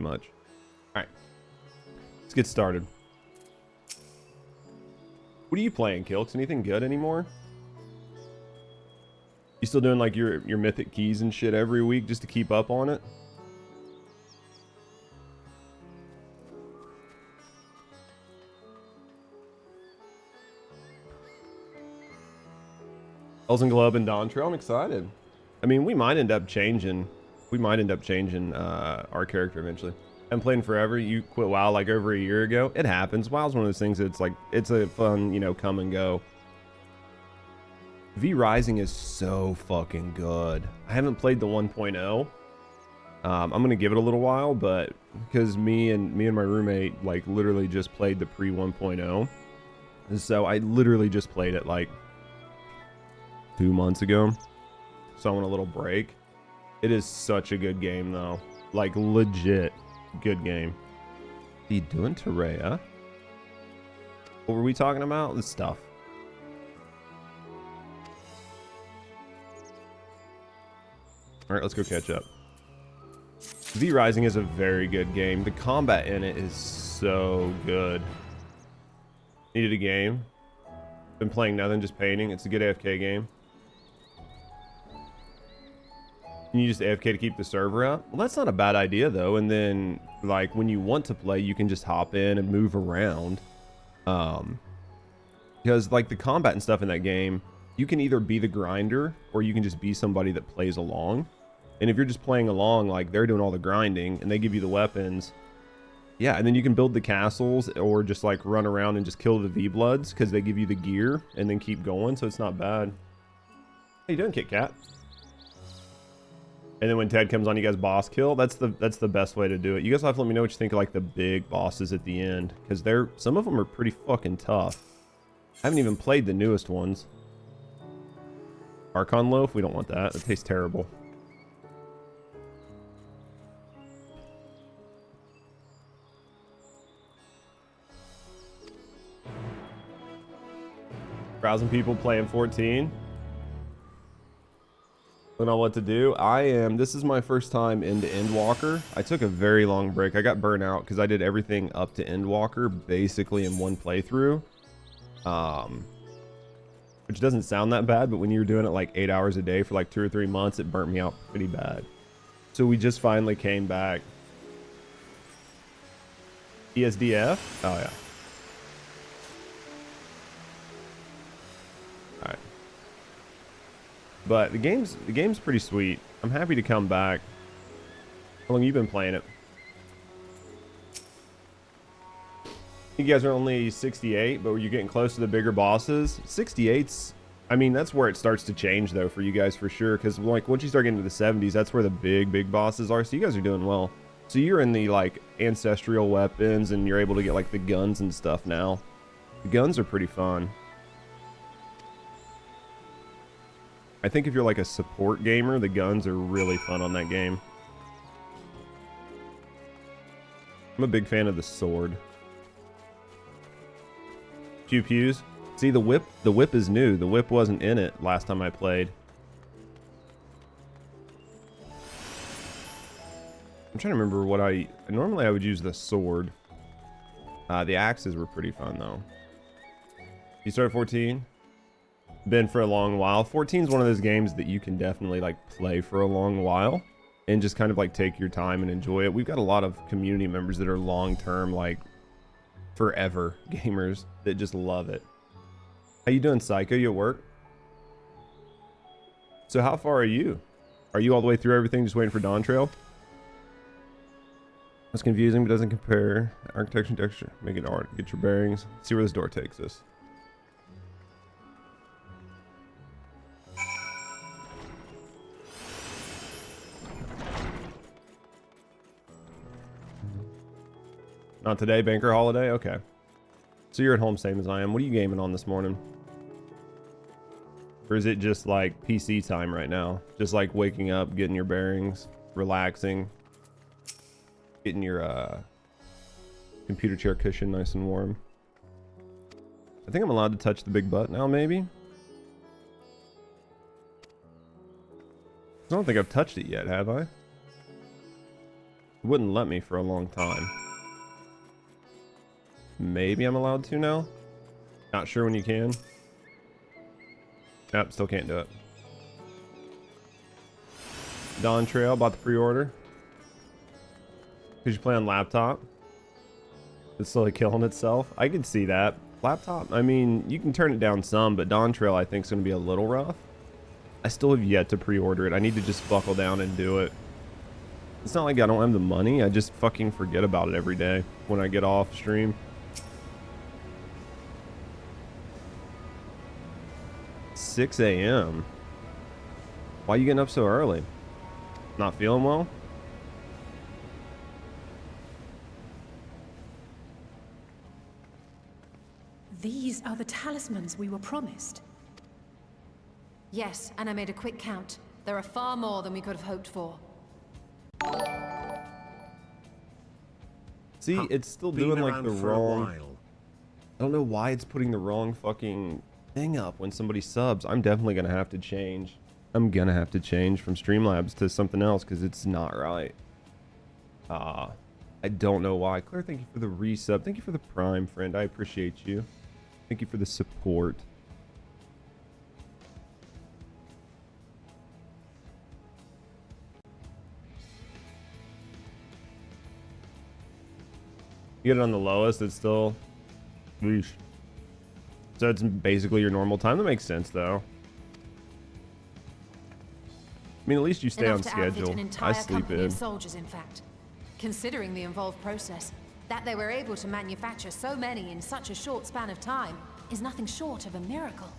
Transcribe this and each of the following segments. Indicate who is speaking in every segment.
Speaker 1: much. All right, let's get started. What are you playing, Kilks? Anything good anymore? You still doing like your mythic keys and shit every week just to keep up on it? Elzen Globe and Dawn Trail. I'm excited. I mean, we might end up changing. Our character eventually. I'm playing forever. You quit WoW like over a year ago. It happens. WoW's one of those things that's like, it's a fun, you know, come and go. V Rising is so fucking good. I haven't played the 1.0. I'm gonna give it a little while, but because me and my roommate like literally just played the pre 1.0, and so I literally just played it like 2 months ago. So I want a little break. It is such a good game though, like legit good game. What are you doing, Terrea? What were we talking about? This stuff. All right, let's go catch up. V Rising is a very good game. The combat in it is so good. Needed a game. Been playing nothing, just painting. It's a good AFK game. Can you just AFK to keep the server up? Well, that's not a bad idea though. And then like when you want to play, you can just hop in and move around. Because like the combat and stuff in that game, you can either be the grinder or you can just be somebody that plays along. And if you're just playing along, like they're doing all the grinding and they give you the weapons. Yeah, and then you can build the castles or just like run around and just kill the V-Bloods because they give you the gear and then keep going. So it's not bad. How you doing, Kit Kat? And then when Ted comes on, you guys boss kill. That's the best way to do it. You guys will have to let me know what you think of like the big bosses at the end, because some of them are pretty fucking tough. I haven't even played the newest ones. Archon loaf, we don't want that. It tastes terrible. Browsing people playing 14. Don't know what to do. This is my first time into Endwalker. I took a very long break. I got burnt out because I did everything up to Endwalker basically in one playthrough. Which doesn't sound that bad, but when you're doing it like 8 hours a day for like 2 or 3 months, it burnt me out pretty bad. So we just finally came back. ESDF? Oh yeah. Alright. But the game's pretty sweet. I'm happy to come back. How long have you been playing it? You guys are only 68, but you're getting close to the bigger bosses. 68's, I mean, that's where it starts to change though for you guys for sure. Because like once you start getting to the 70s, that's where the big bosses are. So you guys are doing well. So you're in the like ancestral weapons and you're able to get like the guns and stuff now. The guns are pretty fun. I think if you're like a support gamer, the guns are really fun on that game. I'm a big fan of the sword. Pew pews. See, the whip is new. The whip wasn't in it last time I played. I'm trying to remember what normally I would use the sword. The axes were pretty fun though. You started 14? Been for a long while. 14 is one of those games that you can definitely like play for a long while and just kind of like take your time and enjoy it. We've got a lot of community members that are long-term, like forever gamers that just love it. How you doing, Psycho? You at work? So how far are you? Are you all the way through everything just waiting for Dawn Trail? It's confusing but doesn't compare. Architecture and texture. Make it art. Get your bearings. See where this door takes us. Not today, banker holiday? Okay. So you're at home same as I am. What are you gaming on this morning? Or is it just like PC time right now? Just like waking up, getting your bearings, relaxing, getting your computer chair cushion nice and warm. I think I'm allowed to touch the big butt now, maybe? I don't think I've touched it yet, have I? It wouldn't let me for a long time. Maybe I'm allowed to now? Not sure when you can. Yep, still can't do it. Dawn Trail, bought the pre-order. Could you play on laptop? It's slowly killing itself. I could see that. Laptop, I mean, you can turn it down some, but Dawn Trail I think is going to be a little rough. I still have yet to pre-order it. I need to just buckle down and do it. It's not like I don't have the money. I just fucking forget about it every day when I get off stream. 6 a.m. Why are you getting up so early? Not feeling well?
Speaker 2: These are the talismans we were promised.
Speaker 3: Yes, and I made a quick count. There are far more than we could have hoped for.
Speaker 1: See, it's still doing like the wrong... I don't know why it's putting the wrong fucking thing up when somebody subs. I'm definitely going to have to change. I'm going to have to change from Streamlabs to something else because it's not right. I don't know why. Claire, thank you for the resub. Thank you for the Prime, friend. I appreciate you. Thank you for the support. You get it on the lowest, it's still... Weesh. So it's basically your normal time. That makes sense, though. I mean, at least you stay on schedule. I sleep in.
Speaker 3: Soldiers, in fact. Considering the involved process, that they were able to manufacture so many in such a short span of time is nothing short of a miracle.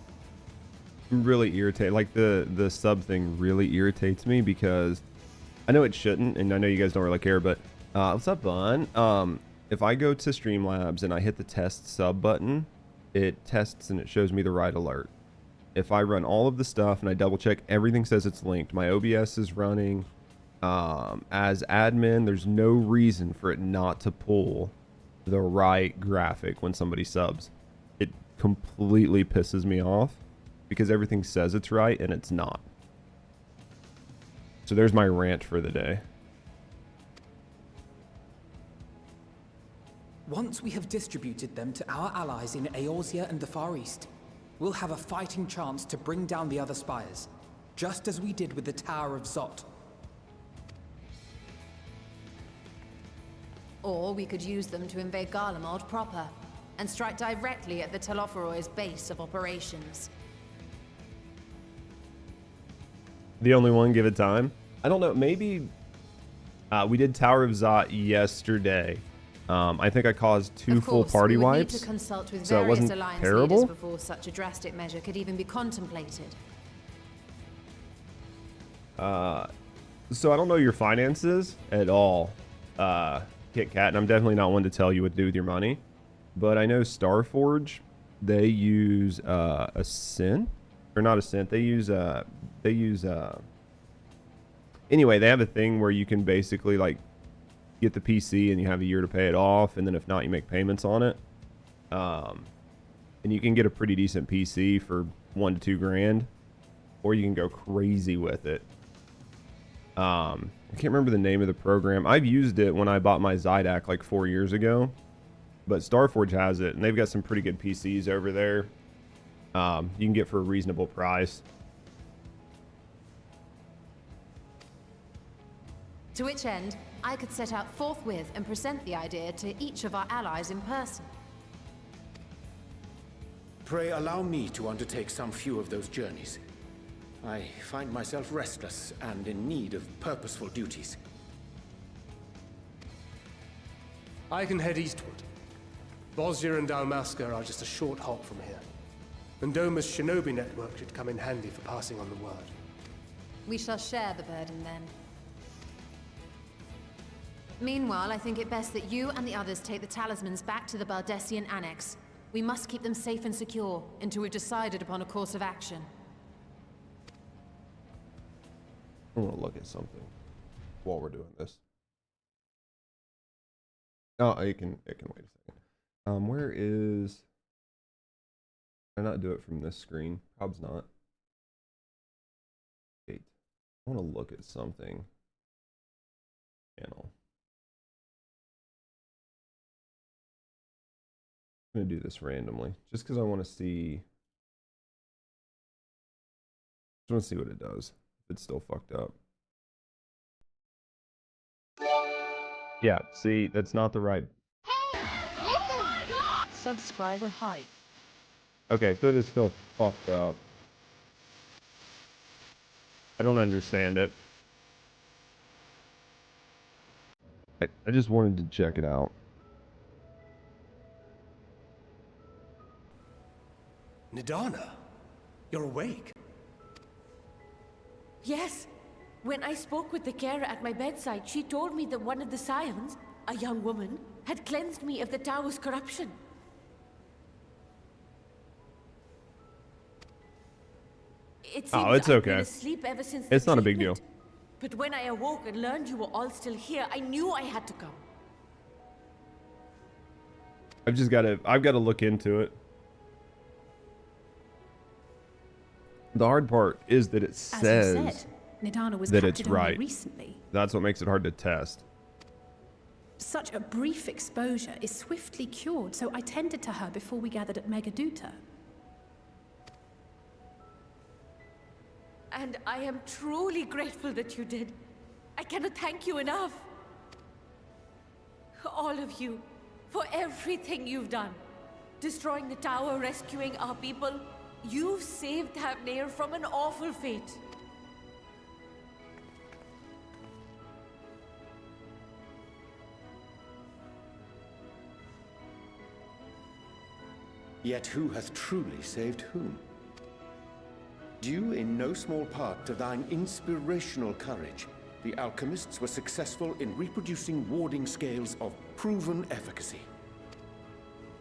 Speaker 1: Really irritated. Like the sub thing really irritates me because I know it shouldn't, and I know you guys don't really care, but what's up, Bun? If I go to Streamlabs and I hit the test sub button, it tests and it shows me the right alert. If I run all of the stuff and I double check, everything says it's linked. My OBS is running. As admin, there's no reason for it not to pull the right graphic when somebody subs. It completely pisses me off because everything says it's right and it's not. So there's my rant for the day.
Speaker 4: Once we have distributed them to our allies in Eorzea and the Far East, we'll have a fighting chance to bring down the other spires, just as we did with the Tower of Zot.
Speaker 3: Or we could use them to invade Garlemald proper, and strike directly at the Telophoroid's base of operations.
Speaker 1: The only one, give it time. I don't know, maybe we did Tower of Zot yesterday. I think I caused 2 full party wipes,
Speaker 3: need to consult with
Speaker 1: so it wasn't terrible.
Speaker 3: Before such a drastic measure could even be contemplated.
Speaker 1: So I don't know your finances at all, Kit Kat, and I'm definitely not one to tell you what to do with your money. But I know Starforge, they use a cent, or not a cent. They use anyway, they have a thing where you can basically like get the PC and you have a year to pay it off, and then if not, you make payments on it. And you can get a pretty decent PC for $1 to $2 grand, or you can go crazy with it. I can't remember the name of the program. I've used it when I bought my Zydak like 4 years ago, but Starforge has it, and they've got some pretty good PCs over there. You can get for a reasonable price.
Speaker 3: To which end, I could set out forthwith and present the idea to each of our allies in person.
Speaker 5: Pray allow me to undertake some few of those journeys. I find myself restless and in need of purposeful duties.
Speaker 6: I can head eastward. Bosnia and Dalmasca are just a short hop from here. And Doma's shinobi network should come in handy for passing on the word.
Speaker 3: We shall share the burden then. Meanwhile, I think it best that you and the others take the talismans back to the Baldessian Annex. We must keep them safe and secure until we've decided upon a course of action.
Speaker 1: I want to look at something while we're doing this. Oh, it can wait a second. Where is... Can I not do it from this screen? Probably not. Wait. I want to look at something. Channel. I'm gonna do this randomly, just because I want to see. Just want to see what it does. If it's still fucked up. Yeah, see, that's not the right.
Speaker 7: Subscriber height.
Speaker 1: Okay, so it is still fucked up. I don't understand it. I just wanted to check it out.
Speaker 6: Nidana, you're awake.
Speaker 7: Yes. When I spoke with the carer at my bedside, she told me that one of the scions, a young woman, had cleansed me of the tower's corruption. It seems
Speaker 1: Oh, it's
Speaker 7: I've
Speaker 1: okay.
Speaker 7: been asleep ever since
Speaker 1: It's
Speaker 7: the
Speaker 1: not a big deal.
Speaker 7: treatment. But when I awoke and learned you were all still here, I knew I had to come.
Speaker 1: I've got to look into it. The hard part is that it says
Speaker 2: As you said, Nidana was
Speaker 1: that it's
Speaker 2: captured only
Speaker 1: right.
Speaker 2: recently.
Speaker 1: That's what makes it hard to test.
Speaker 2: Such a brief exposure is swiftly cured, so I tended to her before we gathered at Megaduta.
Speaker 7: And I am truly grateful that you did. I cannot thank you enough. All of you, for everything you've done. Destroying the tower, rescuing our people. You've saved Thavnair from an awful fate.
Speaker 5: Yet who hath truly saved whom? Due in no small part to thine inspirational courage, the alchemists were successful in reproducing warding scales of proven efficacy.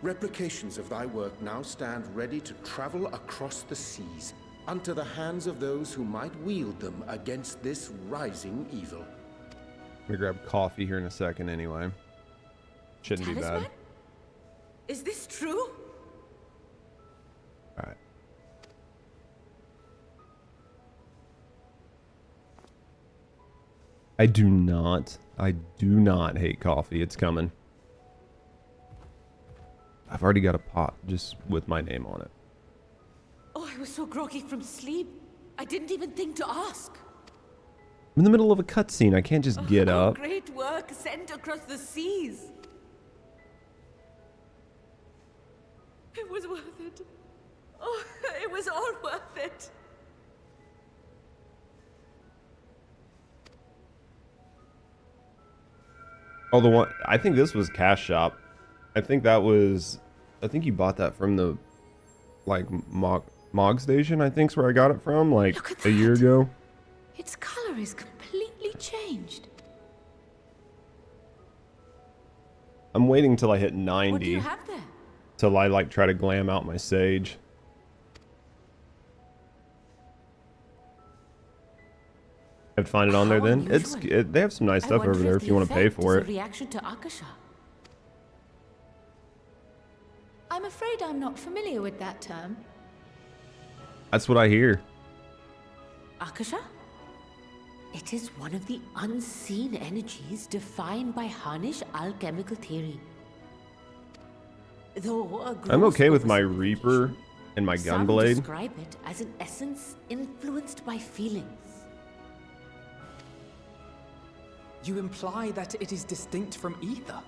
Speaker 5: Replications of thy work now stand ready to travel across the seas, unto the hands of those who might wield them against this rising evil.
Speaker 1: I'm gonna grab coffee here in a second anyway. Shouldn't be bad.
Speaker 7: Talisman? Is this true?
Speaker 1: Alright. I do not hate coffee. It's coming. I've already got a pot just with my name on it.
Speaker 7: Oh, I was so groggy from sleep. I didn't even think to ask.
Speaker 1: I'm in the middle of a cutscene. I can't just get
Speaker 7: Oh,
Speaker 1: up.
Speaker 7: great work sent across the seas. It was worth it. Oh, it was all worth it.
Speaker 1: Oh, the one, I think this was Cash Shop. I think you bought that from the, like, Mog Station, I think's where I got it from, like,
Speaker 2: Look at
Speaker 1: a year
Speaker 2: that.
Speaker 1: ago.
Speaker 2: Its color is completely changed.
Speaker 1: I'm waiting till I hit
Speaker 7: What do
Speaker 1: 90
Speaker 7: you have there?
Speaker 1: till I, like, try to glam out my sage. I'd find it on there
Speaker 7: How
Speaker 1: then.
Speaker 7: unusual.
Speaker 1: They have some nice
Speaker 7: I
Speaker 1: stuff over
Speaker 7: wonder
Speaker 1: there if
Speaker 7: the
Speaker 1: you want to pay
Speaker 7: effect
Speaker 1: for
Speaker 7: is
Speaker 1: it.
Speaker 7: a reaction to Akasha.
Speaker 2: I'm afraid I'm not familiar with that term.
Speaker 1: That's what I hear.
Speaker 7: Akasha? It is one of the unseen energies defined by Harnish alchemical theory. Though a
Speaker 1: I'm
Speaker 7: gross
Speaker 1: okay with my
Speaker 7: oversimplification,
Speaker 1: Reaper and my
Speaker 7: some
Speaker 1: Gunblade.
Speaker 7: describe it as an essence influenced by feelings.
Speaker 4: You imply that it is distinct from ether?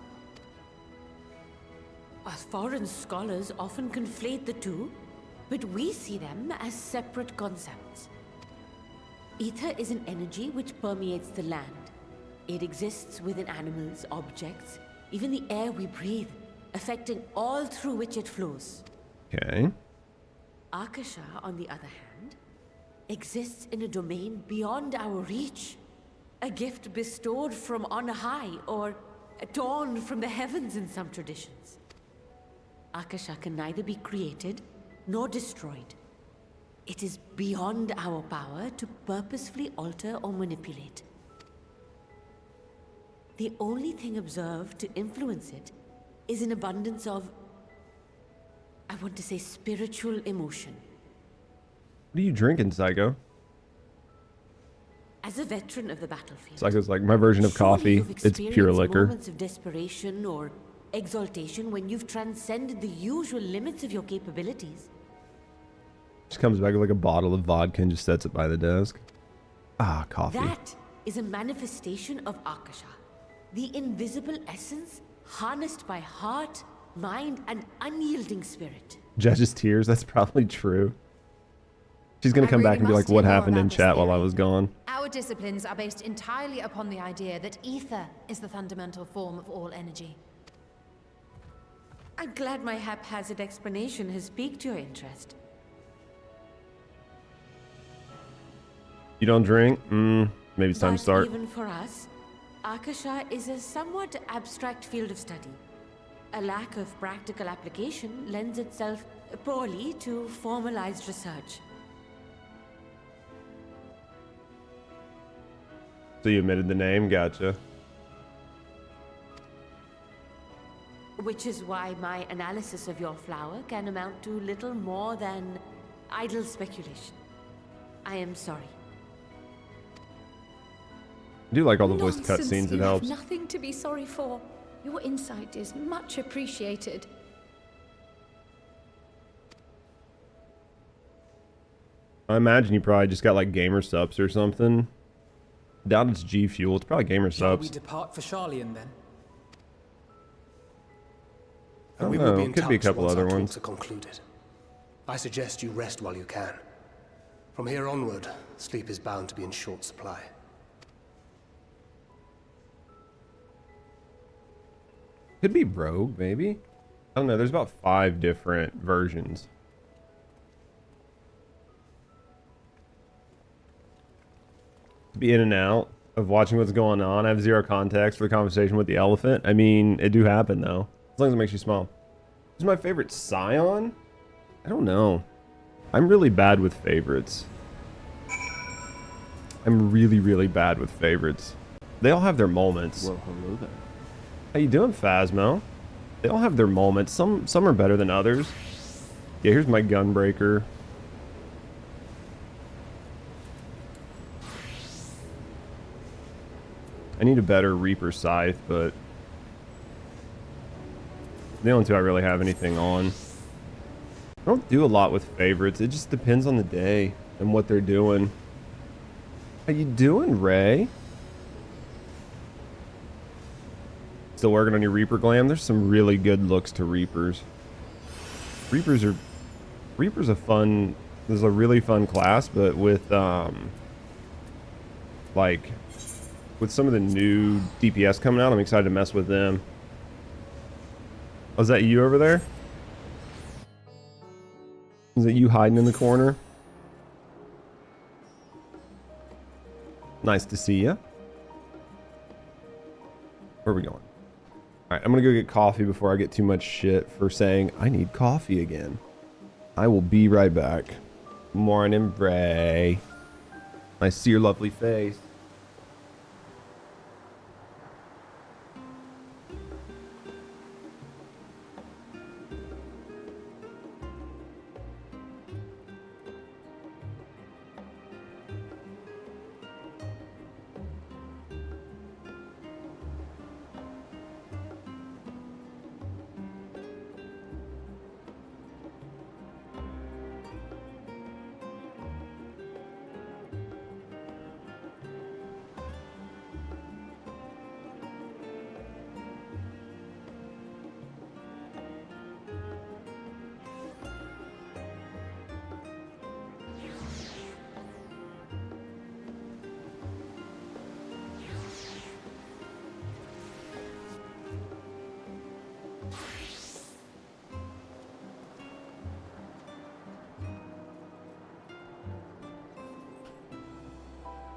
Speaker 7: Foreign scholars often conflate the two, but we see them as separate concepts. Ether is an energy which permeates the land. It exists within animals, objects, even the air we breathe, affecting all through which it flows.
Speaker 1: Okay.
Speaker 7: Akasha, on the other hand, exists in a domain beyond our reach. A gift bestowed from on high, or torn from the heavens in some traditions. Akasha can neither be created nor destroyed. It is beyond our power to purposefully alter or manipulate. The only thing observed to influence it is an abundance of, I want to say, spiritual emotion.
Speaker 1: What are you drinking, Psycho?
Speaker 7: As a veteran of the battlefield,
Speaker 1: Psycho's like my version of
Speaker 7: surely
Speaker 1: coffee.
Speaker 7: you've
Speaker 1: It's pure
Speaker 7: experienced
Speaker 1: liquor.
Speaker 7: moments of desperation or exaltation when you've transcended the usual limits of your capabilities.
Speaker 1: Just comes back with like a bottle of vodka and just sets it by the desk. Ah, coffee.
Speaker 7: That is a manifestation of Akasha, the invisible essence harnessed by heart, mind, and unyielding spirit.
Speaker 1: Judge's tears, that's probably true. She's gonna come back and be like, what happened in chat while I was gone?
Speaker 3: Our disciplines are based entirely upon the idea that ether is the fundamental form of all energy.
Speaker 7: I'm glad my haphazard explanation has piqued your interest.
Speaker 1: You don't drink? Maybe it's time
Speaker 7: But
Speaker 1: to start.
Speaker 7: even for us, Akasha is a somewhat abstract field of study. A lack of practical application lends itself poorly to formalized research.
Speaker 1: So you admitted the name, gotcha.
Speaker 7: Which is why my analysis of your flower can amount to little more than idle speculation. I am sorry.
Speaker 1: I do like all the voice
Speaker 2: Nonsense,
Speaker 1: cutscenes, it
Speaker 2: you
Speaker 1: helps.
Speaker 2: have nothing to be sorry for. Your insight is much appreciated.
Speaker 1: I imagine you probably just got like gamer subs or something. Doubt it's G Fuel, it's probably gamer
Speaker 4: Shall we
Speaker 1: subs.
Speaker 4: depart for Sharlayan then?
Speaker 6: And we
Speaker 1: don't
Speaker 6: will
Speaker 1: know,
Speaker 6: be in
Speaker 1: could be a
Speaker 6: touch
Speaker 1: couple
Speaker 6: once
Speaker 1: other
Speaker 6: our
Speaker 1: ones.
Speaker 6: talks are concluded. I suggest you rest while you can. From here onward, sleep is bound to be in short supply.
Speaker 1: Could be Rogue, maybe? I don't know, there's about 5 different versions. Be in and out of watching what's going on. I have zero context for the conversation with the elephant. I mean, it do happen though. As long as it makes you smile. Who's my favorite Scion? I don't know. I'm really bad with favorites. I'm really, really bad with favorites. They all have their moments.
Speaker 8: Well, hello there.
Speaker 1: How you doing, Phasmo? They all have their moments. Some are better than others. Yeah, here's my Gunbreaker. I need a better Reaper Scythe, but the only two I really have anything on. I don't do a lot with favorites. It just depends on the day and what they're doing. How you doing, Ray? Still working on your Reaper glam? There's some really good looks to Reapers. Reaper's a fun, this is a really fun class, but with like with some of the new DPS coming out, I'm excited to mess with them. Oh, is that you over there? Is it you hiding in the corner? Nice to see you. Where are we going? Alright, I'm gonna go get coffee before I get too much shit for saying I need coffee again. I will be right back. Morning, Ray. I see your lovely face.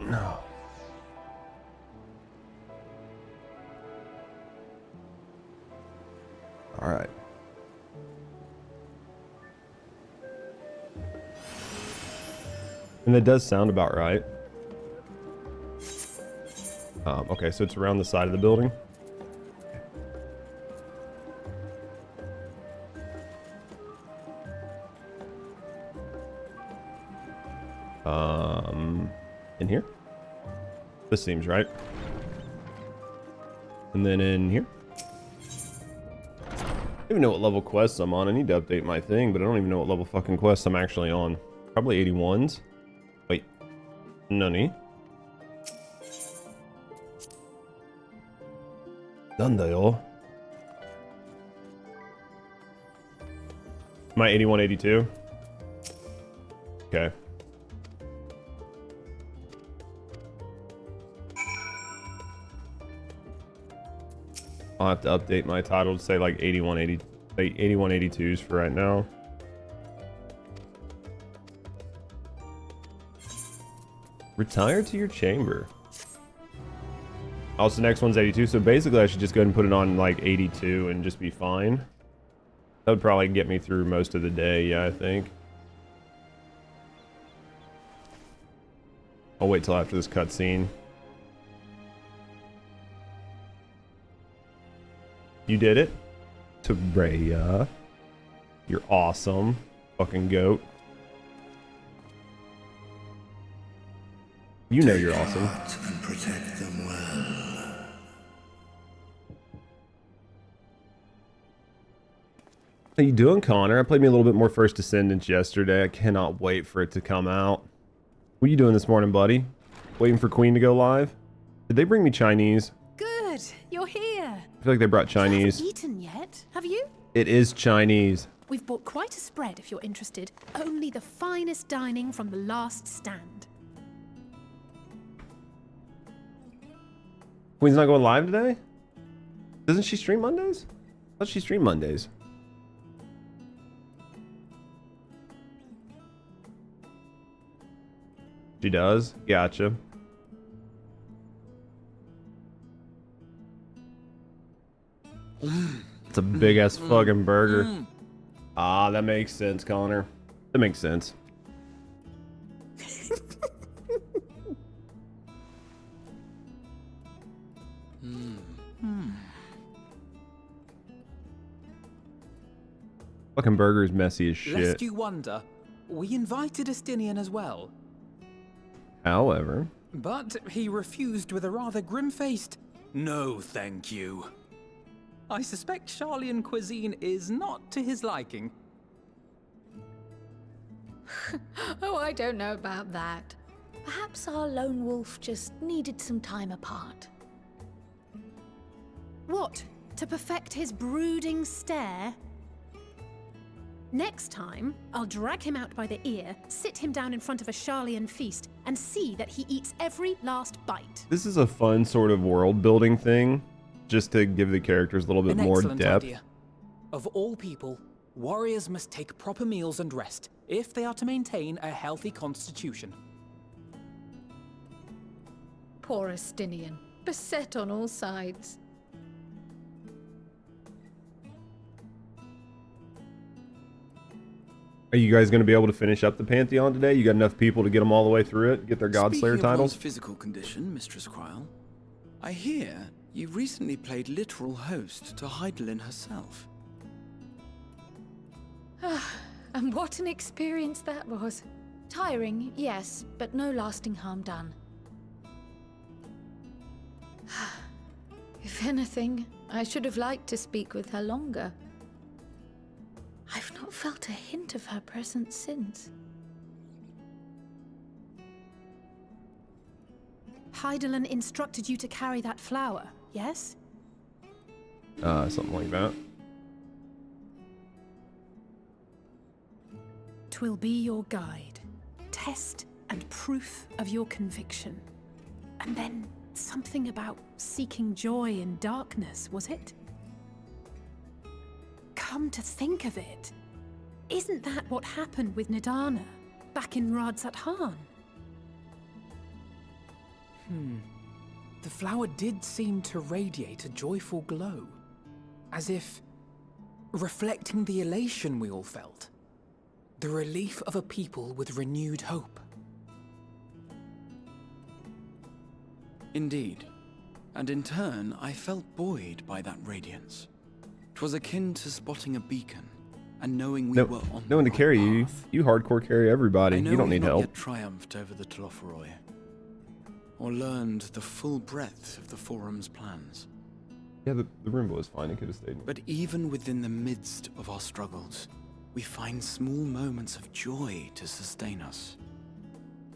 Speaker 1: No. All right. And it does sound about right. Okay, so it's around the side of the building. In here? This seems right. And then in here? don't even know what level quests I'm on. I need to update my thing, but I don't even know what level fucking quests I'm actually on. Probably 81s. Wait. Nani? Dundale. Am I 81, 82? Okay. I'll have to update my title to say like 81, 80, like 81, 82s for right now. Retire to your chamber. Also, next one's 82, so basically I should just go ahead and put it on like 82 and just be fine. That would probably get me through most of the day, yeah, I think. I'll wait till after this cutscene. You did it? Tabreya. You're awesome. Fucking goat. You know you're awesome.
Speaker 8: And protect them well.
Speaker 1: How you doing, Connor? I played me a little bit more First Descendants yesterday. I cannot wait for it to come out. What are you doing this morning, buddy? Waiting for Queen to go live? Did they bring me Chinese?
Speaker 2: Good, you're here.
Speaker 1: I feel like they brought Chinese.
Speaker 2: You haven't eaten yet, have you?
Speaker 1: It is Chinese.
Speaker 2: We've bought quite a spread if you're interested. Only the finest dining from the last stand.
Speaker 1: Queen's not going live today? Doesn't she stream Mondays? I thought she streamed Mondays. She does? Gotcha. It's a big ass fucking burger. Ah, that makes sense, Connor. That makes sense. Fucking burger is messy as shit.
Speaker 4: Lest you wonder, we invited Estinian as well.
Speaker 1: However,
Speaker 4: But he refused with a rather grim-faced, "No, thank you." I suspect Sharlayan cuisine is not to his liking.
Speaker 9: Oh, I don't know about that. Perhaps our lone wolf just needed some time apart.
Speaker 2: What? To perfect his brooding stare? Next time, I'll drag him out by the ear, sit him down in front of a Sharlayan feast, and see that he eats every last bite.
Speaker 1: this is a fun sort of world building thing, just to give the characters a little bit
Speaker 4: An
Speaker 1: more
Speaker 4: excellent
Speaker 1: depth.
Speaker 4: idea. Of all people, warriors must take proper meals and rest if they are to maintain a healthy constitution.
Speaker 9: Poor Estinian, beset on all sides.
Speaker 1: Are you guys going to be able to finish up the Pantheon today? You got enough people to get them all the way through it? Get their Godslayer
Speaker 10: Speaking of
Speaker 1: titles?
Speaker 10: one's physical condition, Mistress Cryle, I hear you recently played literal host to Heidelin herself.
Speaker 9: And what an experience that was. Tiring, yes, but no lasting harm done. If anything, I should have liked to speak with her longer. I've not felt a hint of her presence since.
Speaker 2: Heidelin instructed you to carry that flower, yes?
Speaker 1: Something like that.
Speaker 2: 'Twill be your guide, test and proof of your conviction. And then something about seeking joy in darkness, was it? Come to think of it, isn't that what happened with Nidana back in Radz-at-Han?
Speaker 4: The flower did seem to radiate a joyful glow, as if reflecting the elation we all felt. The relief of a people with renewed hope.
Speaker 10: Indeed. And in turn, I felt buoyed by that radiance. 'Twas akin to spotting a beacon, and knowing we were on
Speaker 1: No one to
Speaker 10: the
Speaker 1: carry
Speaker 10: right
Speaker 1: you.
Speaker 10: path.
Speaker 1: You hardcore carry everybody.
Speaker 10: I know
Speaker 1: You don't
Speaker 10: we've
Speaker 1: need
Speaker 10: not
Speaker 1: help.
Speaker 10: yet triumphed over the Tloforoi, or learned the full breadth of the Forum's plans.
Speaker 1: Yeah, the Roomba was fine. It could have stayed.
Speaker 10: But even within the midst of our struggles, we find small moments of joy to sustain us.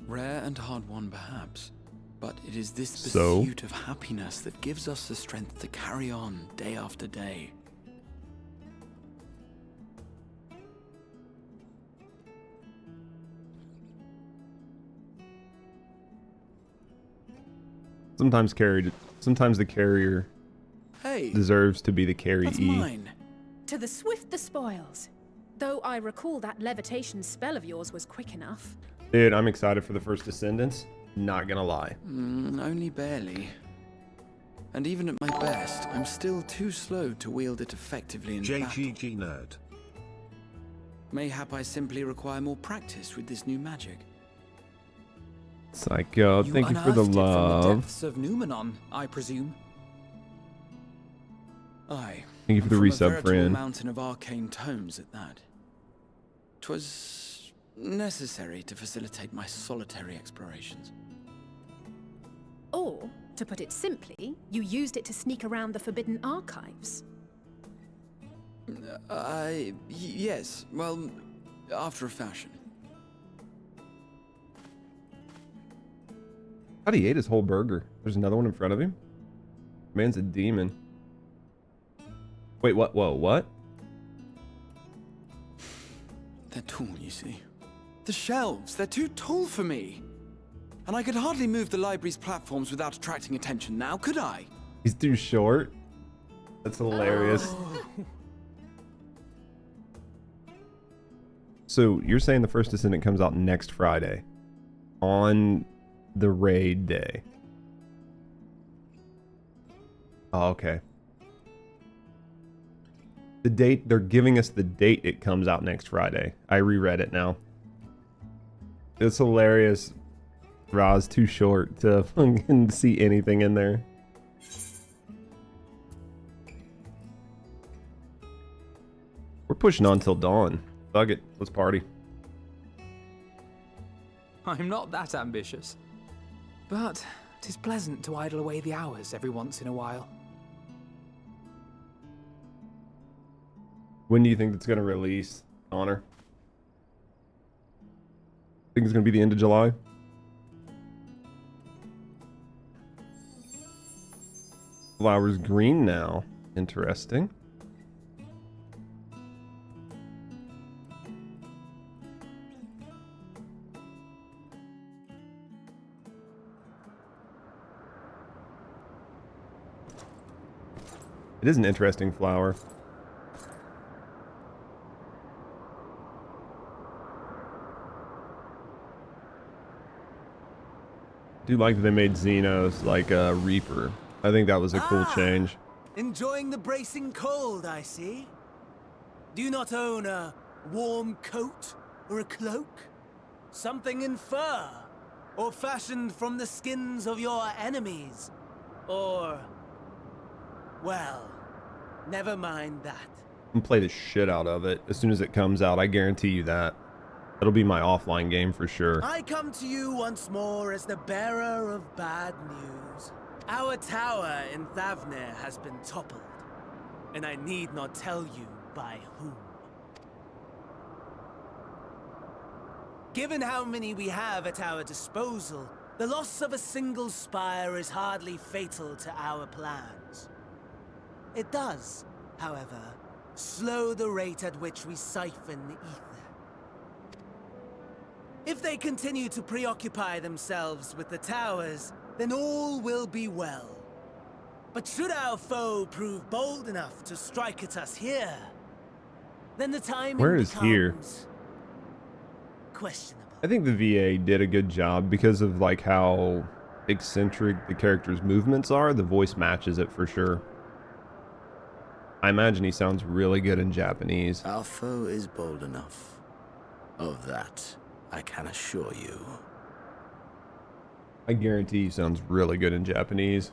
Speaker 10: Rare and hard-won, perhaps, but it is this pursuit of happiness that gives us the strength to carry on day after day.
Speaker 1: Sometimes the carrier deserves to be the carryee.
Speaker 10: That's mine.
Speaker 2: To the swift the spoils. Though I recall that levitation spell of yours was quick enough.
Speaker 1: Dude, I'm excited for the first Descendants. Not gonna lie.
Speaker 10: Only barely. And even at my best, I'm still too slow to wield it effectively in battle.
Speaker 8: JGG nerd.
Speaker 10: Mayhap I simply require more practice with this new magic.
Speaker 1: Psycho, thank you for the
Speaker 4: unearthed it from the
Speaker 1: love.
Speaker 4: depths of Numenon, I presume.
Speaker 10: Aye.
Speaker 1: Thank you for the
Speaker 10: from a
Speaker 1: resub,
Speaker 10: veritable
Speaker 1: friend.
Speaker 10: mountain of arcane tomes at that. 'Twas necessary to facilitate my solitary explorations.
Speaker 2: Or, to put it simply, you used it to sneak around the Forbidden Archives.
Speaker 10: Yes, well, after a fashion.
Speaker 1: How'd he ate his whole burger? There's another one in front of him? Man's a demon. Wait, what? Whoa, what?
Speaker 10: They're tall, you see. The shelves, they're too tall for me. And I could hardly move the library's platforms without attracting attention now, could I?
Speaker 1: He's too short? That's hilarious. So, you're saying the first Descendant comes out next Friday? On the raid day? Oh, okay. The date, they're giving us the date it comes out next Friday. I reread it now. It's hilarious. Ra's too short to fucking see anything in there. We're pushing on till dawn. Fuck it, let's party.
Speaker 4: I'm not that ambitious. But 'tis pleasant to idle away the hours every once in a while.
Speaker 1: When do you think it's going to release, Connor? Think it's going to be the end of July? Flowers green now. Interesting. It is an interesting flower. I do like that they made Xenos like a Reaper. I think that was a cool change.
Speaker 11: Enjoying the bracing cold, I see. Do you not own a warm coat or a cloak? Something in fur? Or fashioned from the skins of your enemies? Or... well, never mind that.
Speaker 1: I'm gonna play the shit out of it as soon as it comes out. I guarantee you that. That'll be my offline game for sure.
Speaker 11: I come to you once more as the bearer of bad news. Our tower in Thavnair has been toppled, and I need not tell you by whom. Given how many we have at our disposal, the loss of a single spire is hardly fatal to our plans. It does, however, slow the rate at which we siphon the ether. If they continue to preoccupy themselves with the towers, then all will be well. But should our foe prove bold enough to strike at us here, then the timing
Speaker 1: Where is here?
Speaker 11: Questionable.
Speaker 1: I think the VA did a good job because of like how eccentric the character's movements are. The voice matches it for sure. I imagine he sounds really good in Japanese.
Speaker 8: Our foe is bold enough. Of that, I can assure you.
Speaker 1: I guarantee he sounds really good in Japanese.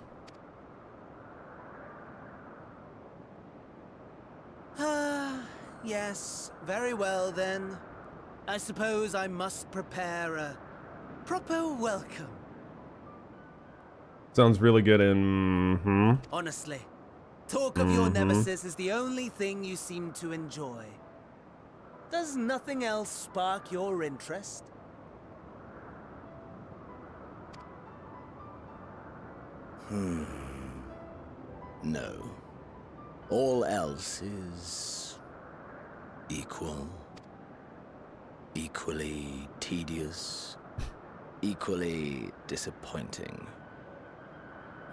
Speaker 11: Yes, very well then. I suppose I must prepare a proper welcome.
Speaker 1: Sounds really good in...
Speaker 11: Honestly, Talk of your nemesis is the only thing you seem to enjoy. Does nothing else spark your interest?
Speaker 8: No. All else is equal, equally tedious, equally disappointing.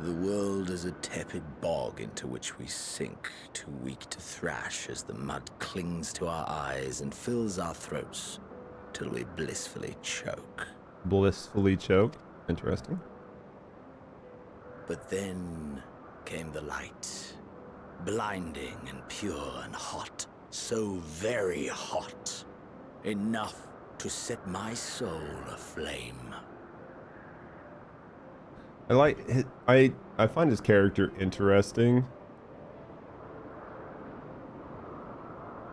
Speaker 8: The world is a tepid bog into which we sink, too weak to thrash as the mud clings to our eyes and fills our throats till we blissfully choke.
Speaker 1: Blissfully choke? Interesting.
Speaker 8: But then came the light, blinding and pure and hot, so very hot, enough to set my soul aflame.
Speaker 1: I find his character interesting.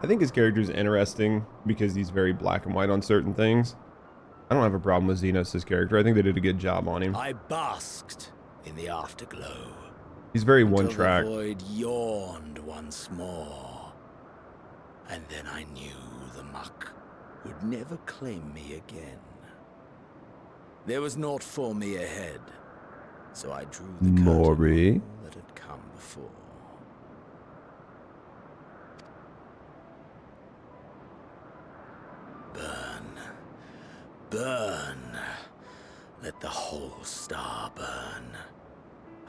Speaker 1: I think his character is interesting because he's very black and white on certain things. I don't have a problem with Xenos' character. I think they did a good job on him.
Speaker 8: I basked in the afterglow.
Speaker 1: He's very one
Speaker 8: until
Speaker 1: track.
Speaker 8: The void yawned once more, and then I knew the muck would never claim me again. There was naught for me ahead, so I drew the curtain that had come before. Burn, burn, let the whole star burn.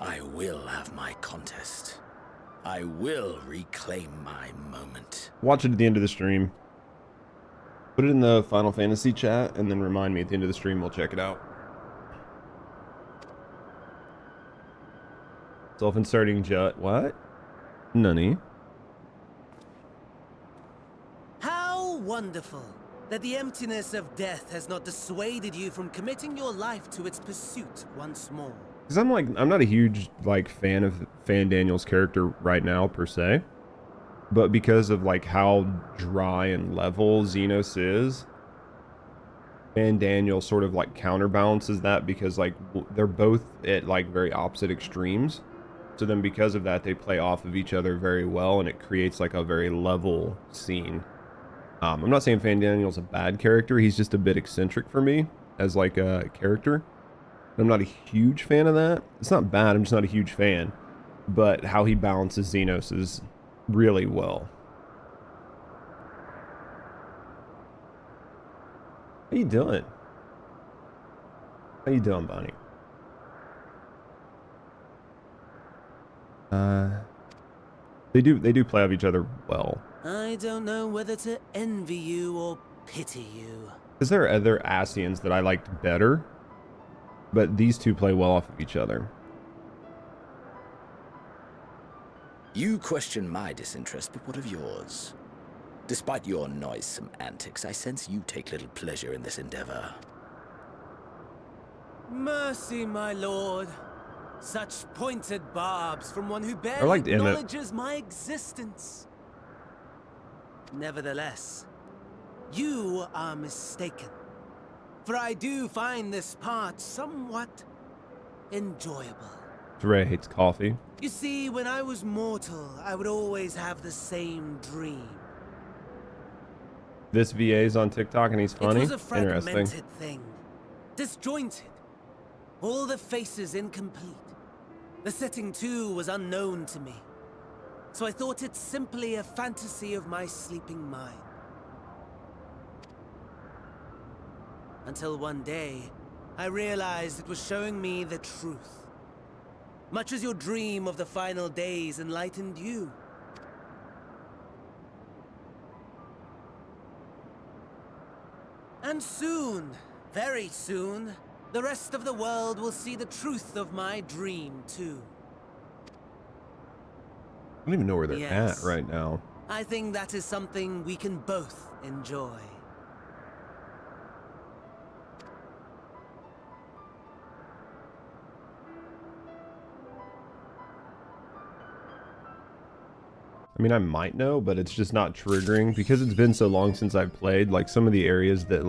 Speaker 8: I will have my contest. I will reclaim my moment.
Speaker 1: Watch it at the end of the stream. Put it in the Final Fantasy chat and then remind me at the end of the stream. We'll check it out. Self-inserting Jut. What? Nunny.
Speaker 11: How wonderful that the emptiness of death has not dissuaded you from committing your life to its pursuit once more.
Speaker 1: Because I'm not a huge fan of Daniel's character right now per se, but because of how dry and level Xenos is, Daniel sort of counterbalances that because they're both at very opposite extremes. So then because of that, they play off of each other very well, and it creates a very level scene. I'm not saying Daniel's a bad character. He's just a bit eccentric for me as a character. I'm not a huge fan of that. It's not bad, I'm just not a huge fan. But how he balances Xenos is really well. How you doing? How you doing, Bonnie? They do play off each other well.
Speaker 11: I don't know whether to envy you or pity you.
Speaker 1: Because there are other Asians that I liked better, but these two play well off of each other.
Speaker 8: You question my disinterest, but what of yours? Despite your noisome antics, I sense you take little pleasure in this endeavor.
Speaker 11: Mercy, my lord. Such pointed barbs from one who barely acknowledges my existence. Nevertheless, you are mistaken. For I do find this part somewhat enjoyable.
Speaker 1: Dre hates coffee.
Speaker 11: You see, when I was mortal, I would always have the same dream.
Speaker 1: This VA's on TikTok and he's funny.
Speaker 11: It was a fragmented thing. Disjointed. All the faces incomplete. The setting too was unknown to me. So I thought it simply a fantasy of my sleeping mind. Until one day, I realized it was showing me the truth. Much as your dream of the final days enlightened you. And soon, very soon, the rest of the world will see the truth of my dream, too.
Speaker 1: I don't even know where they're at right now.
Speaker 11: I think that is something we can both enjoy.
Speaker 1: I mean, I might know, but it's just not triggering because it's been so long since I've played. Some of the areas that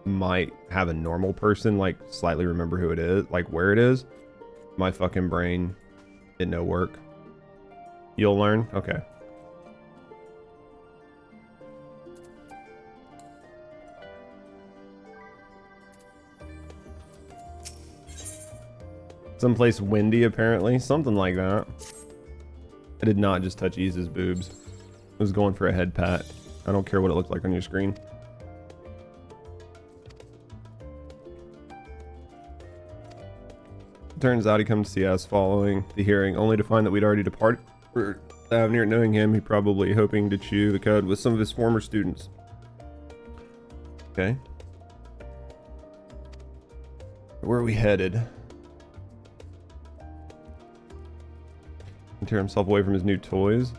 Speaker 1: might have a normal person slightly remember who it is, where it is. My fucking brain did no work. You'll learn? Okay. Someplace windy, apparently. Something like that. I did not just touch Ease's boobs. I was going for a head pat. I don't care what it looked like on your screen. Turns out he comes to see us following the hearing, only to find that we'd already departed for Thavnair. Knowing him, he probably hoping to chew the cud with some of his former students. Okay. Where are we headed? Tear himself away from his new toys.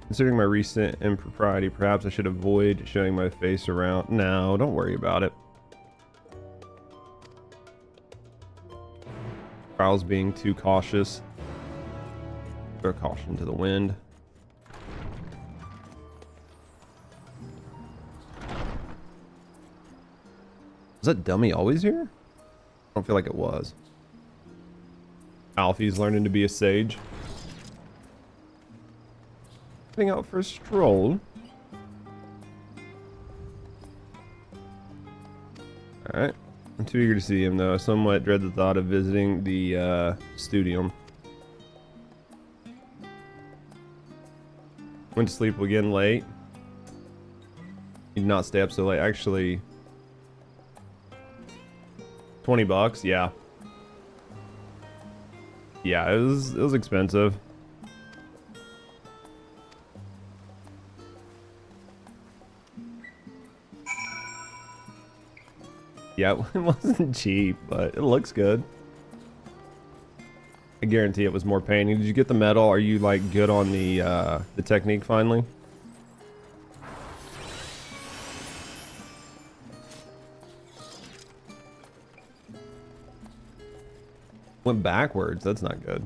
Speaker 1: Considering my recent impropriety, perhaps I should avoid showing my face around. No, don't worry about it. Prowl's being too cautious. Throw caution to the wind. Was that dummy always here? I don't feel like it was. Alfie's learning to be a sage. Heading out for a stroll. Alright. I'm too eager to see him though. Somewhat dread the thought of visiting the studium. Went to sleep again late. Did not stay up so late. Actually, $20, yeah. Yeah, it was expensive. Yeah, it wasn't cheap, but it looks good. I guarantee it was more painting. Did you get the medal? Are you like good on the technique finally? Went backwards. That's not good.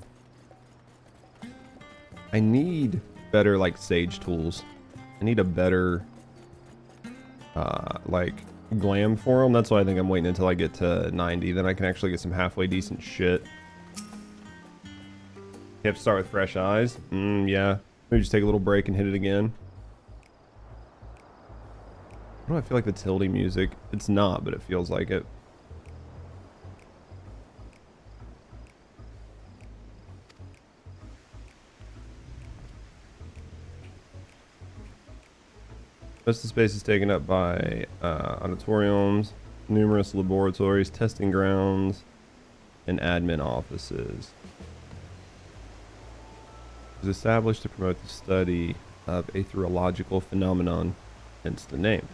Speaker 1: I need better like sage tools. I need a better like glam for them. That's why I think I'm waiting until I get to 90. Then I can actually get some halfway decent shit. You have to start with fresh eyes. Yeah. Maybe just take a little break and hit it again. Why do I feel like that's Hildy music? It's not, but it feels like it. Most of the space is taken up by auditoriums, numerous laboratories, testing grounds, and admin offices. It was established to promote the study of aetherological phenomenon, hence the name.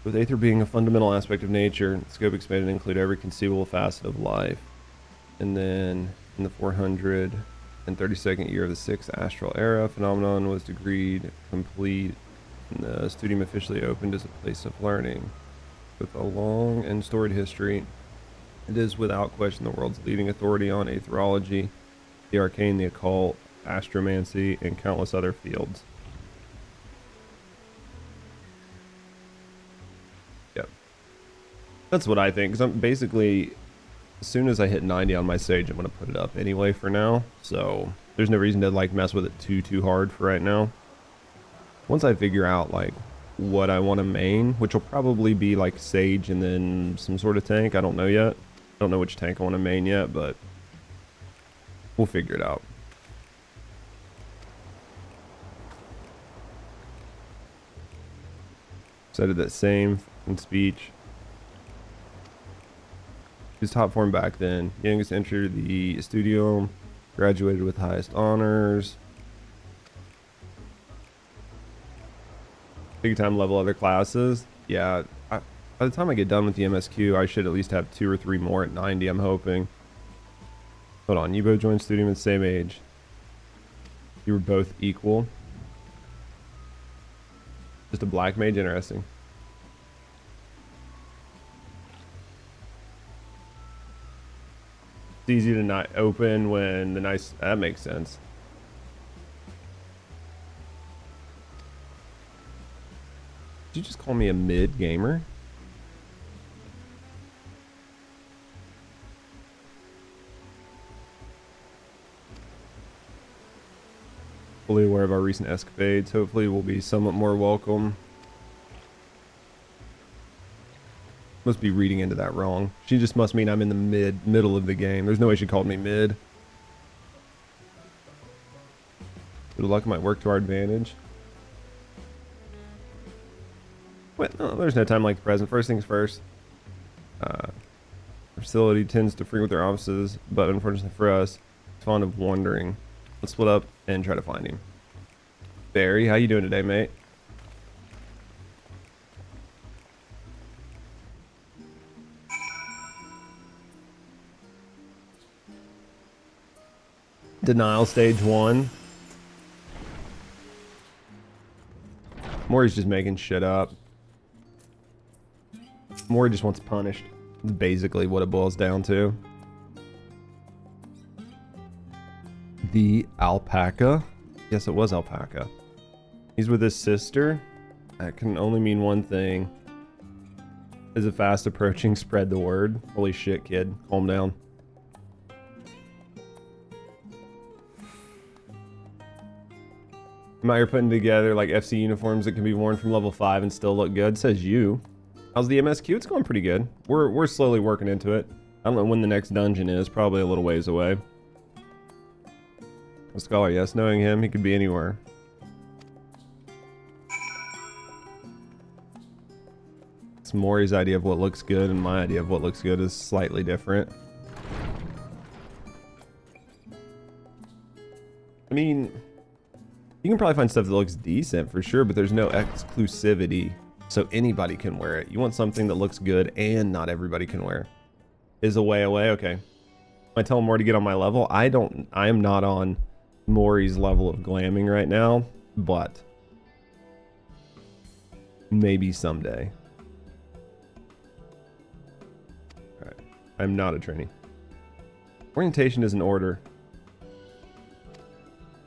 Speaker 1: With aether being a fundamental aspect of nature, the scope expanded to include every conceivable facet of life. And then in the 432nd year of the 6th astral era, phenomenon was decreed complete, and the studium officially opened as a place of learning. With a long and storied history, it is without question the world's leading authority on aetherology, the arcane, the occult, astromancy, and countless other fields. Yep. That's what I think, because I'm basically, as soon as I hit 90 on my sage, I'm going to put it up anyway for now. So there's no reason to like mess with it too hard for right now. Once I figure out like what I want to main, which will probably be like sage and then some sort of tank. I don't know yet. I don't know which tank I want to main yet, but we'll figure it out. So I did that same in speech. His top form back then. Youngest entered the studio, graduated with highest honors. Big time level other classes. Yeah, by the time I get done with the MSQ, I should at least have 2 or 3 more at 90, I'm hoping. Hold on, you both joined studium at the same age. You were both equal. Just a black mage, interesting. It's easy to not open when the nice, that makes sense. Did you just call me a mid gamer? fully aware of our recent escapades. Hopefully we'll be somewhat more welcome. Must be reading into that wrong. She just must mean I'm in the middle of the game. There's no way she called me mid. Good luck might work to our advantage. What? No, there's no time like the present. First things first. Facility tends to frequent their offices, but unfortunately for us, it's fond of wandering. Let's split up and try to find him. Barry, how you doing today, mate? Denial stage 1. Maury's just making shit up. Maury just wants punished. That's basically what it boils down to. The alpaca? Yes, it was alpaca. He's with his sister. That can only mean one thing. Is it fast approaching? Spread the word. Holy shit, kid. Calm down. I'm out here putting together like FC uniforms that can be worn from level 5 and still look good. Says you. How's the MSQ? It's going pretty good. We're slowly working into it. I don't know when the next dungeon is. Probably a little ways away. A scholar, yes. Knowing him, he could be anywhere. It's Maury's idea of what looks good, and my idea of what looks good is slightly different. I mean, you can probably find stuff that looks decent for sure, but there's no exclusivity, so anybody can wear it. You want something that looks good and not everybody can wear. Is a way away? Okay. I tell Maury to get on my level. I am not on Maury's level of glamming right now, but maybe someday. Alright. I'm not a trainee. Orientation is an order.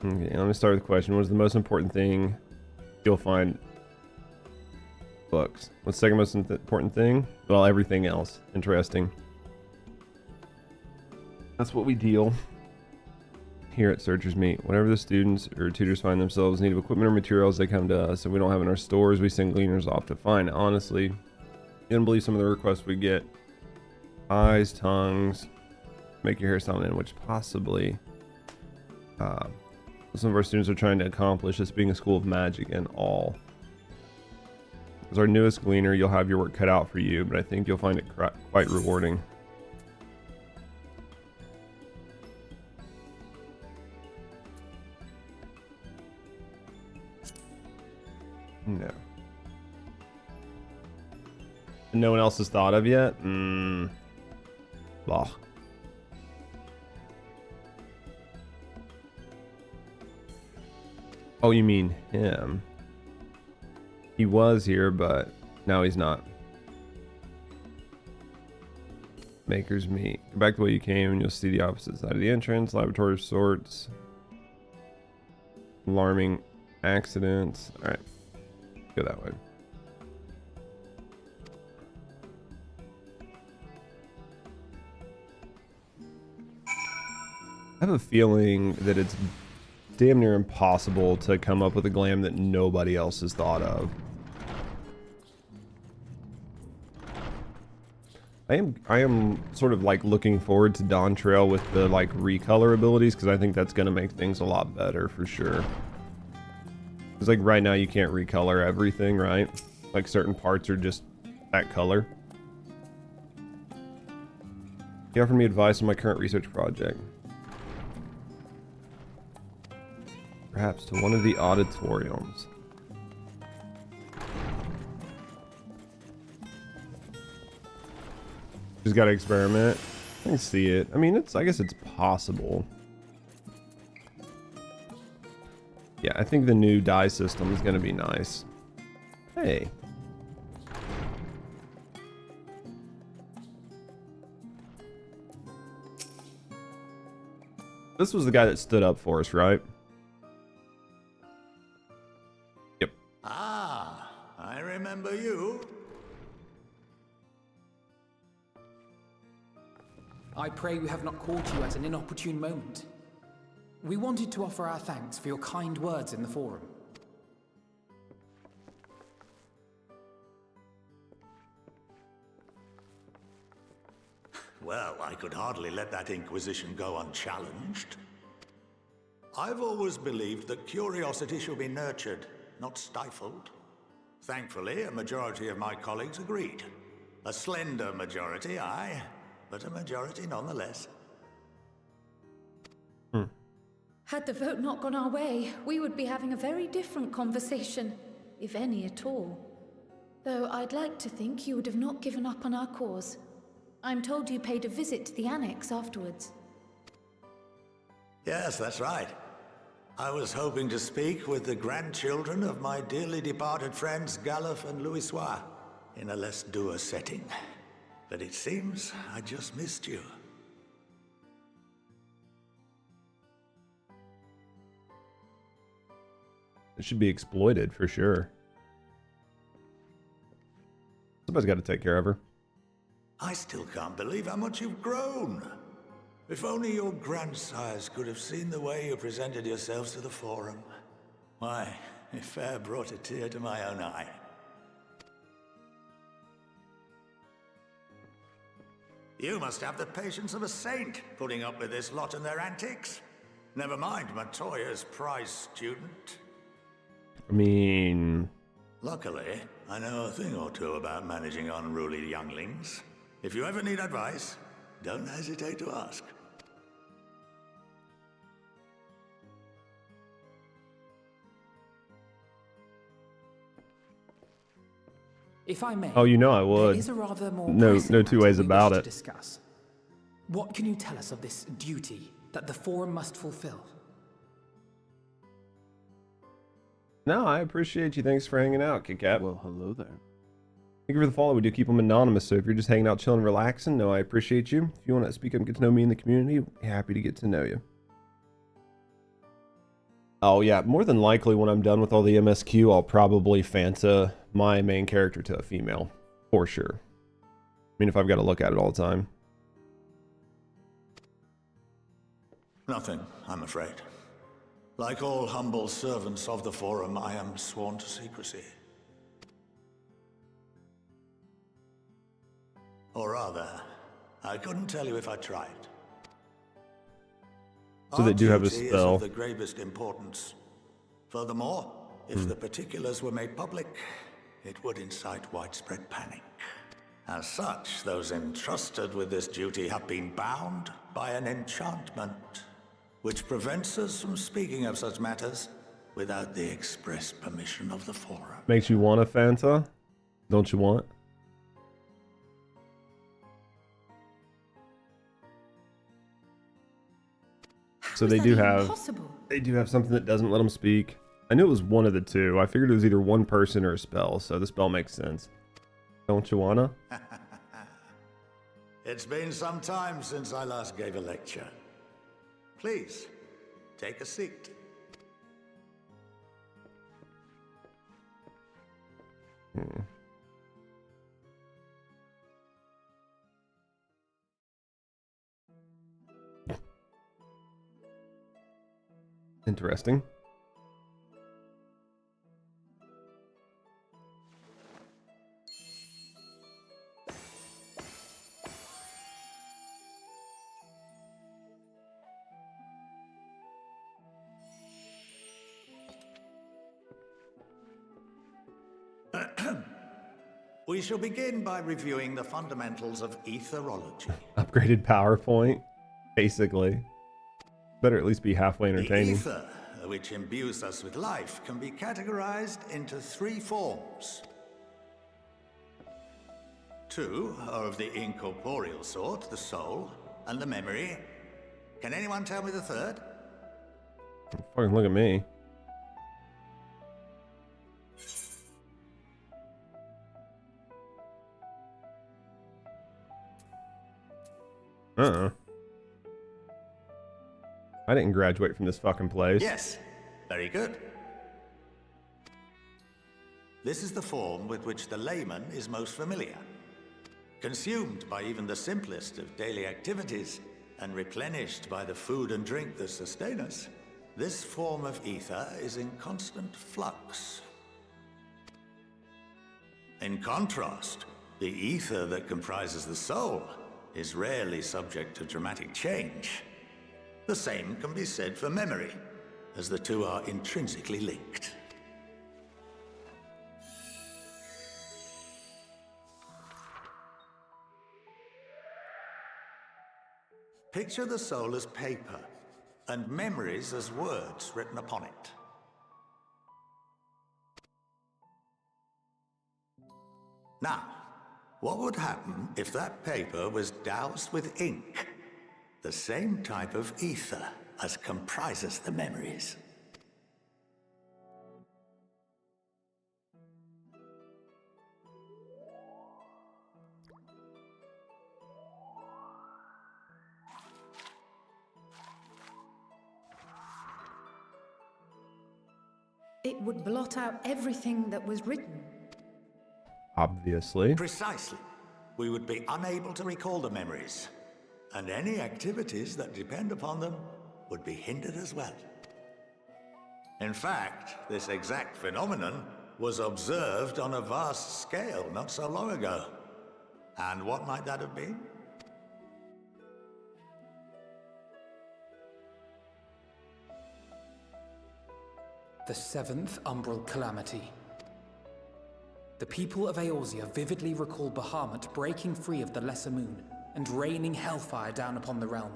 Speaker 1: Okay, let me start with the question. What is the most important thing you'll find? Books. What's the second most important thing? Well, everything else. Interesting. That's what we deal here at Searchers Meet. Whenever the students or tutors find themselves in need of equipment or materials, they come to us. If we don't have it in our stores, we send gleaners off to find. Honestly, you didn't believe some of the requests we get. Eyes, tongues, make your hair sound in, which possibly some of our students are trying to accomplish, this being a school of magic and all. As our newest gleaner, you'll have your work cut out for you, but I think you'll find it quite rewarding. No. No one else has thought of yet? Blah. Oh, you mean him? He was here, but now he's not. Maker's Meet. Go back the way you came and you'll see the opposite side of the entrance. Laboratory of sorts. Alarming accidents. Alright. Go that way. I have a feeling that it's damn near impossible to come up with a glam that nobody else has thought of. I am sort of like looking forward to Dawn Trail with the like recolor abilities, because I think that's going to make things a lot better for sure. Because like right now you can't recolor everything, right? Like certain parts are just that color. He offered me advice on my current research project. Perhaps to one of the auditoriums. Just gotta experiment. I can see it. I mean, I guess it's possible. Yeah, I think the new die system is gonna be nice. Hey. This was the guy that stood up for us, right? Yep.
Speaker 12: Ah, I remember you.
Speaker 4: I pray we have not caught you at an inopportune moment. We wanted to offer our thanks for your kind words in the forum.
Speaker 12: Well, I could hardly let that inquisition go unchallenged. I've always believed that curiosity should be nurtured, not stifled. Thankfully, a majority of my colleagues agreed. A slender majority, aye, but a majority nonetheless.
Speaker 9: Had the vote not gone our way, we would be having a very different conversation, if any at all. Though I'd like to think you would have not given up on our cause. I'm told you paid a visit to the Annex afterwards.
Speaker 12: Yes, that's right. I was hoping to speak with the grandchildren of my dearly departed friends Galuf and Louisoix in a less dour setting. But it seems I just missed you.
Speaker 1: It should be exploited for sure. Somebody's got to take care of her.
Speaker 12: I still can't believe how much you've grown. If only your grandsires could have seen the way you presented yourselves to the Forum. Why, it fair brought a tear to my own eye. You must have the patience of a saint, putting up with this lot and their antics. Never mind Matoya's prize student.
Speaker 1: I mean...
Speaker 12: Luckily, I know a thing or two about managing unruly younglings. If you ever need advice, don't hesitate to ask.
Speaker 4: If I may,
Speaker 1: oh, you know I would.
Speaker 4: There is a rather more
Speaker 1: no two ways about it.
Speaker 4: Discuss. What can you tell us of this duty that the Forum must fulfill?
Speaker 1: No, I appreciate you. Thanks for hanging out, Kit Kat.
Speaker 13: Well, hello there.
Speaker 1: Thank you for the follow. We do keep them anonymous, so if you're just hanging out, chilling, relaxing, no, I appreciate you. If you want to speak up and get to know me in the community, happy to get to know you. Oh yeah, more than likely when I'm done with all the MSQ, I'll probably Fanta my main character to a female, for sure. I mean, if I've got to look at it all the time.
Speaker 12: Nothing, I'm afraid. Like all humble servants of the Forum, I am sworn to secrecy. Or rather, I couldn't tell you if I tried.
Speaker 1: So they do have a
Speaker 12: Our duty
Speaker 1: spell.
Speaker 12: is of the gravest importance. Furthermore, if the particulars were made public, it would incite widespread panic. As such, those entrusted with this duty have been bound by an enchantment, which prevents us from speaking of such matters without the express permission of the Forum.
Speaker 1: Makes you want a Fanta? Don't you want? So they do have something that doesn't let them speak. I knew it was one of the two. I figured it was either one person or a spell, so the spell makes sense. Don't you wanna?
Speaker 12: It's been some time since I last gave a lecture. Please, take a seat.
Speaker 1: Interesting.
Speaker 12: We shall begin by reviewing the fundamentals of etherology.
Speaker 1: Upgraded PowerPoint, basically. Better at least be halfway entertaining.
Speaker 12: The ether, which imbues us with life, can be categorized into three forms. Two are of the incorporeal sort, the soul and the memory. Can anyone tell me the third?
Speaker 1: Fucking look at me. I didn't graduate from this fucking place.
Speaker 12: Yes, very good. This is the form with which the layman is most familiar. Consumed by even the simplest of daily activities, and replenished by the food and drink that sustain us, this form of ether is in constant flux. In contrast, the ether that comprises the soul is rarely subject to dramatic change. The same can be said for memory, as the two are intrinsically linked. Picture the soul as paper, and memories as words written upon it. Now, what would happen if that paper was doused with ink? The same type of ether as comprises the memories.
Speaker 9: It would blot out everything that was written.
Speaker 1: Obviously.
Speaker 12: Precisely. We would be unable to recall the memories, and any activities that depend upon them would be hindered as well. In fact, this exact phenomenon was observed on a vast scale not so long ago. And what might that have been?
Speaker 4: The seventh Umbral Calamity. The people of Eorzea vividly recall Bahamut breaking free of the Lesser Moon and raining hellfire down upon the realm.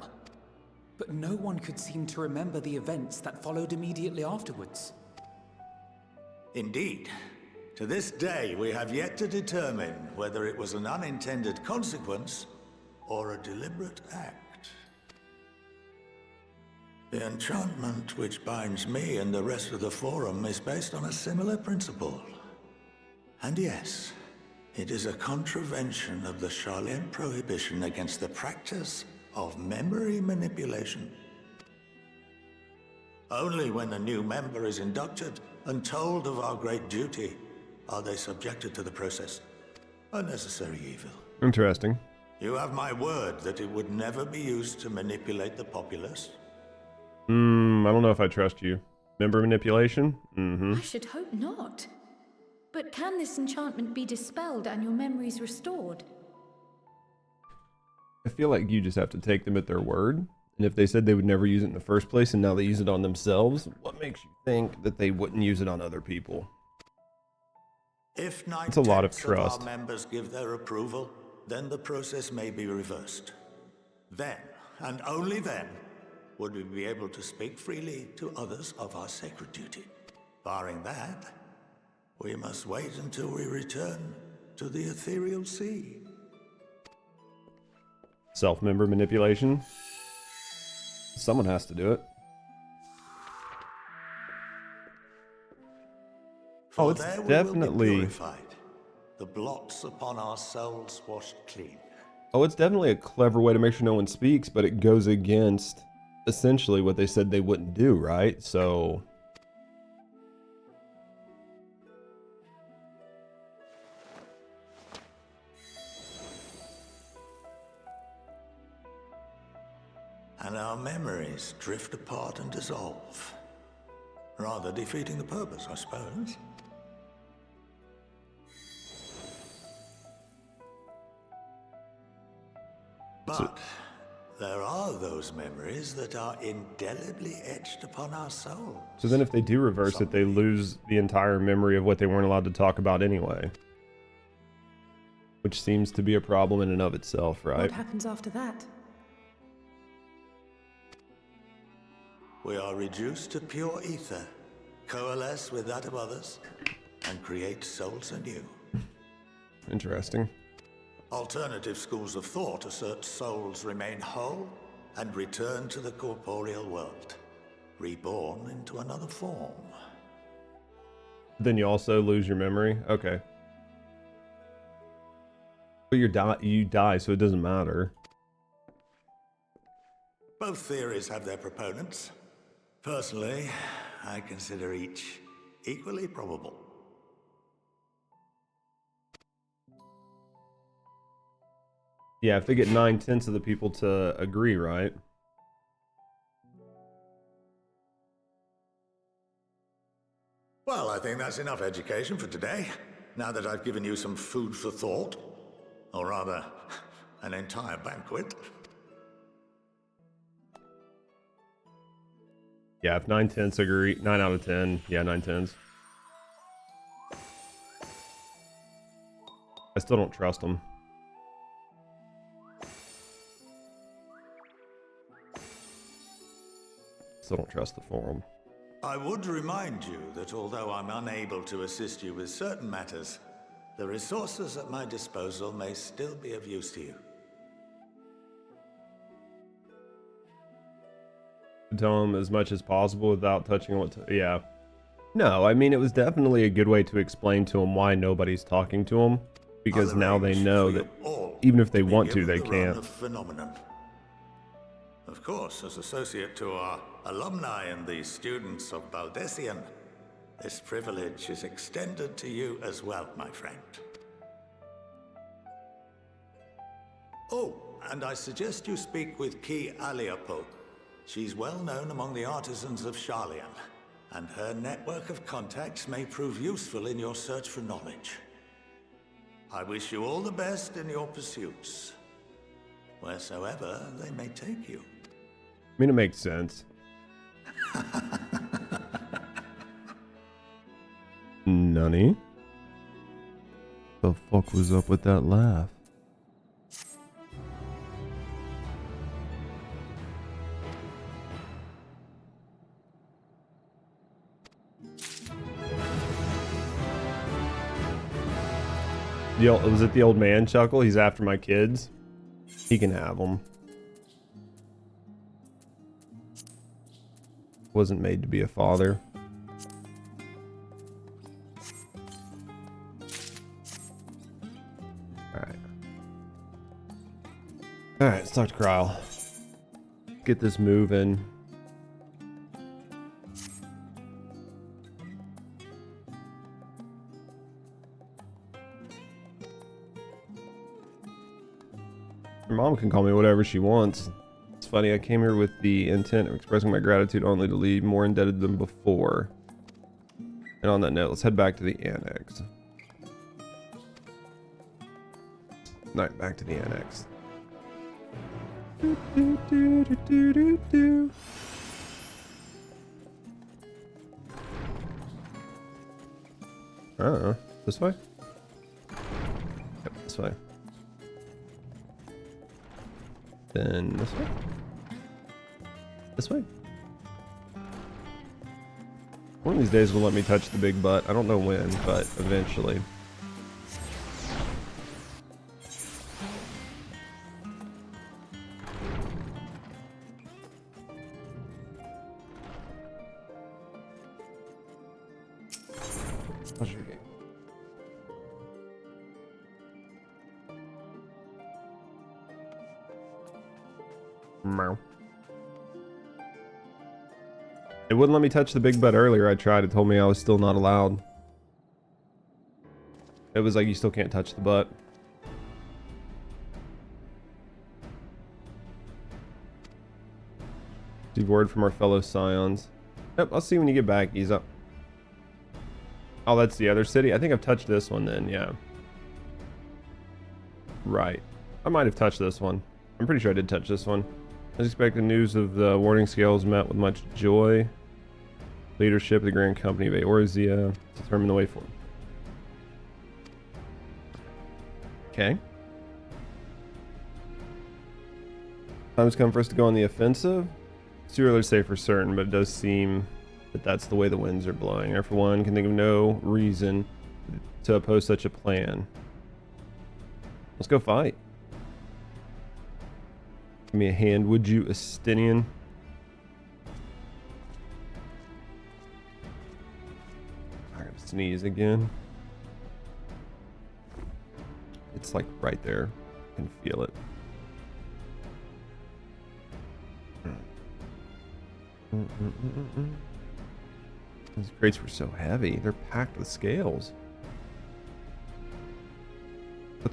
Speaker 4: But no one could seem to remember the events that followed immediately afterwards.
Speaker 12: Indeed. To this day, we have yet to determine whether it was an unintended consequence or a deliberate act. The enchantment which binds me and the rest of the Forum is based on a similar principle. And yes, it is a contravention of the Sharlayan prohibition against the practice of memory manipulation. Only when a new member is inducted and told of our great duty are they subjected to the process. A necessary evil.
Speaker 1: Interesting.
Speaker 12: You have my word that it would never be used to manipulate the populace?
Speaker 1: I don't know if I trust you. Member manipulation?
Speaker 9: I should hope not. But can this enchantment be dispelled and your memories restored?
Speaker 1: I feel like you just have to take them at their word. And if they said they would never use it in the first place and now they use it on themselves, what makes you think that they wouldn't use it on other people?
Speaker 12: If
Speaker 1: it's a lot of trust.
Speaker 12: Our members give their approval, then the process may be reversed. Then, and only then, would we be able to speak freely to others of our sacred duty. Barring that, we must wait until we return to the ethereal sea.
Speaker 1: Self-member manipulation? Someone has to do it. Oh, it's definitely...
Speaker 12: The blots upon our souls washed clean.
Speaker 1: Oh, it's definitely a clever way to make sure no one speaks, but it goes against essentially what they said they wouldn't do, right? So...
Speaker 12: And our memories drift apart and dissolve. Rather defeating the purpose, I suppose. But there are those memories that are indelibly etched upon our souls.
Speaker 1: So then if they do reverse it, they lose the entire memory of what they weren't allowed to talk about anyway. Which seems to be a problem in and of itself, right?
Speaker 2: What happens after that?
Speaker 12: We are reduced to pure ether, coalesce with that of others, and create souls anew.
Speaker 1: Interesting.
Speaker 12: Alternative schools of thought assert souls remain whole and return to the corporeal world, reborn into another form.
Speaker 1: Then you also lose your memory? Okay. But you die, so it doesn't matter.
Speaker 12: Both theories have their proponents. Personally, I consider each equally probable.
Speaker 1: Yeah, if they get 9/10 of the people to agree, right?
Speaker 12: Well, I think that's enough education for today. Now that I've given you some food for thought. Or rather, an entire banquet.
Speaker 1: Yeah, if 9/10 agree, 9 out of 10. Yeah, 9/10. I still don't trust them. Still don't trust the forum.
Speaker 12: I would remind you that although I'm unable to assist you with certain matters, the resources at my disposal may still be of use to you.
Speaker 1: Tell them as much as possible without touching what. Yeah. No, I mean, it was definitely a good way to explain to them why nobody's talking to them. Because now they know that even if they want to, they can't.
Speaker 12: Phenomenon. Of course, as associate to our alumni and the students of Baldessian, this privilege is extended to you as well, my friend. Oh, and I suggest you speak with Ki Aliapo. She's well known among the artisans of Sharlayan, and her network of contacts may prove useful in your search for knowledge. I wish you all the best in your pursuits, wheresoever they may take you.
Speaker 1: I mean, it makes sense. Nunny? The fuck was up with that laugh? Was it the old man chuckle? He's after my kids. He can have them. Wasn't made to be a father. Alright. Alright, let's talk to Kryle. Get this moving. Your mom can call me whatever she wants. It's funny, I came here with the intent of expressing my gratitude only to leave more indebted than before. And on that note, let's head back to the annex. Alright, back to the annex. This way? Yep, this way. Then this way? This way? One of these days will let me touch the big butt. I don't know when, but eventually. How's your game? Meow. It wouldn't let me touch the big butt earlier. I tried. It told me I was still not allowed. It was like, you still can't touch the butt. Receive word from our fellow scions. Yep, I'll see when you get back. Ease up. Oh, that's the other city? I think I've touched this one then, yeah. Right. I might have touched this one. I'm pretty sure I did touch this one. I expect the news of the warding scales met with much joy. Leadership of the Grand Company of Eorzea determine the way forward. Okay. Time's come for us to go on the offensive. It's too early to say for certain, but it does seem that that's the way the winds are blowing. I, for one, can think of no reason to oppose such a plan. Let's go fight. Give me a hand, would you, Estinian? I'm gonna sneeze again. It's like right there. I can feel it. These crates were so heavy. They're packed with scales.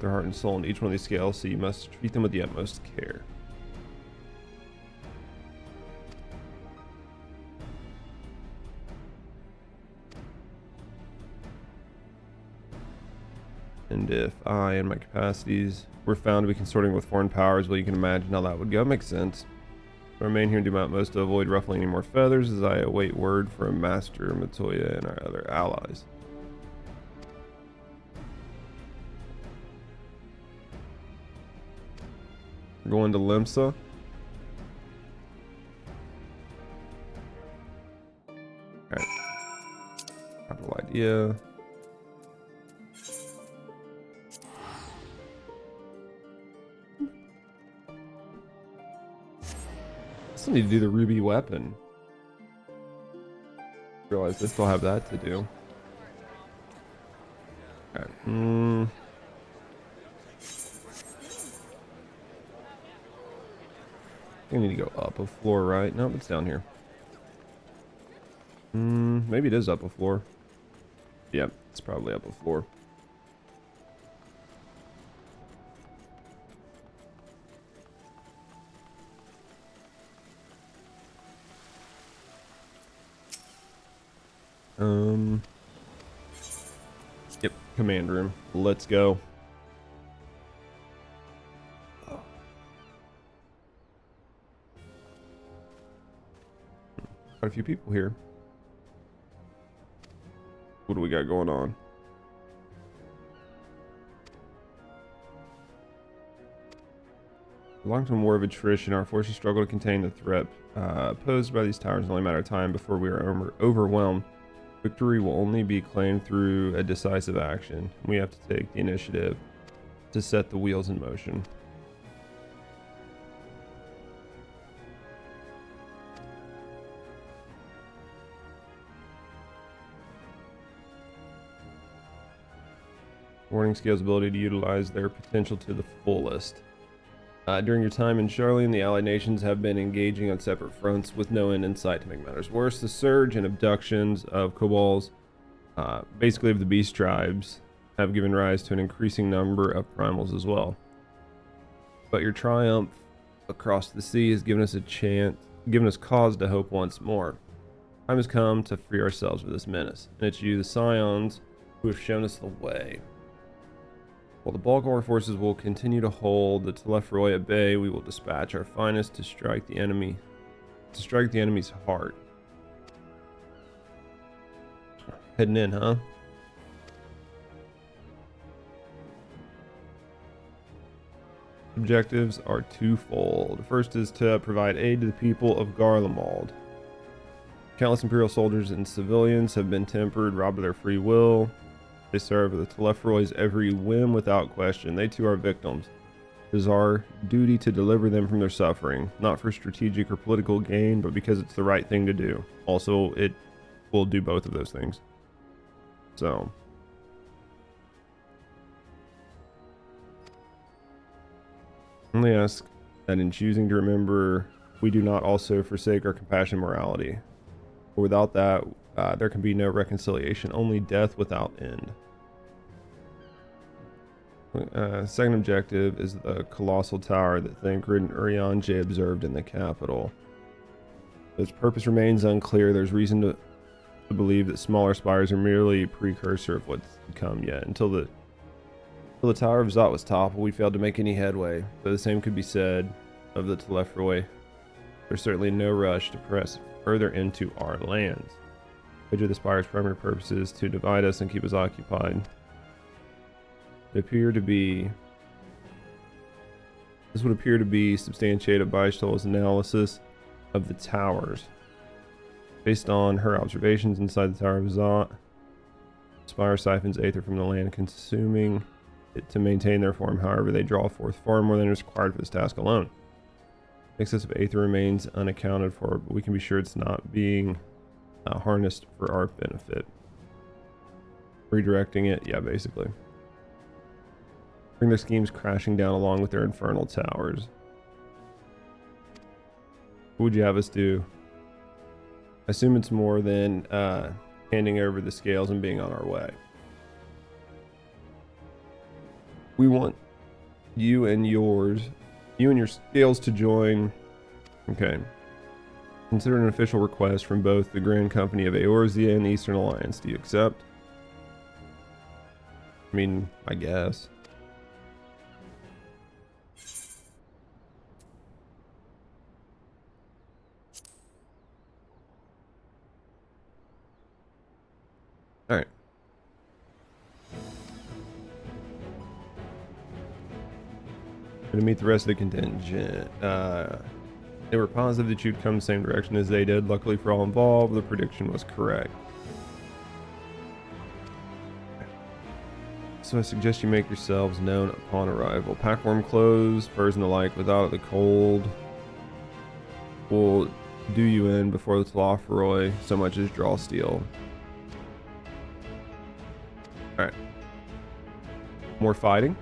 Speaker 1: put their heart and soul into each one of these scales, so you must treat them with the utmost care. And if I and my capacities were found to be consorting with foreign powers, well, you can imagine how that would go. Makes sense. I remain here and do my utmost to avoid ruffling any more feathers as I await word from Master Matoya and our other allies. We're going to Limsa. Alright. Capital idea. Still need to do the ruby weapon. Realize I still have that to do. Okay. I need to go up a floor, right? Nope, it's down here. Maybe it is up a floor. Yep, it's probably up a floor. Yep, command room. Let's go. Quite a few people here. What do we got going on? Long-term war of attrition. Our forces struggle to contain the threat posed by these towers. It's only a matter of time before we are overwhelmed. Victory will only be claimed through a decisive action. We have to take the initiative to set the wheels in motion. Warning scales' ability to utilize their potential to the fullest. During your time in Sharlayan, the allied nations have been engaging on separate fronts with no end in sight. To make matters worse, the surge and abductions of kobolds, basically of the beast tribes, have given rise to an increasing number of primals as well. But your triumph across the sea has given us cause to hope once more. Time has come to free ourselves of this menace, and it's you, the Scions, who have shown us the way. While the bulk of our forces will continue to hold the Thavnair at bay, we will dispatch our finest to strike the enemy's heart. Heading in, huh? Objectives are twofold. The first is to provide aid to the people of Garlemald. Countless Imperial soldiers and civilians have been tempered, robbed of their free will. They serve the Thavnair's every whim without question. They too are victims. It is our duty to deliver them from their suffering, not for strategic or political gain, but because it's the right thing to do. Also, it will do both of those things. So. Only ask that in choosing to remember, we do not also forsake our compassion and morality. For without that, there can be no reconciliation, only death without end. Second objective is the colossal tower that Thancred and Urianger observed in the capital. Its purpose remains unclear. There's reason to believe that smaller spires are merely a precursor of what's to come yet. Until the Tower of Zot was toppled, we failed to make any headway, but the same could be said of the Thavnair. There's certainly no rush to press further into our lands. Which of the spire's primary purpose is to divide us and keep us occupied. This would appear to be substantiated by Stoll's analysis of the towers. Based on her observations inside the Tower of Zot, the spire siphons aether from the land, consuming it to maintain their form. However, they draw forth far more than is required for this task alone. Excess of aether remains unaccounted for, but we can be sure it's not being harnessed for our benefit. Redirecting it, yeah, basically. Bring their schemes crashing down along with their infernal towers. What would you have us do? I assume it's more than handing over the scales and being on our way. We want you and your scales to join. Okay. Consider an official request from both the Grand Company of Eorzea and the Eastern Alliance. Do you accept? I mean, I guess. Alright. Gonna meet the rest of the contingent. They were positive that you'd come the same direction as they did. Luckily for all involved, the prediction was correct. So I suggest you make yourselves known upon arrival. Pack warm clothes, furs and the like, without the cold will do you in before the Tlafroy so much as draw steel. Alright. More fighting?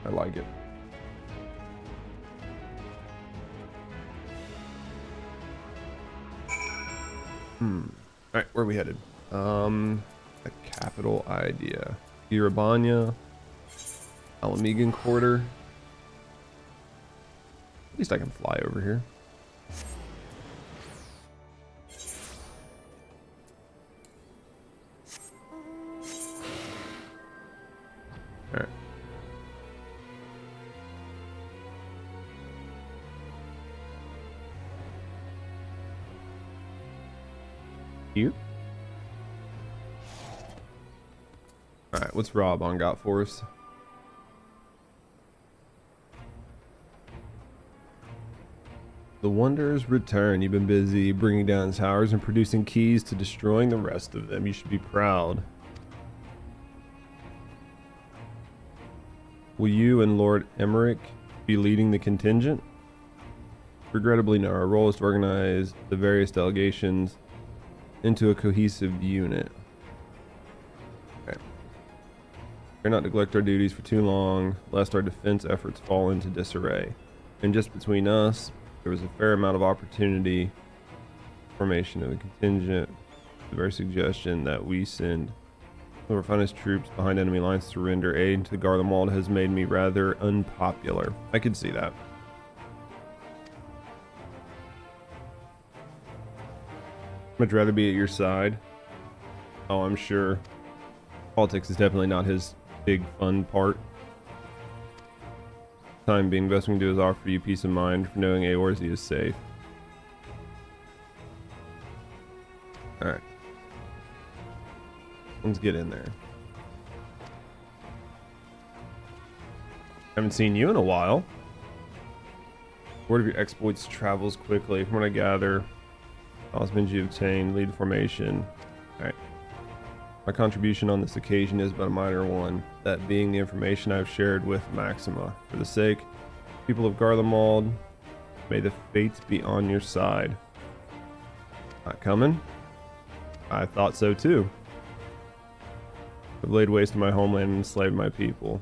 Speaker 1: I like it. Alright, where are we headed? A capital idea. Irabanya. Alamigan Quarter. At least I can fly over here. Alright. Here. Alright, what's Robon got for us? The Wanderers return. You've been busy bringing down towers and producing keys to destroying the rest of them. You should be proud. Will you and Lord Emmerich be leading the contingent? Regrettably, no. Our role is to organize the various delegations into a cohesive unit. Okay. We're not neglect our duties for too long, lest our defense efforts fall into disarray. And just between us, there was a fair amount of opportunity. Formation of a contingent. The very suggestion that we send some of our finest troops behind enemy lines to render aid to the Garlemald has made me rather unpopular. I could see that. Much rather be at your side. Oh, I'm sure. Politics is definitely not his big fun part. Time being, best we can do is offer you peace of mind for knowing Eorzea is safe. Alright. Let's get in there. Haven't seen you in a while. Word of your exploits travels quickly. From what I gather, Osmond you obtained, lead formation. Alright. My contribution on this occasion is but a minor one, that being the information I've shared with Maxima. For the sake, people of Garlemald, may the fates be on your side. Not coming? I thought so too. I've laid waste to my homeland and enslaved my people.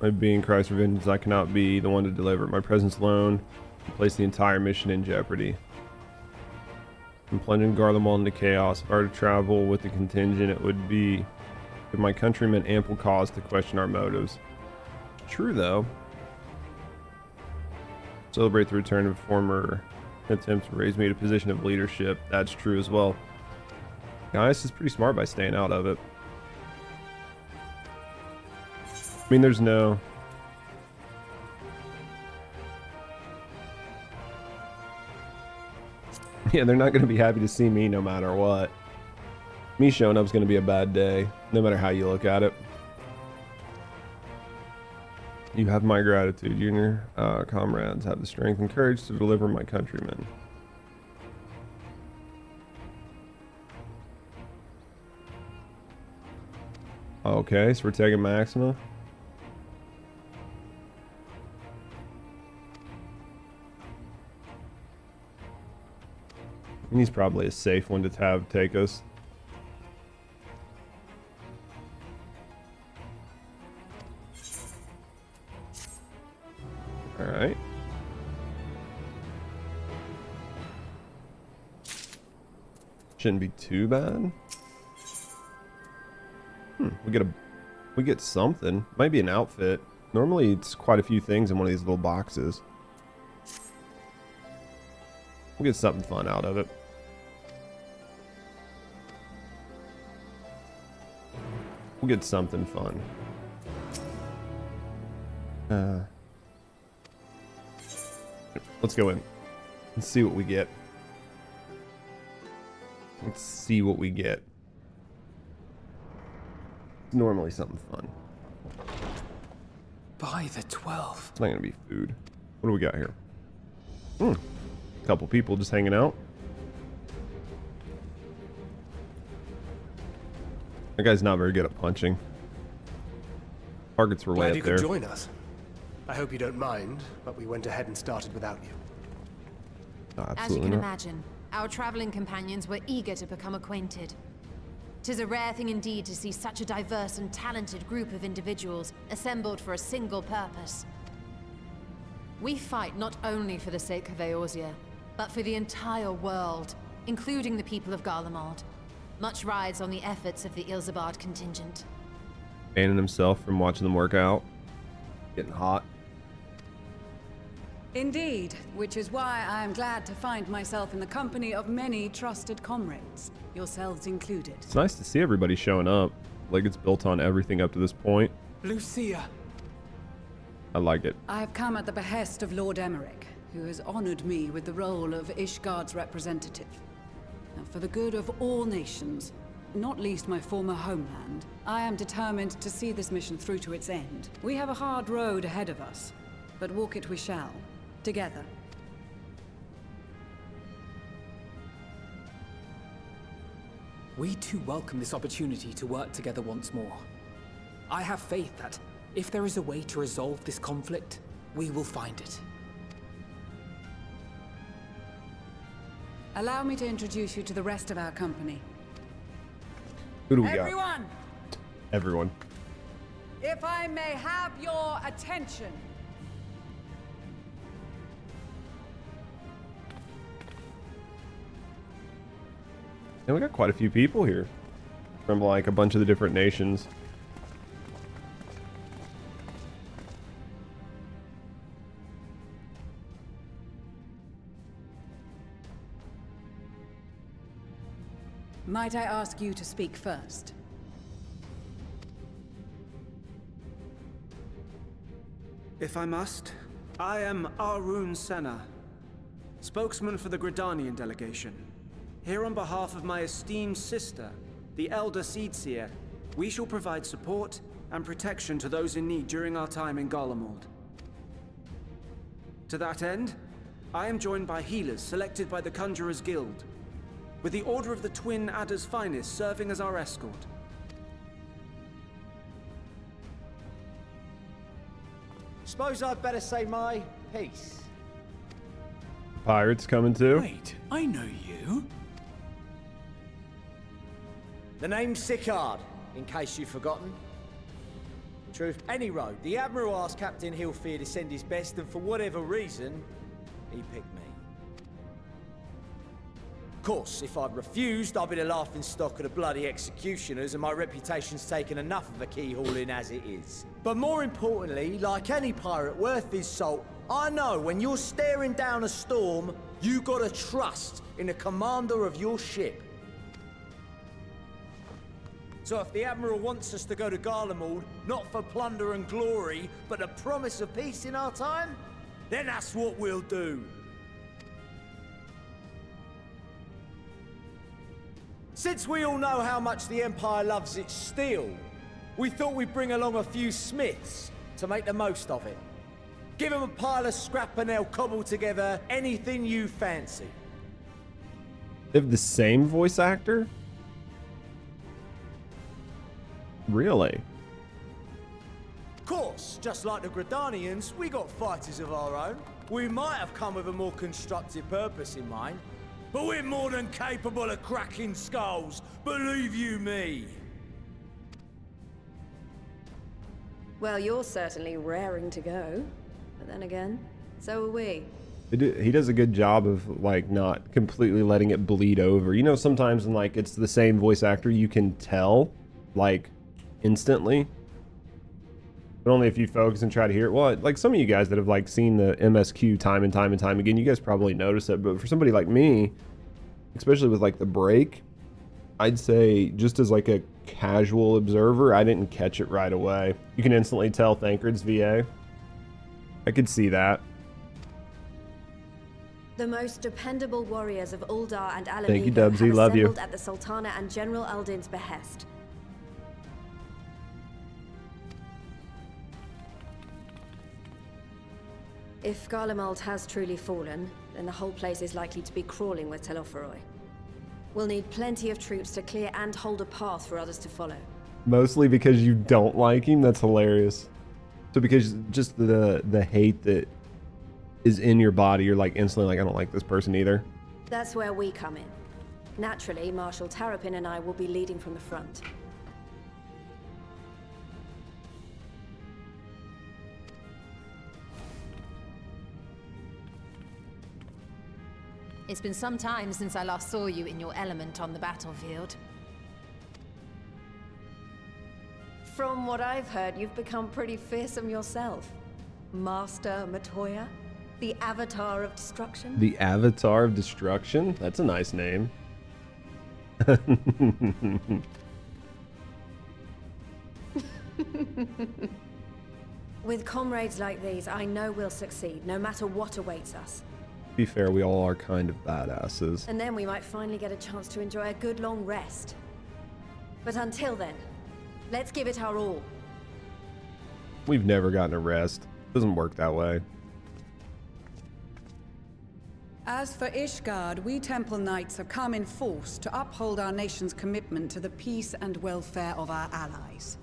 Speaker 1: My being cries for vengeance, I cannot be the one to deliver. My presence alone will place the entire mission in jeopardy. I'm plunging Garlemald into chaos. If I were to travel with the contingent, it would give my countrymen ample cause to question our motives. True, though. Celebrate the return of former attempts to raise me to a position of leadership. That's true as well. Gaius is pretty smart by staying out of it. I mean, there's no... Yeah, they're not going to be happy to see me no matter what. Me showing up is going to be a bad day, no matter how you look at it. You have my gratitude. You and your comrades have the strength and courage to deliver my countrymen. Okay, so we're taking Maxima. He's probably a safe one to have take us. Alright. Shouldn't be too bad. We get a We get something. Might be an outfit. Normally it's quite a few things in one of these little boxes. We'll get something fun out of it. We'll get something fun. Let's go in. Let's see what we get. Let's see what we get. Normally something fun.
Speaker 4: By the 12.
Speaker 1: It's not gonna be food. What do we got here? Couple people just hanging out. That guy's not very good at punching. Targets were way
Speaker 6: Glad
Speaker 1: up
Speaker 6: you
Speaker 1: there.
Speaker 6: could join us. I hope you don't mind, but we went ahead and started without you.
Speaker 1: No,
Speaker 3: As you
Speaker 1: absolutely
Speaker 3: can
Speaker 1: not.
Speaker 3: imagine, our traveling companions were eager to become acquainted. 'Tis a rare thing indeed to see such a diverse and talented group of individuals assembled for a single purpose. We fight not only for the sake of Eorzea, but for the entire world, including the people of Garlemald. Much rides on the efforts of the Ilzabard contingent.
Speaker 1: Banning himself from watching them work out. Getting hot.
Speaker 13: Indeed, which is why I am glad to find myself in the company of many trusted comrades, yourselves included.
Speaker 1: It's nice to see everybody showing up. Like it's built on everything up to this point.
Speaker 4: Lucia.
Speaker 1: I like it.
Speaker 13: I have come at the behest of Lord Emmerich, who has honored me with the role of Ishgard's representative. Now, for the good of all nations, not least my former homeland, I am determined to see this mission through to its end. We have a hard road ahead of us, but walk it we shall, together.
Speaker 4: We too welcome this opportunity to work together once more. I have faith that if there is a way to resolve this conflict, we will find it.
Speaker 13: Allow me to introduce you to the rest of our company.
Speaker 1: Who do we got?
Speaker 13: Everyone,
Speaker 1: Everyone.
Speaker 13: if I may have your attention.
Speaker 1: And we got quite a few people here from like a bunch of the different nations.
Speaker 13: Might I ask you to speak first?
Speaker 11: If I must, I am Arun Senna, spokesman for the Gridanian delegation. Here on behalf of my esteemed sister, the Elder Seedseer, we shall provide support and protection to those in need during our time in Garlemald. To that end, I am joined by healers selected by the Conjurers Guild, with the Order of the Twin Adder's Finest serving as our escort.
Speaker 14: Suppose I'd better say my piece.
Speaker 1: Pirates coming too.
Speaker 10: Wait, I know you.
Speaker 14: The name's Sicard, in case you've forgotten. Truth, any road. The Admiral asked Captain Hillfear to send his best, and for whatever reason, he picked me. Of course, if I'd refused, I'd be the laughing stock of the bloody executioners, and my reputation's taken enough of a keyhauling as it is. But more importantly, like any pirate worth his salt, I know when you're staring down a storm, you gotta trust in the commander of your ship. So if the Admiral wants us to go to Garlemald, not for plunder and glory, but the promise of peace in our time, then that's what we'll do. Since we all know how much the Empire loves its steel, we thought we'd bring along a few smiths to make the most of it. Give them a pile of scrap and they'll cobble together anything you fancy.
Speaker 1: They have the same voice actor? Really?
Speaker 14: Of course, just like the Gridanians, we got fighters of our own. We might have come with a more constructive purpose in mind, but we're more than capable of cracking skulls, believe you me.
Speaker 15: Well, you're certainly raring to go. But then again, so are we.
Speaker 1: He does a good job of like not completely letting it bleed over. You know, sometimes when like it's the same voice actor, you can tell like instantly. but only if you focus and try to hear it. Well, like some of you guys that have like seen the MSQ time and time and time again, you guys probably notice it. But for somebody like me, especially with like the break, I'd say just as like a casual observer, I didn't catch it right away. You can instantly tell Thancred's VA. I could see that.
Speaker 15: The most dependable warriors of Uldar and Alameda
Speaker 1: Thank you, Dubsy.
Speaker 15: have
Speaker 1: Love you.
Speaker 15: assembled at the Sultana and General Aldin's behest. If Garlemald has truly fallen, then the whole place is likely to be crawling with Telophoroi. We'll need plenty of troops to clear and hold a path for others to follow.
Speaker 1: Mostly because you don't like him? That's hilarious. So because just the hate that is in your body, you're like instantly like, I don't like this person either.
Speaker 15: That's where we come in. Naturally, Marshal Tarapin and I will be leading from the front.
Speaker 3: It's been some time since I last saw you in your element on the battlefield.
Speaker 15: From what I've heard, you've become pretty fearsome yourself. Master Matoya? The Avatar of Destruction?
Speaker 1: The Avatar of Destruction? That's a nice name.
Speaker 15: With comrades like these, I know we'll succeed, no matter what awaits us.
Speaker 1: To be fair, we all are kind of badasses.
Speaker 15: And then we might finally get a chance to enjoy a good long rest. But until then, let's give it our all.
Speaker 1: We've never gotten a rest. Doesn't work that way.
Speaker 13: As for Ishgard, we Temple Knights have come in force to uphold our nation's commitment to the peace and welfare of our allies.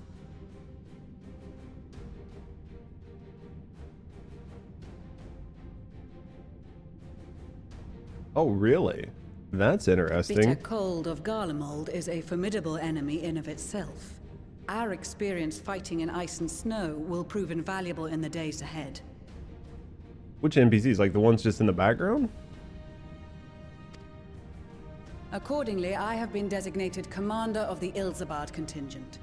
Speaker 1: Oh, really? That's interesting.
Speaker 13: Bitter cold of Garlemald is a formidable enemy in of itself. Our experience fighting in ice and snow will prove invaluable in the days ahead.
Speaker 1: Which NPCs? Like the ones just in the background?
Speaker 13: Accordingly, I have been designated commander of the Ilzabard contingent.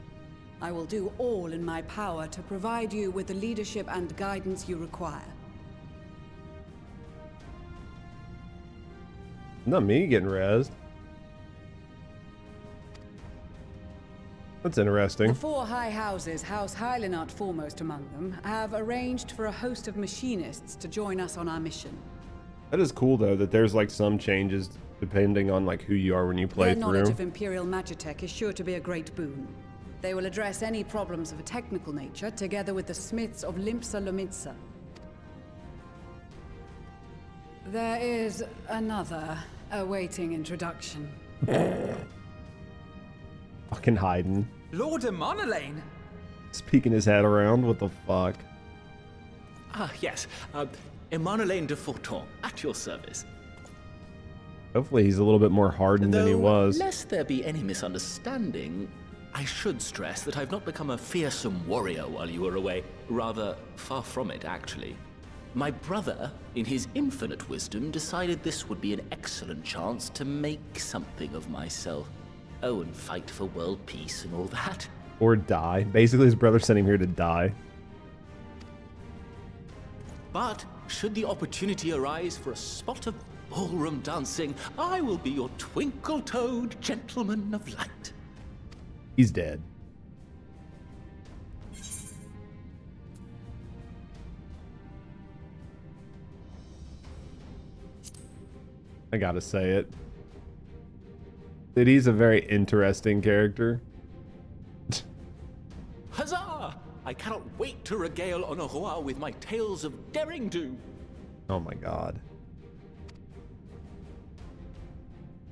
Speaker 13: I will do all in my power to provide you with the leadership and guidance you require.
Speaker 1: Not me getting rezzed. That's interesting.
Speaker 13: The four high houses, House Hylinart foremost among them, have arranged for a host of machinists to join us on our mission.
Speaker 1: That is cool though, that there's like some changes depending on like who you are when you play
Speaker 13: Their
Speaker 1: through.
Speaker 13: knowledge of Imperial Magitech is sure to be a great boon. They will address any problems of a technical nature together with the smiths of Limpsa Lomitsa. There is another awaiting introduction.
Speaker 1: Fucking hiding.
Speaker 10: Lord Emonolain?
Speaker 1: Speaking his head around, what the fuck?
Speaker 16: Ah, yes. Emonolain de Forton, at your service.
Speaker 1: Hopefully he's a little bit more hardened than he was.
Speaker 16: Lest there be any misunderstanding, I should stress that I've not become a fearsome warrior while you were away. Rather, far from it, actually. My brother, in his infinite wisdom, decided this would be an excellent chance to make something of myself. Oh, and fight for world peace and all that.
Speaker 1: Or die. Basically, his brother sent him here to die.
Speaker 16: But, should the opportunity arise for a spot of ballroom dancing, I will be your twinkle-toed gentleman of light.
Speaker 1: He's dead. I gotta say it. That he's a very interesting character.
Speaker 16: Huzzah! I cannot wait to regale Honoroa with my tales of daring do.
Speaker 1: Oh my god.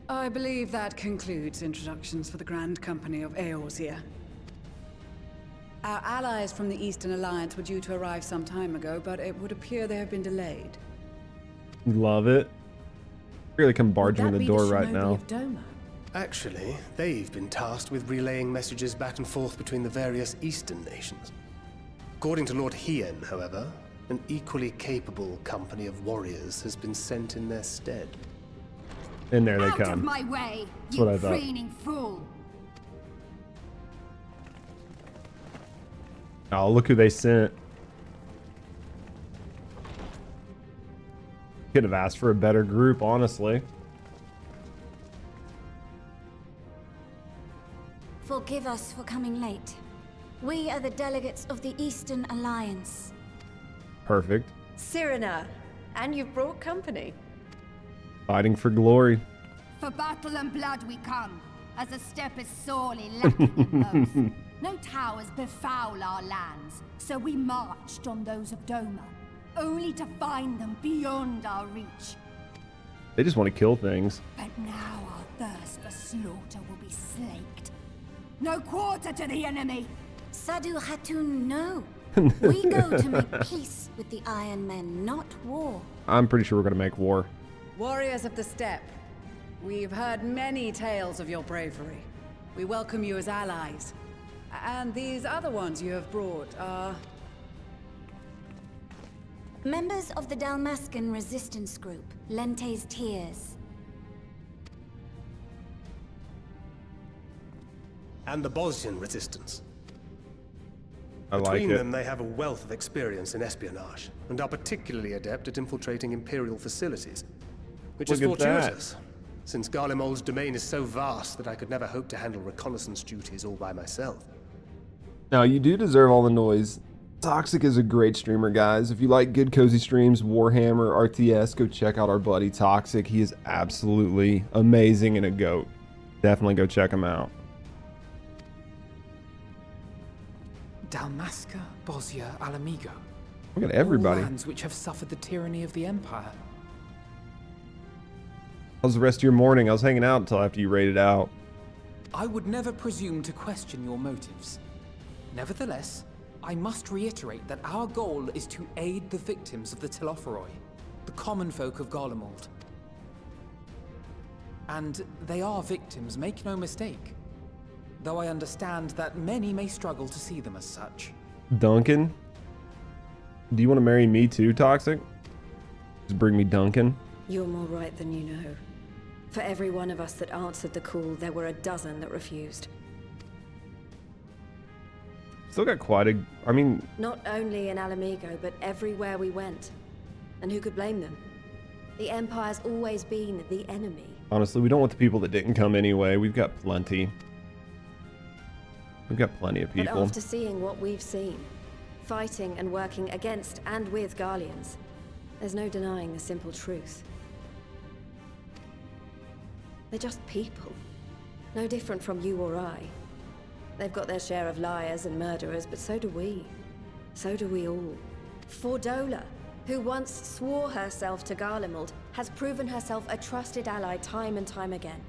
Speaker 13: I believe that concludes introductions for the Grand Company of Eorzea. Our allies from the Eastern Alliance were due to arrive some time ago, but it would appear they have been delayed.
Speaker 1: Love it. Really come barging in the door right now.
Speaker 6: Actually, they've been tasked with relaying messages back and forth between the various Eastern nations. According to Lord Hien, however, an equally capable company of warriors has been sent in their stead.
Speaker 1: And there they
Speaker 3: Out of
Speaker 1: come.
Speaker 3: my way,
Speaker 1: That's what I
Speaker 3: you
Speaker 1: thought.
Speaker 3: preening fool!
Speaker 1: Oh, look who they sent. Could have asked for a better group, honestly.
Speaker 17: Forgive us for coming late. We are the delegates of the Eastern Alliance.
Speaker 1: Perfect.
Speaker 15: Cyrena, and you've brought company.
Speaker 1: Fighting for glory.
Speaker 18: For battle and blood we come, as a step is sorely lacking in both. No towers befoul our lands, so we marched on those of Doma, only to find them beyond our reach.
Speaker 1: They just want to kill things.
Speaker 18: But now our thirst for slaughter will be slaked. No quarter to the enemy!
Speaker 17: Sadu Hatun, no. We go to make peace with the Iron Men, not war.
Speaker 1: I'm pretty sure we're going to make war.
Speaker 13: Warriors of the Steppe, we've heard many tales of your bravery. We welcome you as allies. And these other ones you have brought are...
Speaker 17: Members of the Dalmascan resistance group, Lente's Tears.
Speaker 6: And the Bosnian resistance.
Speaker 1: I like
Speaker 6: Between
Speaker 1: it.
Speaker 6: them, they have a wealth of experience in espionage, and are particularly adept at infiltrating Imperial facilities. Which is
Speaker 1: Look at that.
Speaker 6: fortuitous, since Garlemald's domain is so vast that I could never hope to handle reconnaissance duties all by myself.
Speaker 1: Now, you do deserve all the noise. Toxic is a great streamer, guys. If you like good, cozy streams, Warhammer, RTS, go check out our buddy Toxic. He is absolutely amazing and a goat. Definitely go check him out.
Speaker 4: Dalmasca, Bosnia, Alamigo.
Speaker 1: Look at everybody.
Speaker 4: All lands which have suffered the tyranny of the Empire.
Speaker 1: How's the rest of your morning? I was hanging out until after you raided out.
Speaker 4: I would never presume to question your motives. Nevertheless, I must reiterate that our goal is to aid the victims of the Telophoroi, the common folk of Garlemald. And they are victims, make no mistake. Though I understand that many may struggle to see them as such.
Speaker 1: Duncan? Do you want to marry me too, Toxic? Just bring me Duncan.
Speaker 15: You're more right than you know. For every one of us that answered the call, there were a dozen that refused.
Speaker 1: Still got quite a... I mean...
Speaker 15: Not only in Alamigo, but everywhere we went. And who could blame them? The Empire's always been the enemy.
Speaker 1: Honestly, we don't want the people that didn't come anyway. We've got plenty. We've got plenty of
Speaker 15: But
Speaker 1: people.
Speaker 15: after seeing what we've seen, fighting and working against and with Garleans, there's no denying the simple truth. They're just people. No different from you or I. They've got their share of liars and murderers, but so do we. So do we all. Fordola, who once swore herself to Garlemald, has proven herself a trusted ally time and time again.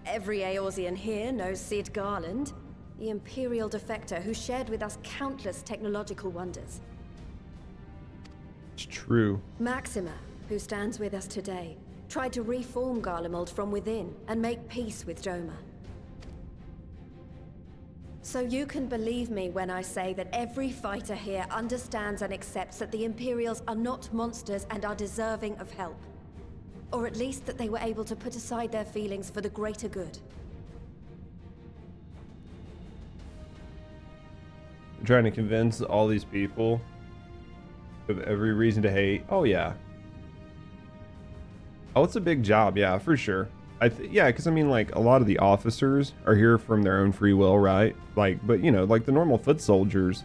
Speaker 15: Every Eorzean here knows Cid Garland, the Imperial defector who shared with us countless technological wonders.
Speaker 1: It's true.
Speaker 15: Maxima, who stands with us today, tried to reform Garlemald from within and make peace with Doma. So you can believe me when I say that every fighter here understands and accepts that the Imperials are not monsters and are deserving of help. Or at least that they were able to put aside their feelings for the greater good.
Speaker 1: I'm trying to convince all these people of every reason to hate. Oh, yeah. Oh, it's a big job. Yeah, for sure. Yeah, because I mean, like, a lot of the officers are here from their own free will, right? Like, but you know, like the normal foot soldiers,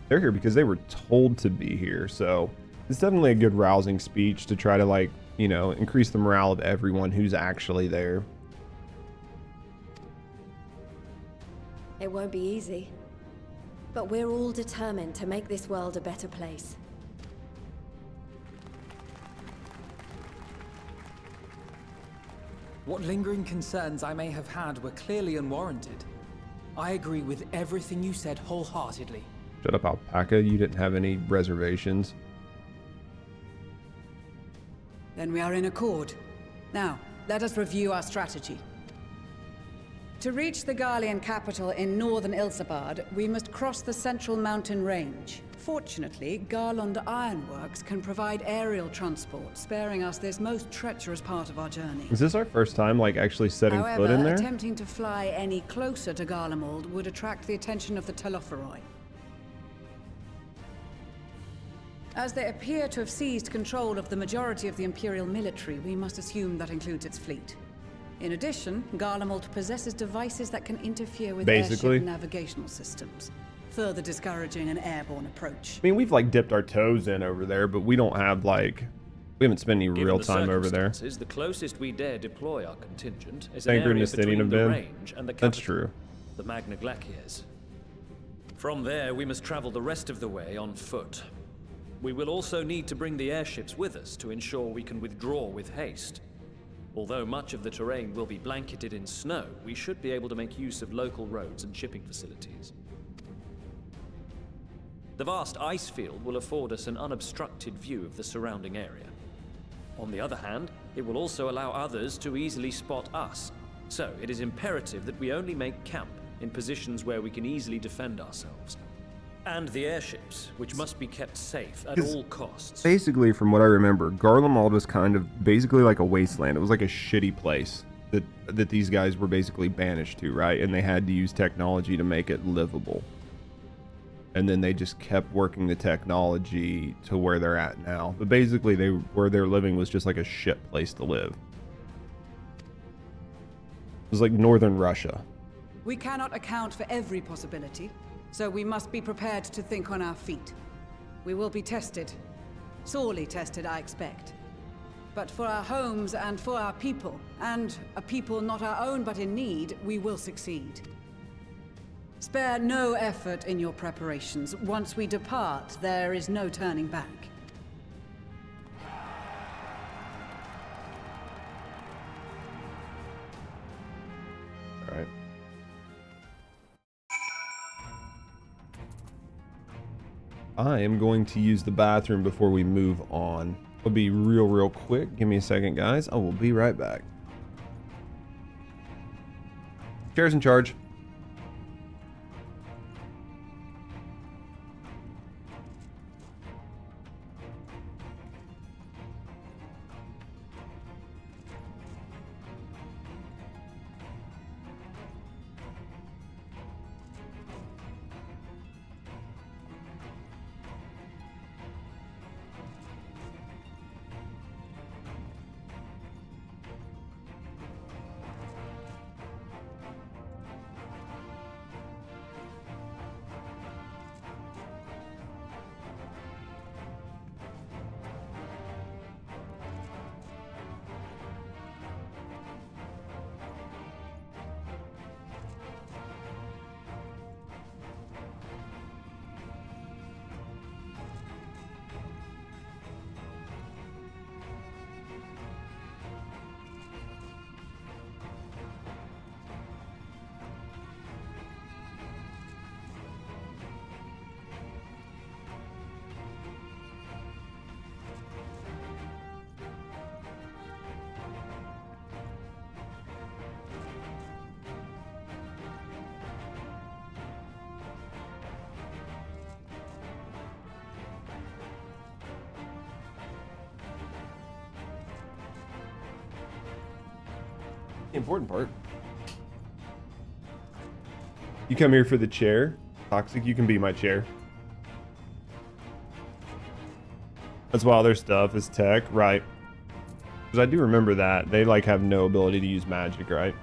Speaker 1: they're here because they were told to be here. So it's definitely a good rousing speech to try to, like, you know, increase the morale of everyone who's actually there.
Speaker 15: It won't be easy. But we're all determined to make this world a better place.
Speaker 4: What lingering concerns I may have had were clearly unwarranted. I agree with everything you said wholeheartedly.
Speaker 1: Shut up, Alpaca. You didn't have any reservations.
Speaker 13: Then we are in accord. Now, let us review our strategy. To reach the Garlean capital in northern Ilsabard, we must cross the central mountain range. Fortunately, Garlond Ironworks can provide aerial transport, sparing us this most treacherous part of our journey.
Speaker 1: Is this our first time, like, actually setting
Speaker 13: However,
Speaker 1: foot in there?
Speaker 13: attempting to fly any closer to Garlemald would attract the attention of the Telophoroi. As they appear to have seized control of the majority of the Imperial military, we must assume that includes its fleet. In addition, Garlemald possesses devices that can interfere with airship navigational systems, further discouraging an airborne approach.
Speaker 1: I mean, we've like dipped our toes in over there, but we don't have like, we haven't spent any real time over there.
Speaker 19: The closest we dare deploy our contingent is
Speaker 1: an area
Speaker 19: between the range and the capital,
Speaker 1: That's true.
Speaker 19: The Magna Glaciers. From there, we must travel the rest of the way on foot. We will also need to bring the airships with us to ensure we can withdraw with haste. Although much of the terrain will be blanketed in snow, we should be able to make use of local roads and shipping facilities. The vast ice field will afford us an unobstructed view of the surrounding area. On the other hand, it will also allow others to easily spot us. So it is imperative that we only make camp in positions where we can easily defend ourselves. And the airships, which must be kept safe at all costs.
Speaker 1: Basically, from what I remember, Garlemald was kind of basically like a wasteland. It was like a shitty place that these guys were basically banished to, right? And they had to use technology to make it livable. And then they just kept working the technology to where they're at now. But basically, where they're living was just like a shit place to live. It was like northern Russia.
Speaker 13: We cannot account for every possibility, so we must be prepared to think on our feet. We will be tested. Sorely tested, I expect. But for our homes and for our people, and a people not our own but in need, we will succeed. Spare no effort in your preparations. Once we depart, there is no turning back.
Speaker 1: All right. I am going to use the bathroom before we move on. It'll be real quick. Give me a second, guys. I will be right back. Chair's in charge. The important part. You come here for the chair. Toxic, you can be my chair. That's why all their stuff is tech, right? Because I do remember that. They like have no ability to use magic, right?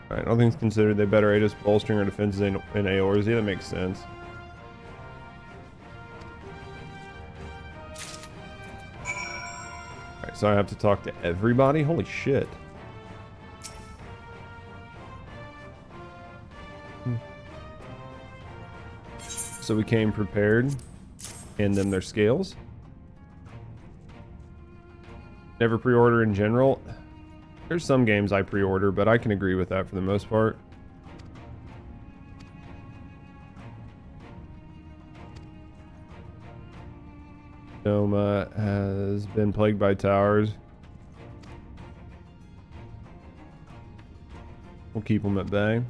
Speaker 1: Alright, all things considered, they better aid us bolstering our defenses in Aors. Yeah, that makes sense. Alright, so I have to talk to everybody? Holy shit. So we came prepared. Hand them their scales. Never pre-order in general. There's some games I pre-order, but I can agree with that for the most part. Noma has been plagued by towers. We'll keep them at bay.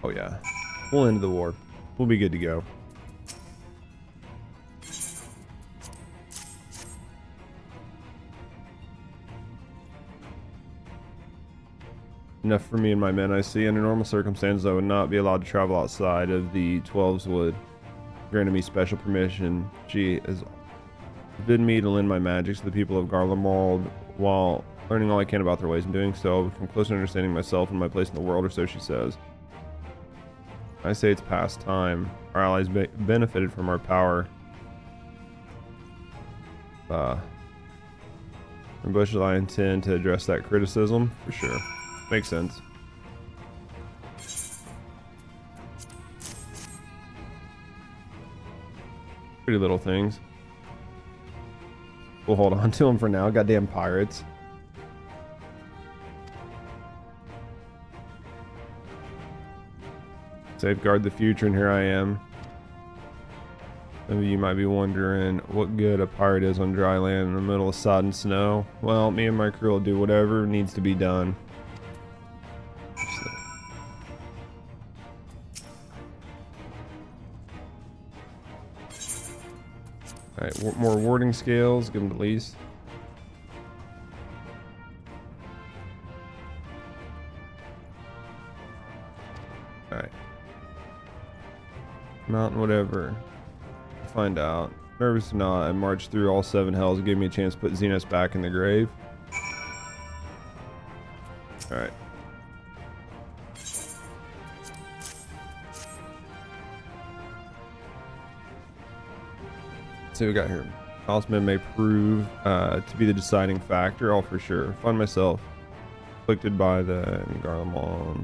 Speaker 1: Oh yeah. We'll end the war. We'll be good to go. Enough for me and my men, I see. Under normal circumstances, I would not be allowed to travel outside of the 12's wood. Granted me special permission. She has forbidden me to lend my magic to the people of Garlemald while learning all I can about their ways. In doing so, I'll become closer to understanding myself and my place in the world, or so she says. I say it's past time. Our allies benefited from our power. In bushes, I intend to address that criticism, for sure. Makes sense. Pretty little things. We'll hold on to them for now. Goddamn pirates. Safeguard the future, and here I am. Some of you might be wondering what good a pirate is on dry land in the middle of sodden snow. Well, me and my crew will do whatever needs to be done. Alright, more warding scales. Give them to least. Alright. Mountain, whatever. Find out. Nervous or not, I marched through all 7 hells and gave me a chance to put Xenos back in the grave. Alright. Let's see what we got here. Talisman may prove to be the deciding factor. All for sure. Find myself afflicted by the Garlemald.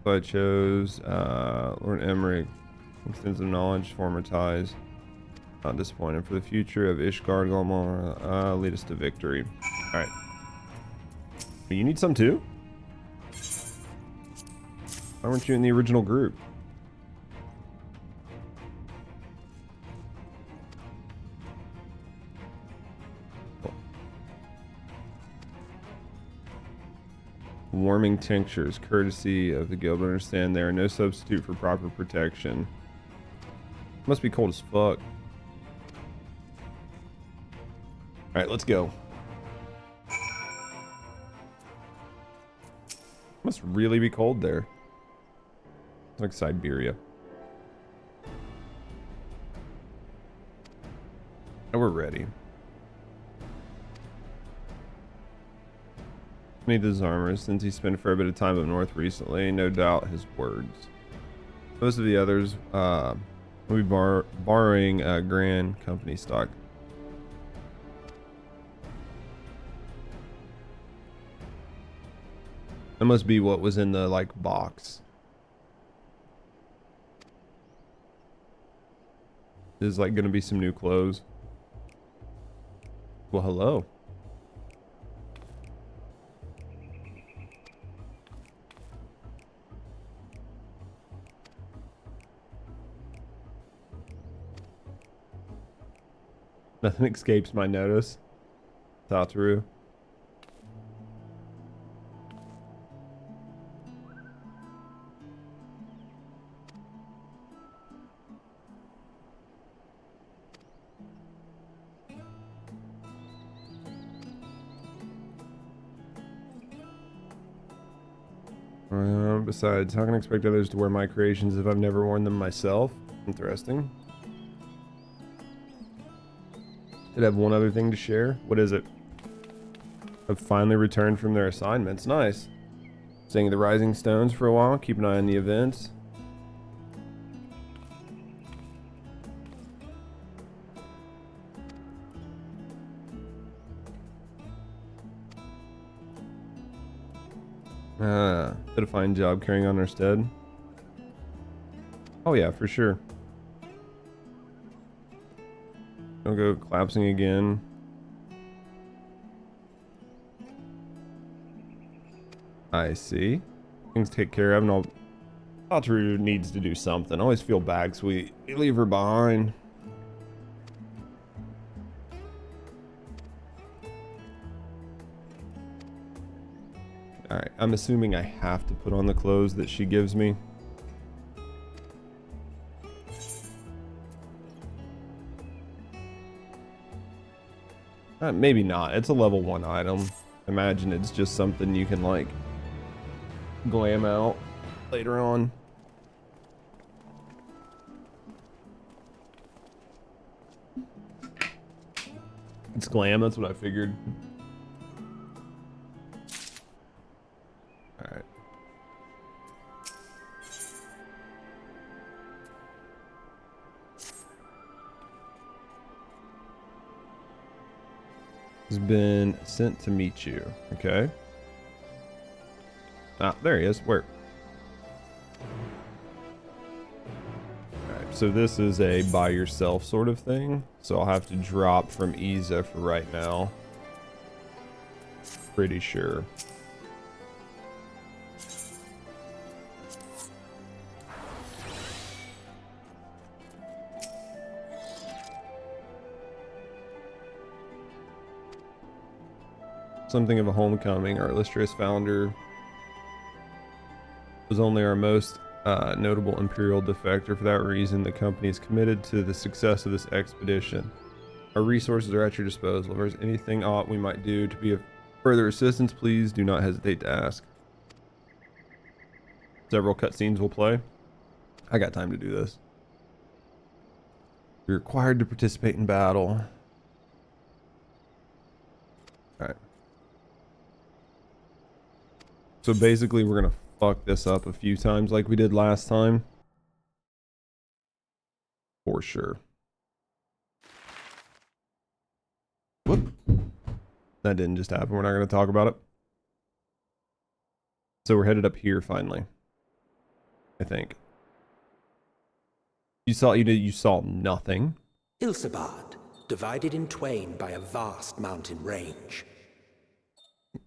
Speaker 1: So I chose Lord Emmerich. Extensive knowledge, former ties. Not disappointed. For the future of Ishgard Galmar, lead us to victory. Alright. You need some too? Why weren't you in the original group? Warming tinctures, courtesy of the guild. Understand they are no substitute for proper protection. Must be cold as fuck. Alright, let's go. Must really be cold there. It's like Siberia. And we're ready. Need this armor since he spent a fair bit of time up north recently. No doubt his words. Most of the others will be borrowing Grand Company stock. That must be what was in the like box. There's like gonna be some new clothes. Well, hello. Nothing escapes my notice. Tataru. Besides, how can I expect others to wear my creations if I've never worn them myself? Interesting. Did have one other thing to share. What is it? I've finally returned from their assignments. Nice. Staying at the Rising Stones for a while. Keep an eye on the events. Did a fine job carrying on our stead. Oh yeah, for sure. Don't go collapsing again. I see. Things to take care of, and I'll... Tataru needs to do something. I always feel bad because we leave her behind. Alright, I'm assuming I have to put on the clothes that she gives me. Maybe not. It's a level 1 item. Imagine it's just something you can like glam out later on. It's glam, that's what I figured. Alright. Has been sent to meet you. Okay. Ah, there he is. Where? Alright, so this is a by yourself sort of thing. So I'll have to drop from Isa for right now. Pretty sure. Something of a homecoming. Our illustrious founder was only our most notable imperial defector. For that reason, the company is committed to the success of this expedition. Our resources are at your disposal. If there's anything aught we might do to be of further assistance, please do not hesitate to ask. Several cutscenes will play. I got time to do this. You're required to participate in battle. Alright. So basically we're gonna fuck this up a few times like we did last time. For sure. Whoop. That didn't just happen. We're not gonna talk about it. So we're headed up here finally. I think. You saw nothing.
Speaker 20: Ilsabad, divided in twain by a vast mountain range.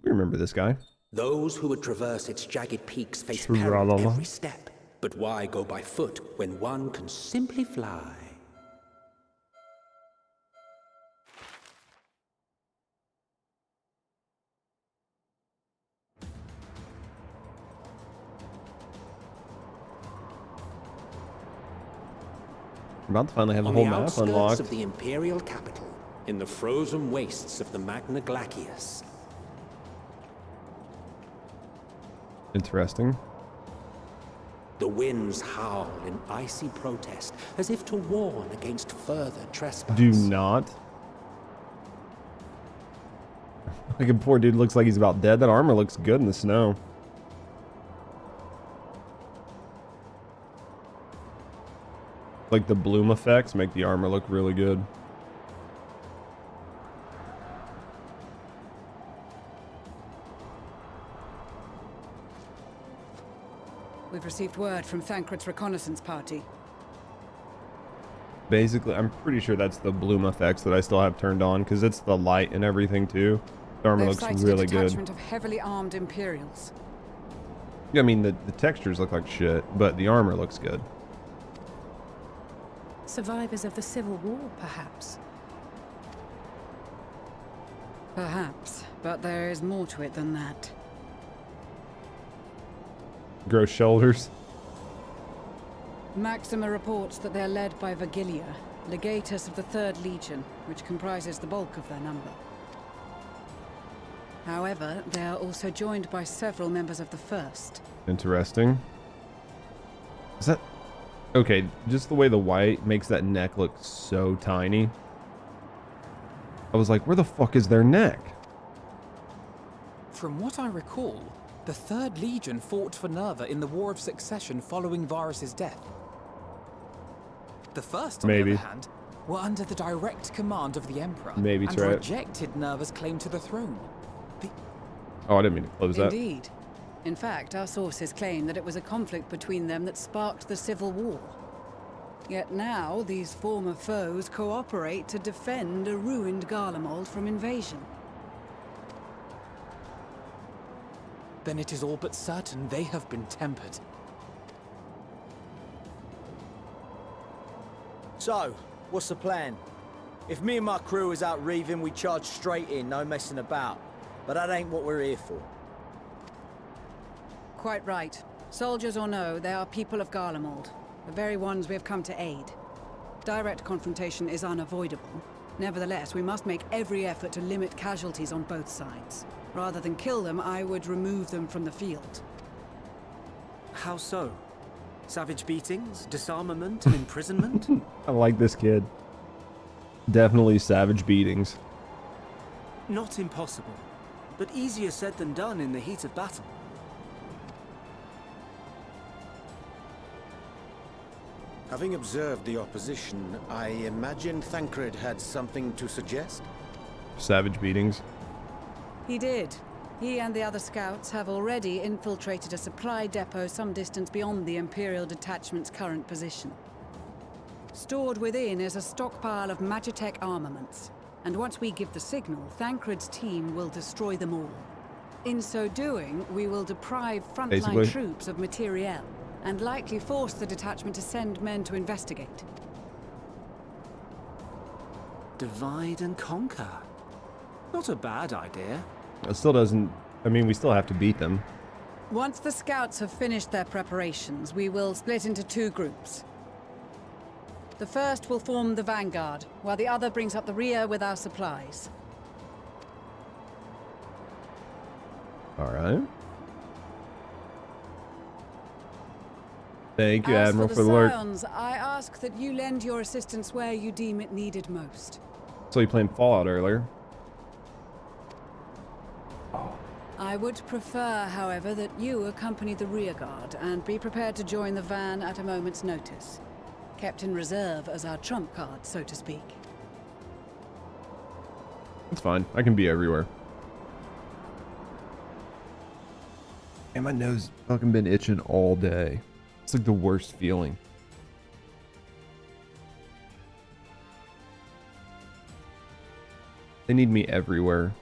Speaker 1: We remember this guy.
Speaker 20: Those who would traverse its jagged peaks face peril every step. But why go by foot when one can simply fly?
Speaker 1: I'm about to finally have the
Speaker 20: On
Speaker 1: whole
Speaker 20: the
Speaker 1: map
Speaker 20: outskirts
Speaker 1: unlocked.
Speaker 20: of the imperial capital, in the frozen wastes of the Magna Glacius.
Speaker 1: Interesting.
Speaker 20: The winds howl in icy protest, as if to warn against further trespass.
Speaker 1: Do not. Like a poor dude looks like he's about dead. That armor looks good in the snow. Like the bloom effects make the armor look really good.
Speaker 13: We've received word from Thancred's reconnaissance party.
Speaker 1: Basically, I'm pretty sure that's the bloom effects that I still have turned on because it's the light and everything too. The armor
Speaker 13: They've
Speaker 1: looks
Speaker 13: sighted
Speaker 1: really
Speaker 13: a
Speaker 1: good.
Speaker 13: detachment of heavily armed Imperials.
Speaker 1: Yeah, I mean the textures look like shit, but the armor looks good.
Speaker 2: Survivors of the Civil War, perhaps?
Speaker 13: Perhaps, but there is more to it than that.
Speaker 1: Gross shoulders.
Speaker 13: Maxima reports that they're led by Vergilia, legatus of the 3rd Legion, which comprises the bulk of their number. However, they are also joined by several members of the 1st.
Speaker 1: Interesting. Is that... Okay, just the way the white makes that neck look so tiny. I was like, where the fuck is their neck?
Speaker 4: From what I recall, the 3rd Legion fought for Nerva in the War of Succession following Varus's death. The 1st, on the other hand, were under the direct command of the Emperor and rejected Nerva's claim to the throne.
Speaker 1: Oh, I didn't mean to close that.
Speaker 13: Indeed. In fact, our sources claim that it was a conflict between them that sparked the Civil War. Yet now, these former foes cooperate to defend a ruined Garlemald from invasion.
Speaker 4: Then it is all but certain they have been tempered.
Speaker 14: So, what's the plan? If me and my crew is out reaving, we charge straight in, no messing about. But that ain't what we're here for.
Speaker 13: Quite right. Soldiers or no, they are people of Garlemald, the very ones we have come to aid. Direct confrontation is unavoidable, Nevertheless, we must make every effort to limit casualties on both sides. Rather than kill them, I would remove them from the field.
Speaker 11: How so? Savage beatings, disarmament, and imprisonment?
Speaker 1: I like this kid. Definitely savage beatings.
Speaker 11: Not impossible, but easier said than done in the heat of battle.
Speaker 5: Having observed the opposition, I imagine Thancred had something to suggest?
Speaker 1: Savage beatings.
Speaker 13: He did. He and the other scouts have already infiltrated a supply depot some distance beyond the Imperial detachment's current position. Stored within is a stockpile of Magitech armaments, and once we give the signal, Thancred's team will destroy them all. In so doing, we will deprive frontline troops of materiel, and likely force the detachment to send men to investigate.
Speaker 11: Divide and conquer. Not a bad idea.
Speaker 1: It still doesn't... I mean, we still have to beat them.
Speaker 13: Once the scouts have finished their preparations, we will split into 2 groups. The first will form the vanguard, while the other brings up the rear with our supplies.
Speaker 1: Alright. Thank you,
Speaker 13: As
Speaker 1: Admiral,
Speaker 13: for
Speaker 1: for
Speaker 13: the
Speaker 1: the alert.
Speaker 13: Scions, I ask that you lend your assistance where you deem it needed most.
Speaker 1: So you playing Fallout earlier.
Speaker 13: I would prefer, however, that you accompany the rearguard and be prepared to join the van at a moment's notice. Kept in reserve as our trump card, so to speak.
Speaker 1: It's fine. I can be everywhere. And my nose fucking been itching all day. It's like the worst feeling. They need me everywhere.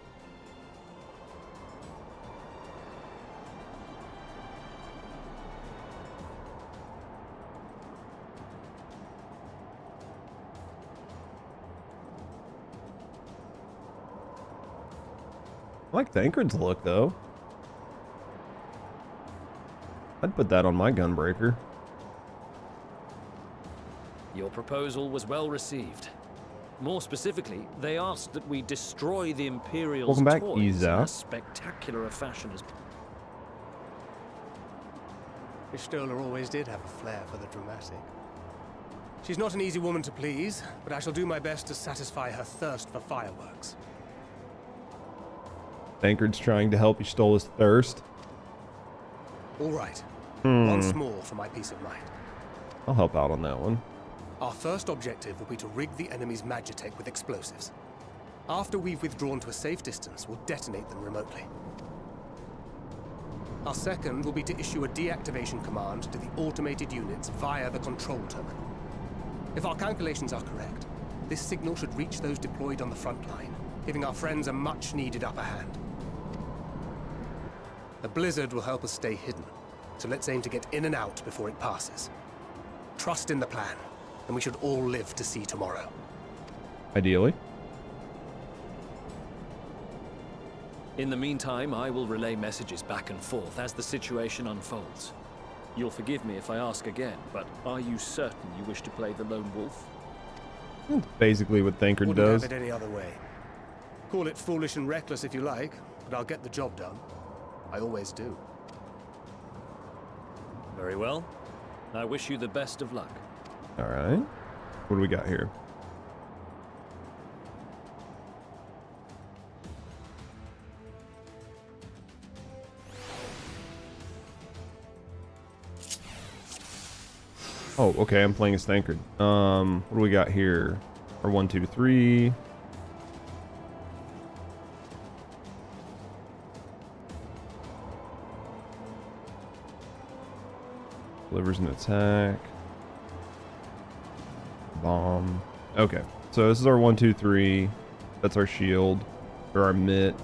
Speaker 1: I like Thancred's look, though. I'd put that on my gunbreaker.
Speaker 19: Your proposal was well received. More specifically, they asked that we destroy the Imperial's toys in as spectacular a fashion as...
Speaker 6: Y'shtola always did have a flair for the dramatic. She's not an easy woman to please, but I shall do my best to satisfy her thirst for fireworks.
Speaker 1: Thancred's trying to help Y'shtola's thirst.
Speaker 6: All right. Once more for my peace of mind.
Speaker 1: I'll help out on that one.
Speaker 6: Our first objective will be to rig the enemy's Magitech with explosives. After we've withdrawn to a safe distance, we'll detonate them remotely. Our second will be to issue a deactivation command to the automated units via the control terminal. If our calculations are correct, this signal should reach those deployed on the front line, giving our friends a much-needed upper hand. The blizzard will help us stay hidden, so let's aim to get in and out before it passes. Trust in the plan, and we should all live to see tomorrow.
Speaker 1: Ideally.
Speaker 19: In the meantime, I will relay messages back and forth as the situation unfolds. You'll forgive me if I ask again, but are you certain you wish to play the lone wolf?
Speaker 1: That's basically what Thancred does.
Speaker 6: Wouldn't have it any other way. Call it foolish and reckless if you like, but I'll get the job done. I always do.
Speaker 19: Very well. I wish you the best of luck.
Speaker 1: Alright. What do we got here? Oh, okay, I'm playing as Thancred. What do we got here? Our 1, 2, 3. Delivers an attack. Bomb. Okay, so this is our 1, 2, 3. That's our shield, or our mitt.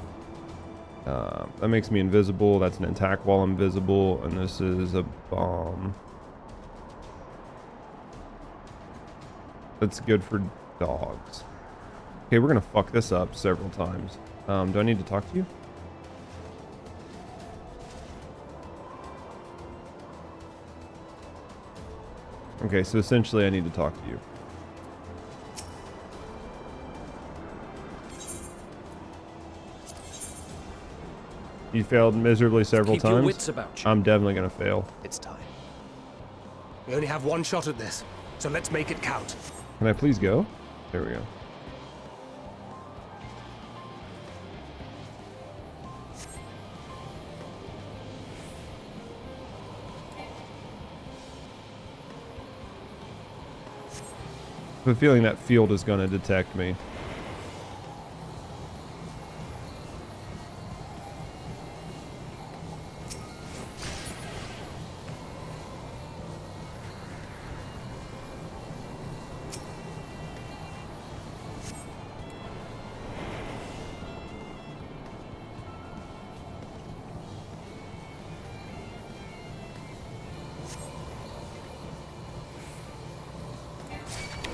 Speaker 1: That makes me invisible. That's an attack while I'm visible, and this is a bomb. That's good for dogs. Okay, we're gonna fuck this up several times. Do I need to talk to you? Okay, so essentially I need to talk to you. You failed miserably several
Speaker 19: Keep your
Speaker 1: times.
Speaker 19: wits about you.
Speaker 1: I'm definitely gonna fail.
Speaker 6: It's time. We only have one shot at this, so let's make it count.
Speaker 1: Can I please go? There we go. I have a feeling that field is going to detect me.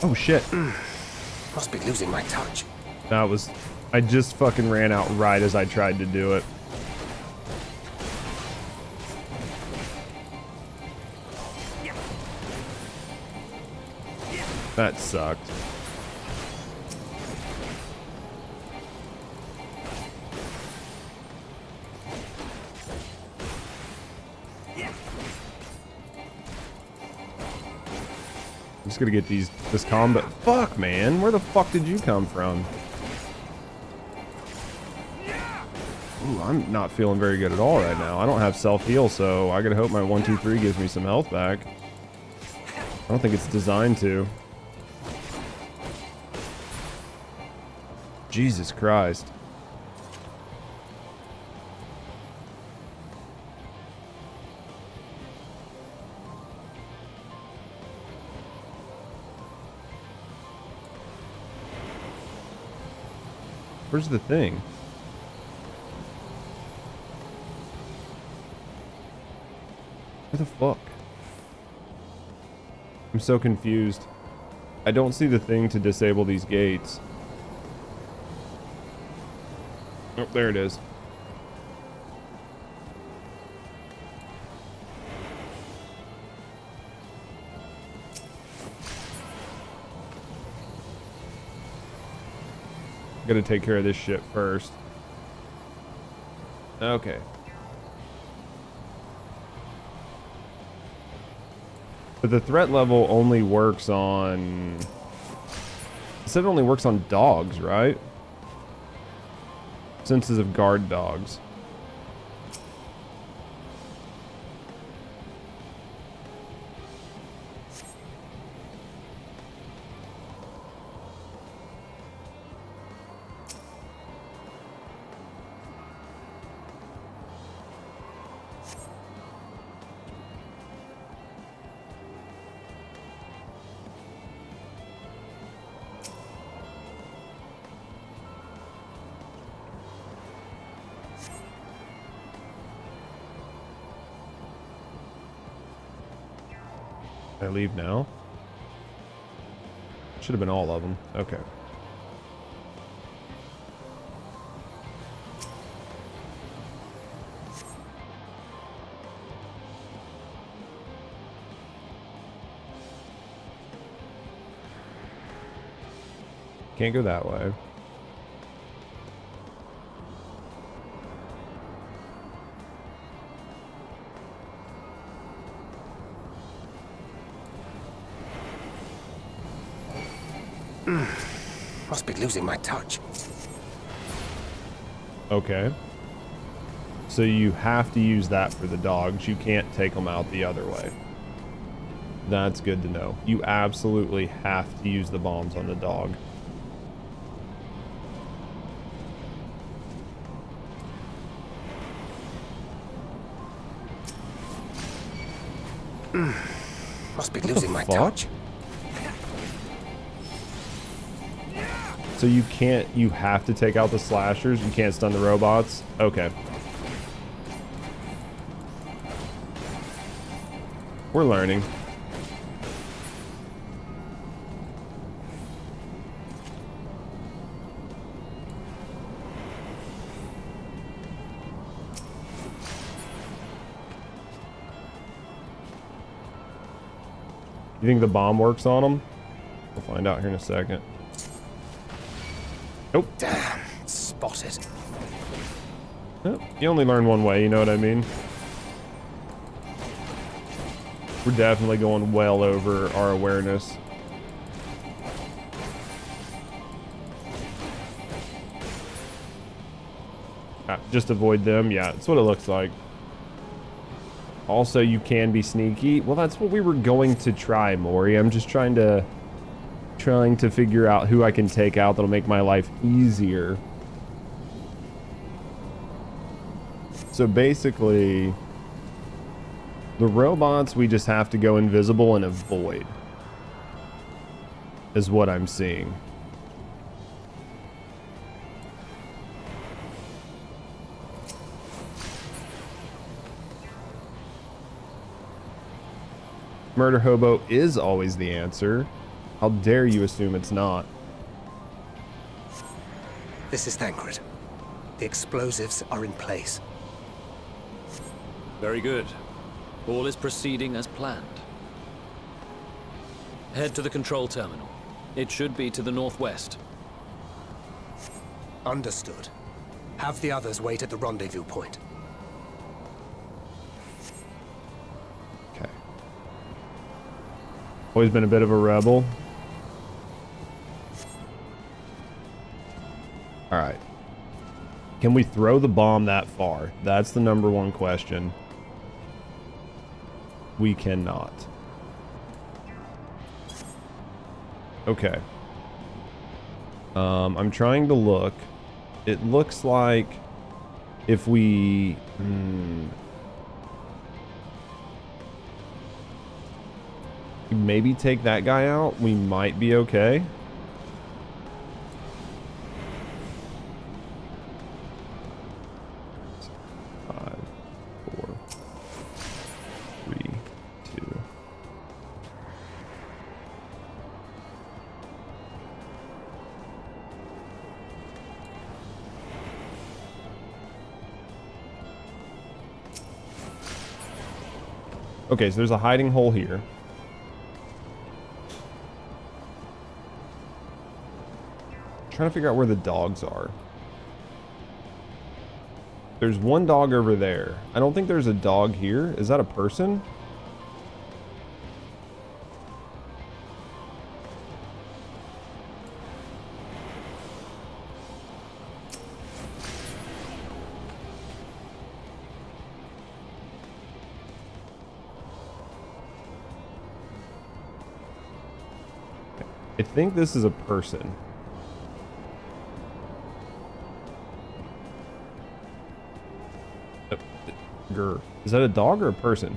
Speaker 1: Oh shit.
Speaker 6: Must be losing my touch.
Speaker 1: That was... I just fucking ran out right as I tried to do it. That sucked. I'm just gonna get this combat. Fuck, man. Where the fuck did you come from? Ooh, I'm not feeling very good at all right now. I don't have self-heal, so I gotta hope my 1-2-3 gives me some health back. I don't think it's designed to. Jesus Christ. Where's the thing? Where the fuck? I'm so confused. I don't see the thing to disable these gates. Oh, there it is. Gotta take care of this shit first. Okay. But the threat level only works on... It said it only works on dogs, right? Senses of guard dogs. Can I leave now? Should have been all of them. Okay. Can't go that way.
Speaker 6: Must be losing my touch.
Speaker 1: Okay. So you have to use that for the dogs. You can't take them out the other way. That's good to know. You absolutely have to use the bombs on the dog.
Speaker 6: Must be losing my touch.
Speaker 1: So you can't, you have to take out the slashers, you can't stun the robots? Okay. We're learning. You think the bomb works on them? We'll find out here in a second. Nope.
Speaker 6: Damn, spotted.
Speaker 1: You only learn one way, you know what I mean? We're definitely going well over our awareness. Just avoid them. Yeah, that's what it looks like. Also, you can be sneaky. Well, that's what we were going to try, Mori. I'm just trying to figure out who I can take out that'll make my life easier. So basically, the robots we just have to go invisible and avoid, is what I'm seeing. Murder hobo is always the answer. How dare you assume it's not?
Speaker 6: This is Thancred. The explosives are in place.
Speaker 19: Very good. All is proceeding as planned. Head to the control terminal. It should be to the northwest.
Speaker 6: Understood. Have the others wait at the rendezvous point.
Speaker 1: Okay. Always been a bit of a rebel. Alright. Can we throw the bomb that far? That's the #1 question. We cannot. Okay. I'm trying to look. It looks like if we... maybe take that guy out, we might be okay. Okay, so there's a hiding hole here. Trying to figure out where the dogs are. There's one dog over there. I don't think there's a dog here. Is that a person? I think this is a person. Is that a dog or a person?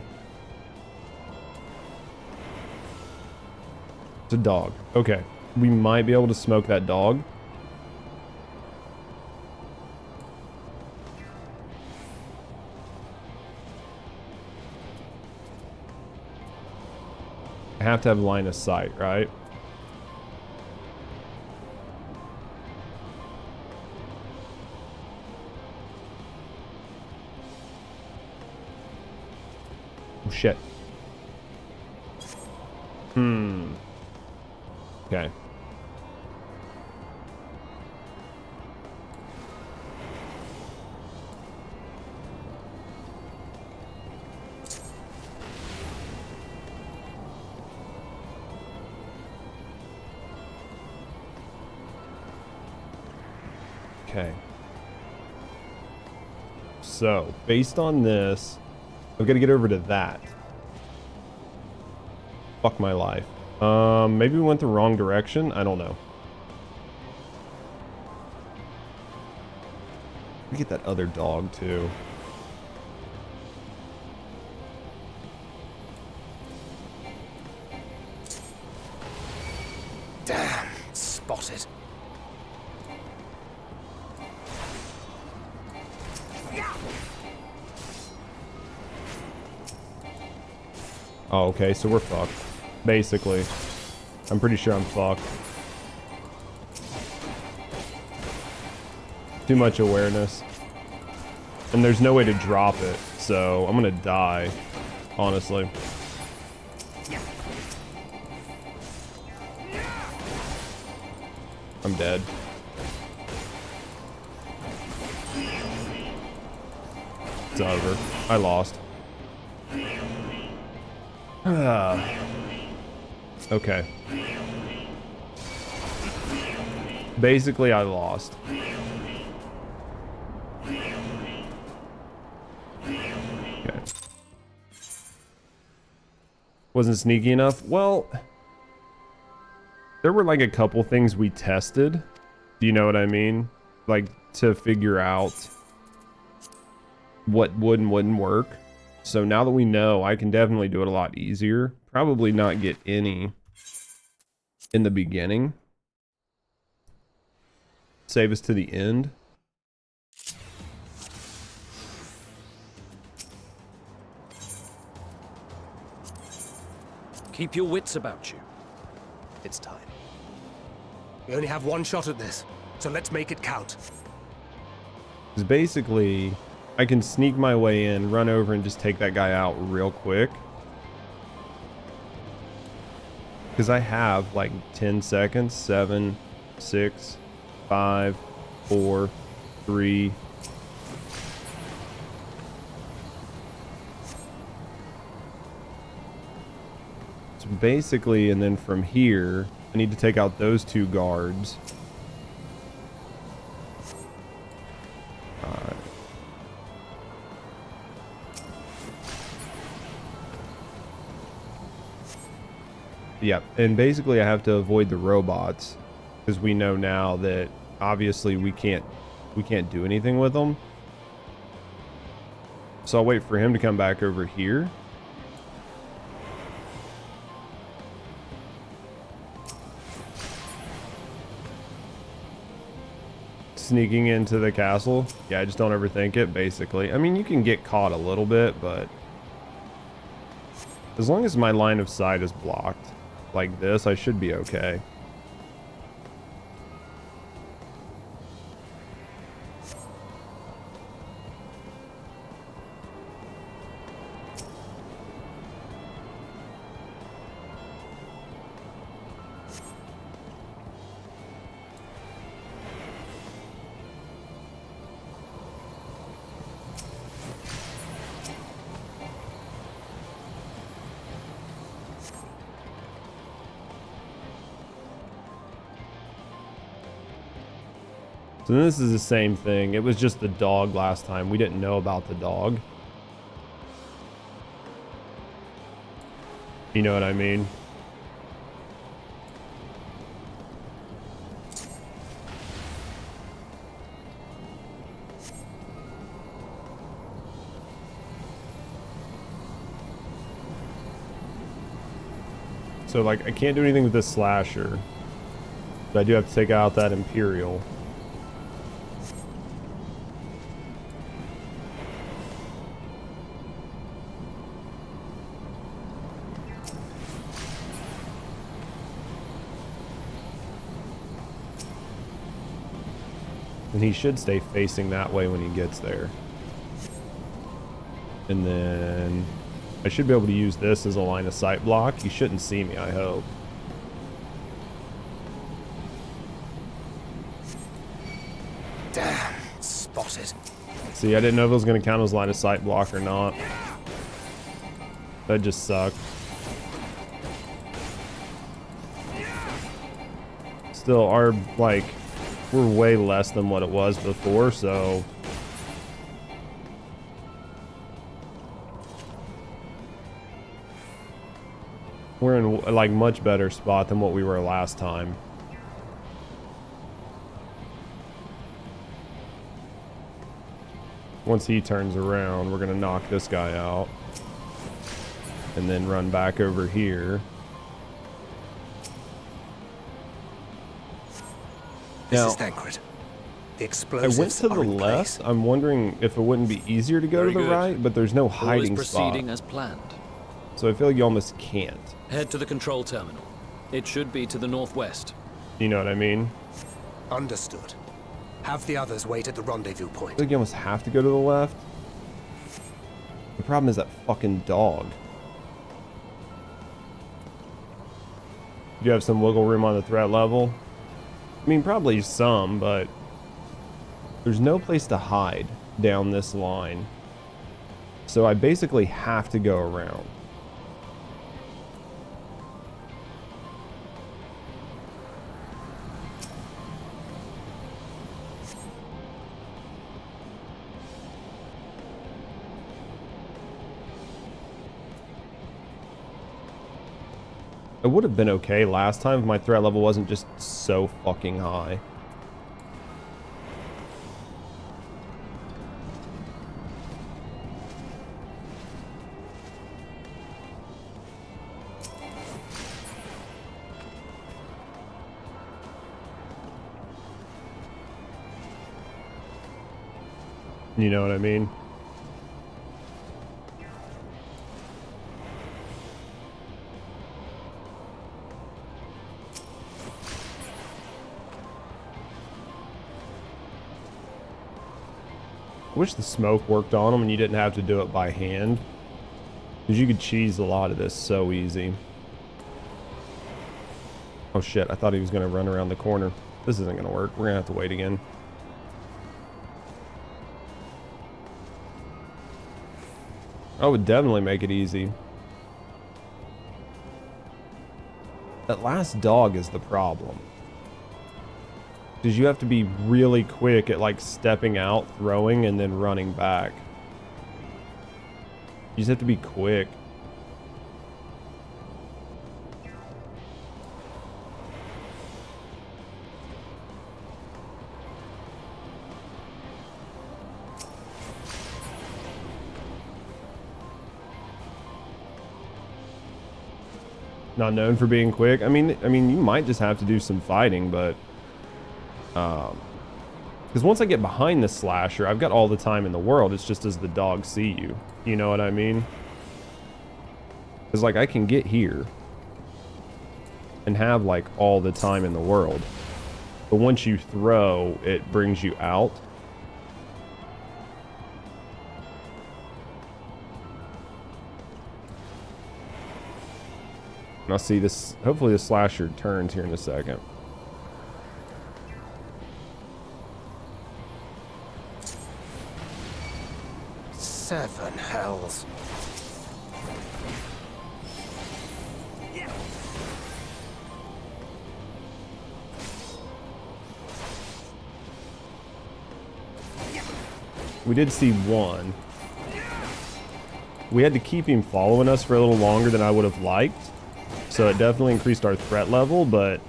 Speaker 1: It's a dog. Okay. We might be able to smoke that dog. I have to have line of sight, right? Shit. Okay. Okay. So, based on this, I've got to get over to that. Fuck my life. Maybe we went the wrong direction. I don't know. Let me get that other dog too.
Speaker 6: Damn, spotted.
Speaker 1: Oh, okay, so we're fucked. Basically. I'm pretty sure I'm fucked. Too much awareness. And there's no way to drop it, so I'm gonna die, honestly. I'm dead. It's over. I lost. Okay. Basically, I lost. Okay. Wasn't sneaky enough? Well, there were like a couple things we tested. Do you know what I mean? Like to figure out what would and wouldn't work. So now that we know, I can definitely do it a lot easier. Probably not get any in the beginning. Save us to the end.
Speaker 19: Keep your wits about you.
Speaker 6: It's time. We only have one shot at this, so let's make it count.
Speaker 1: Because basically, I can sneak my way in, run over, and just take that guy out real quick. Because I have like 10 seconds. 7, 6, 5, 4, 3. So basically, and then from here, I need to take out those 2 guards. Alright. Yeah, and basically I have to avoid the robots because we know now that obviously we can't do anything with them. So I'll wait for him to come back over here. Sneaking into the castle. Yeah, I just don't overthink it, basically. I mean, you can get caught a little bit, but as long as my line of sight is blocked like this, I should be okay. So this is the same thing. It was just the dog last time. We didn't know about the dog. You know what I mean? So like I can't do anything with this slasher. But I do have to take out that Imperial. And he should stay facing that way when he gets there. And then I should be able to use this as a line of sight block. He shouldn't see me, I hope.
Speaker 6: Damn, spotted.
Speaker 1: See, I didn't know if it was going to count as line of sight block or not. That just sucked. Still, our, like, we're way less than what it was before, so we're in like much better spot than what we were last time. Once he turns around, we're gonna knock this guy out and then run back over here.
Speaker 6: This is Thancred. The explosives
Speaker 1: I went to the left. I'm wondering if it wouldn't be easier to go to the right, but there's no hiding spot.
Speaker 19: Proceeding as planned.
Speaker 1: So I feel like you almost can't.
Speaker 19: Head to the control terminal. It should be to the northwest.
Speaker 1: You know what I mean?
Speaker 6: Understood. Have the others wait at the rendezvous point.
Speaker 1: I feel like you almost have to go to the left. The problem is that fucking dog. Do you have some wiggle room on the threat level? I mean, probably some, but there's no place to hide down this line. so I basically have to go around. It would have been okay last time if my threat level wasn't just so fucking high. You know what I mean? I wish the smoke worked on them and you didn't have to do it by hand. Because you could cheese a lot of this so easy. Oh shit, I thought he was going to run around the corner. This isn't going to work. We're going to have to wait again. I would definitely make it easy. That last dog is the problem. Because you have to be really quick at like stepping out, throwing, and then running back. You just have to be quick. Not known for being quick. I mean, you might just have to do some fighting, but because once I get behind the slasher, I've got all the time in the world. It's just as the dogs see you. You know what I mean? Because like I can get here and have like all the time in the world, but once you throw, it brings you out. And I'll see this. Hopefully the slasher turns here in a second.
Speaker 6: Seven hells.
Speaker 1: We did see one. We had to keep him following us for a little longer than I would have liked. So it definitely increased our threat level, but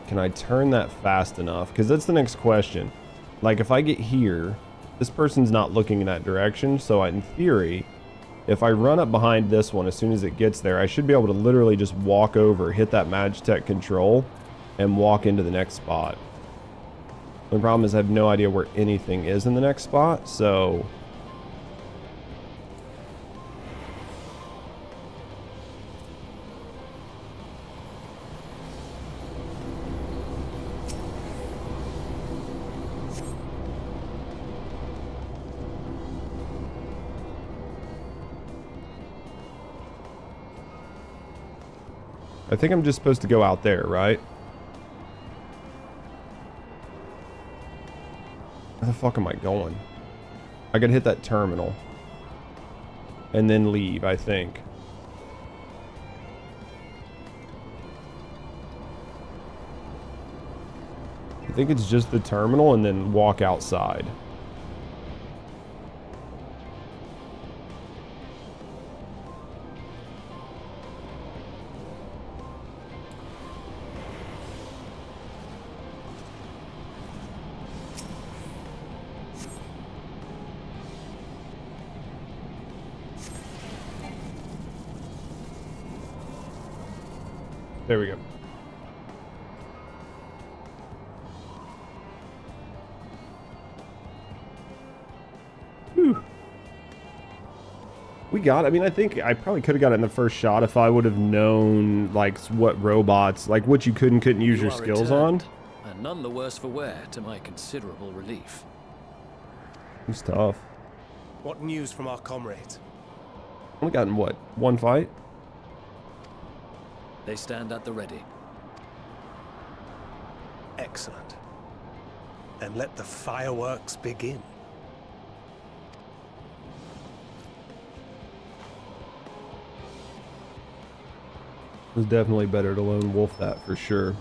Speaker 1: can I turn that fast enough? Because that's the next question. Like if I get here, this person's not looking in that direction, so in theory, if I run up behind this one as soon as it gets there, I should be able to literally just walk over, hit that Magitech control, and walk into the next spot. The problem is I have no idea where anything is in the next spot, so I think I'm just supposed to go out there, right? Where the fuck am I going? I gotta hit that terminal. And then leave, I think. I think it's just the terminal and then walk outside. There we go. Whew. We got, I mean, I think I probably could have got it in the first shot if I would have known, like, what robots, like, what you couldn't use your skills on.
Speaker 19: And none the worse for wear, to my considerable relief.
Speaker 1: It's tough.
Speaker 6: What news from our comrades?
Speaker 1: Only gotten, what, one fight?
Speaker 19: They stand at the ready.
Speaker 6: Excellent. Then let the fireworks begin.
Speaker 1: It's definitely better to lone wolf that for sure.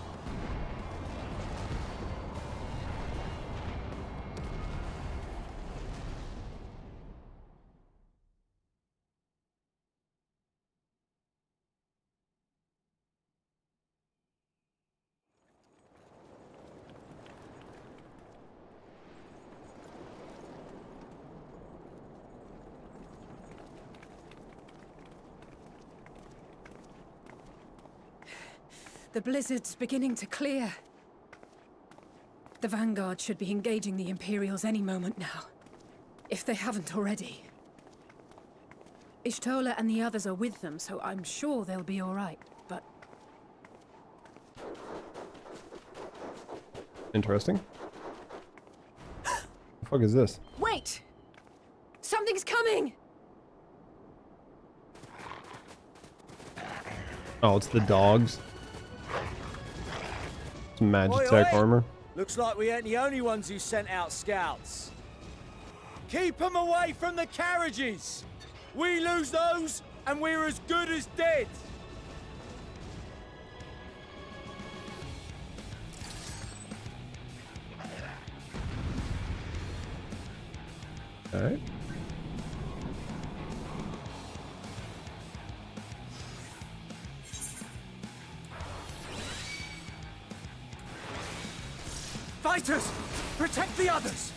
Speaker 2: The blizzard's beginning to clear. The Vanguard should be engaging the Imperials any moment now, if they haven't already. Y'shtola and the others are with them, so I'm sure they'll be all right, but...
Speaker 1: Interesting. The fuck is this?
Speaker 2: Wait! Something's coming!
Speaker 1: Oh, it's the dogs. Some Magitech armor.
Speaker 14: Looks like we ain't the only ones who sent out scouts. Keep them away from the carriages! We lose those, and we're as good as dead!
Speaker 1: Alright.
Speaker 11: Fighters! Protect the others!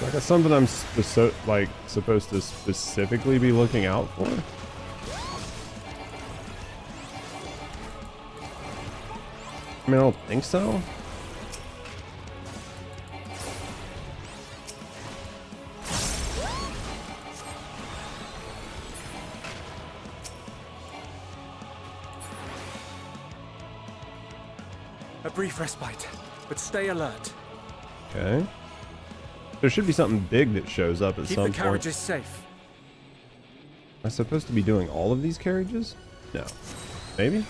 Speaker 1: Like that's something I'm supposed to specifically be looking out for. I mean, I don't think so.
Speaker 11: A brief respite, but stay alert.
Speaker 1: Okay. There should be something big that shows up at some point.
Speaker 11: Keep the carriages safe.
Speaker 1: Am I supposed to be doing all of these carriages? No. Maybe?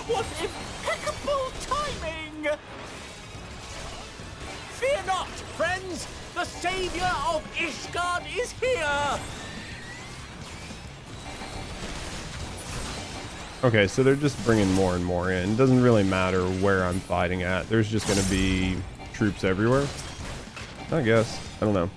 Speaker 11: What impeccable timing! Fear not, friends! The savior of Ishgard is here!
Speaker 1: Okay, so they're just bringing more and more in. It doesn't really matter where I'm fighting at. There's just going to be troops everywhere. I guess. I don't know.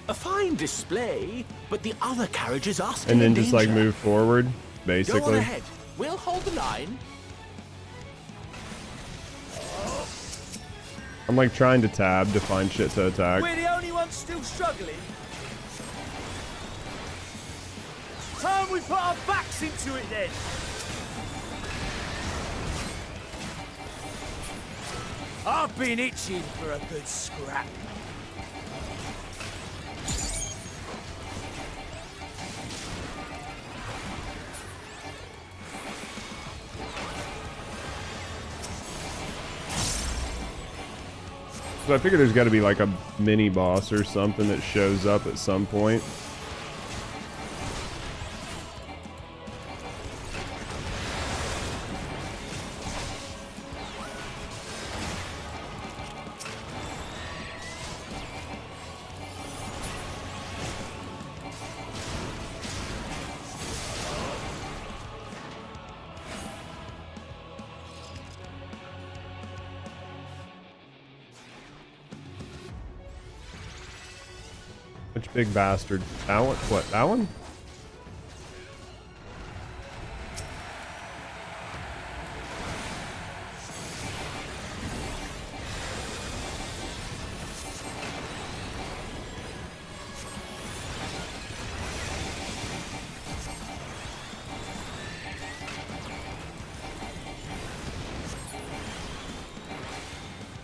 Speaker 16: A fine display, but the other carriages are still
Speaker 1: And then
Speaker 16: in
Speaker 1: just
Speaker 16: danger.
Speaker 1: like move forward, basically.
Speaker 16: Go on ahead. We'll hold the line.
Speaker 1: I'm like trying to tab to find shit to attack.
Speaker 14: We're the only ones still struggling. Time we put our backs into it then. I've been itching for a good scrap.
Speaker 1: So I figure there's got to be like a mini boss or something that shows up at some point. Which big bastard? That one? What? That one?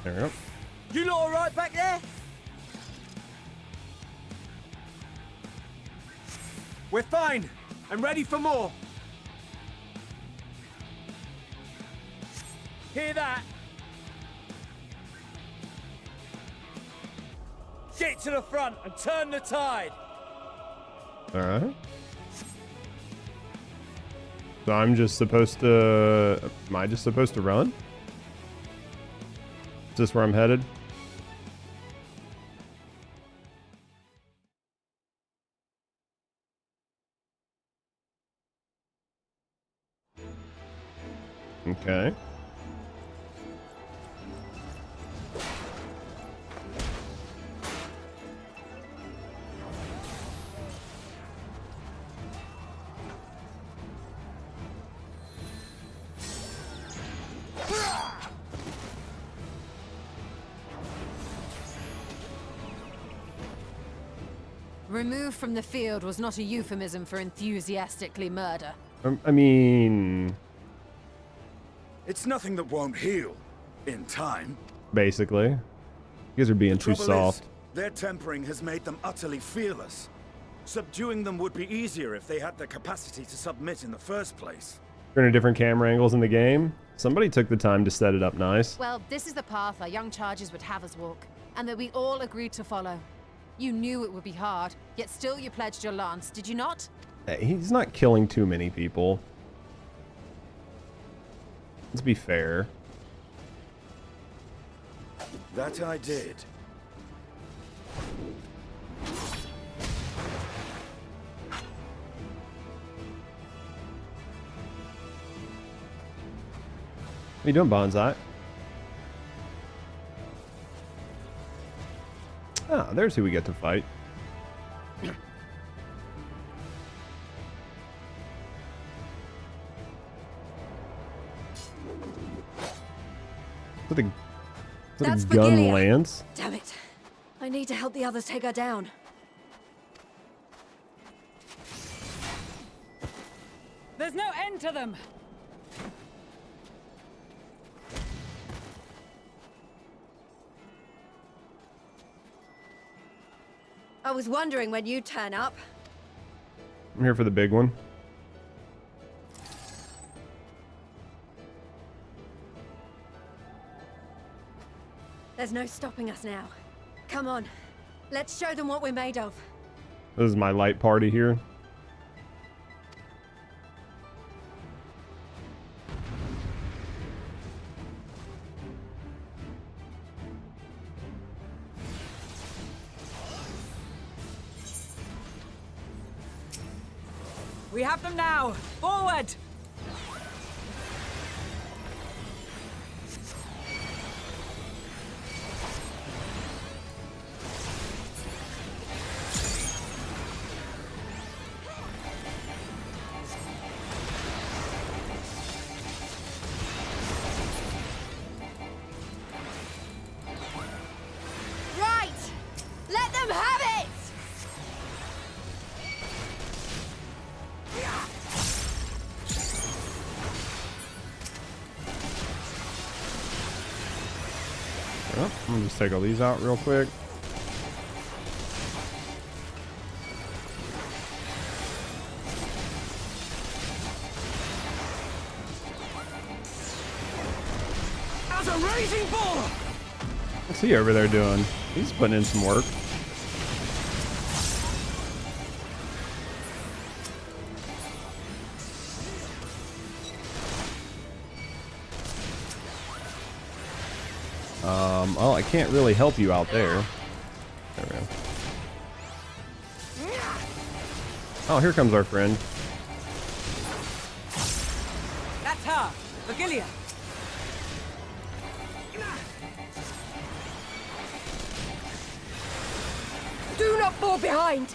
Speaker 1: There we go.
Speaker 14: You lot all right back there? We're fine. I'm ready for more. Hear that? Get to the front and turn the tide.
Speaker 1: All right. So I'm just supposed to... Am I just supposed to run? Is this where I'm headed? Okay.
Speaker 3: Removed from the field was not a euphemism for enthusiastically murder.
Speaker 1: I mean...
Speaker 21: It's nothing that won't heal in time.
Speaker 1: Basically. You guys are being too soft.
Speaker 21: Their tempering has made them utterly fearless. Subduing them would be easier if they had the capacity to submit in the first place.
Speaker 1: You're in different camera angles in the game. Somebody took the time to set it up nice.
Speaker 3: Well, this is the path our young charges would have us walk, and that we all agreed to follow. You knew it would be hard, yet still you pledged your lance, did you not?
Speaker 1: He's not killing too many people. Let's be fair.
Speaker 21: That I did.
Speaker 1: What are you doing, Bonsai? Ah, there's who we get to fight. Is that a gun lance?
Speaker 15: Damn it. I need to help the others take her down.
Speaker 13: There's no end to them!
Speaker 15: I was wondering when you'd turn up.
Speaker 1: I'm here for the big one.
Speaker 15: There's no stopping us now. Come on. Let's show them what we're made of.
Speaker 1: This is my light party here.
Speaker 13: We have them now! Forward!
Speaker 15: Right! Let them have it!
Speaker 1: Well, I'm gonna just take all these out real quick.
Speaker 11: As a raging bull!
Speaker 1: What's he over there doing? He's putting in some work. Well, I can't really help you out there. There we go. Oh, here comes our friend.
Speaker 13: That's her! Virgilia!
Speaker 18: Do not fall behind!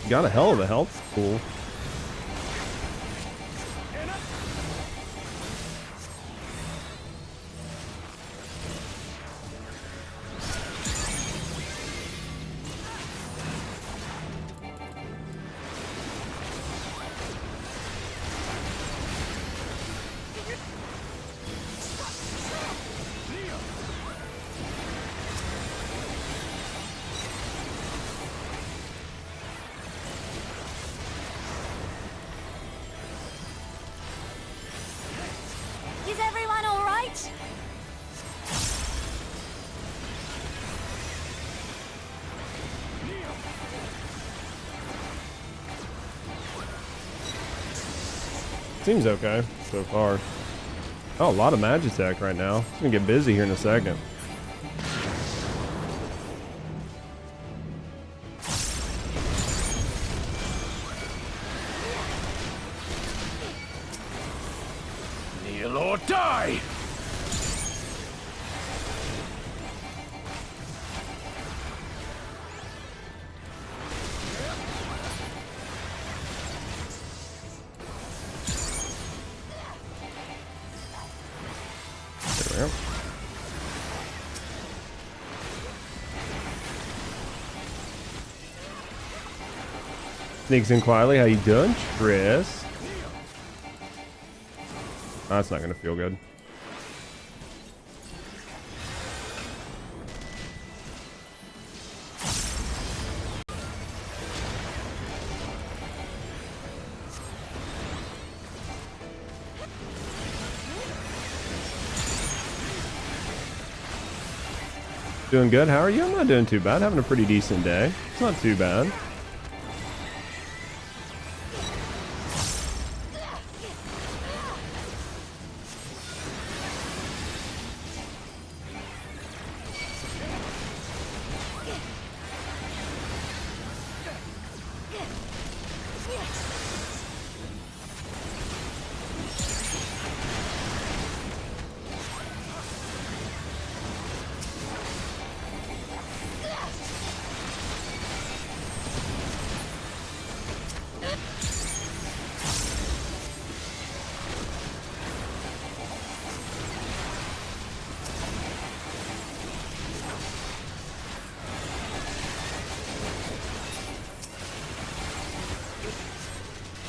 Speaker 1: Got a hell of a health pool.
Speaker 17: Is everyone all right?
Speaker 1: Seems okay so far. Oh, a lot of Magitech right now. It's gonna get busy here in a second.
Speaker 21: Kneel or die!
Speaker 1: There we go. Sneaks in quietly. How you doing, Tris? That's not gonna feel good. Doing good. How are you? I'm not doing too bad. Having a pretty decent day. It's not too bad.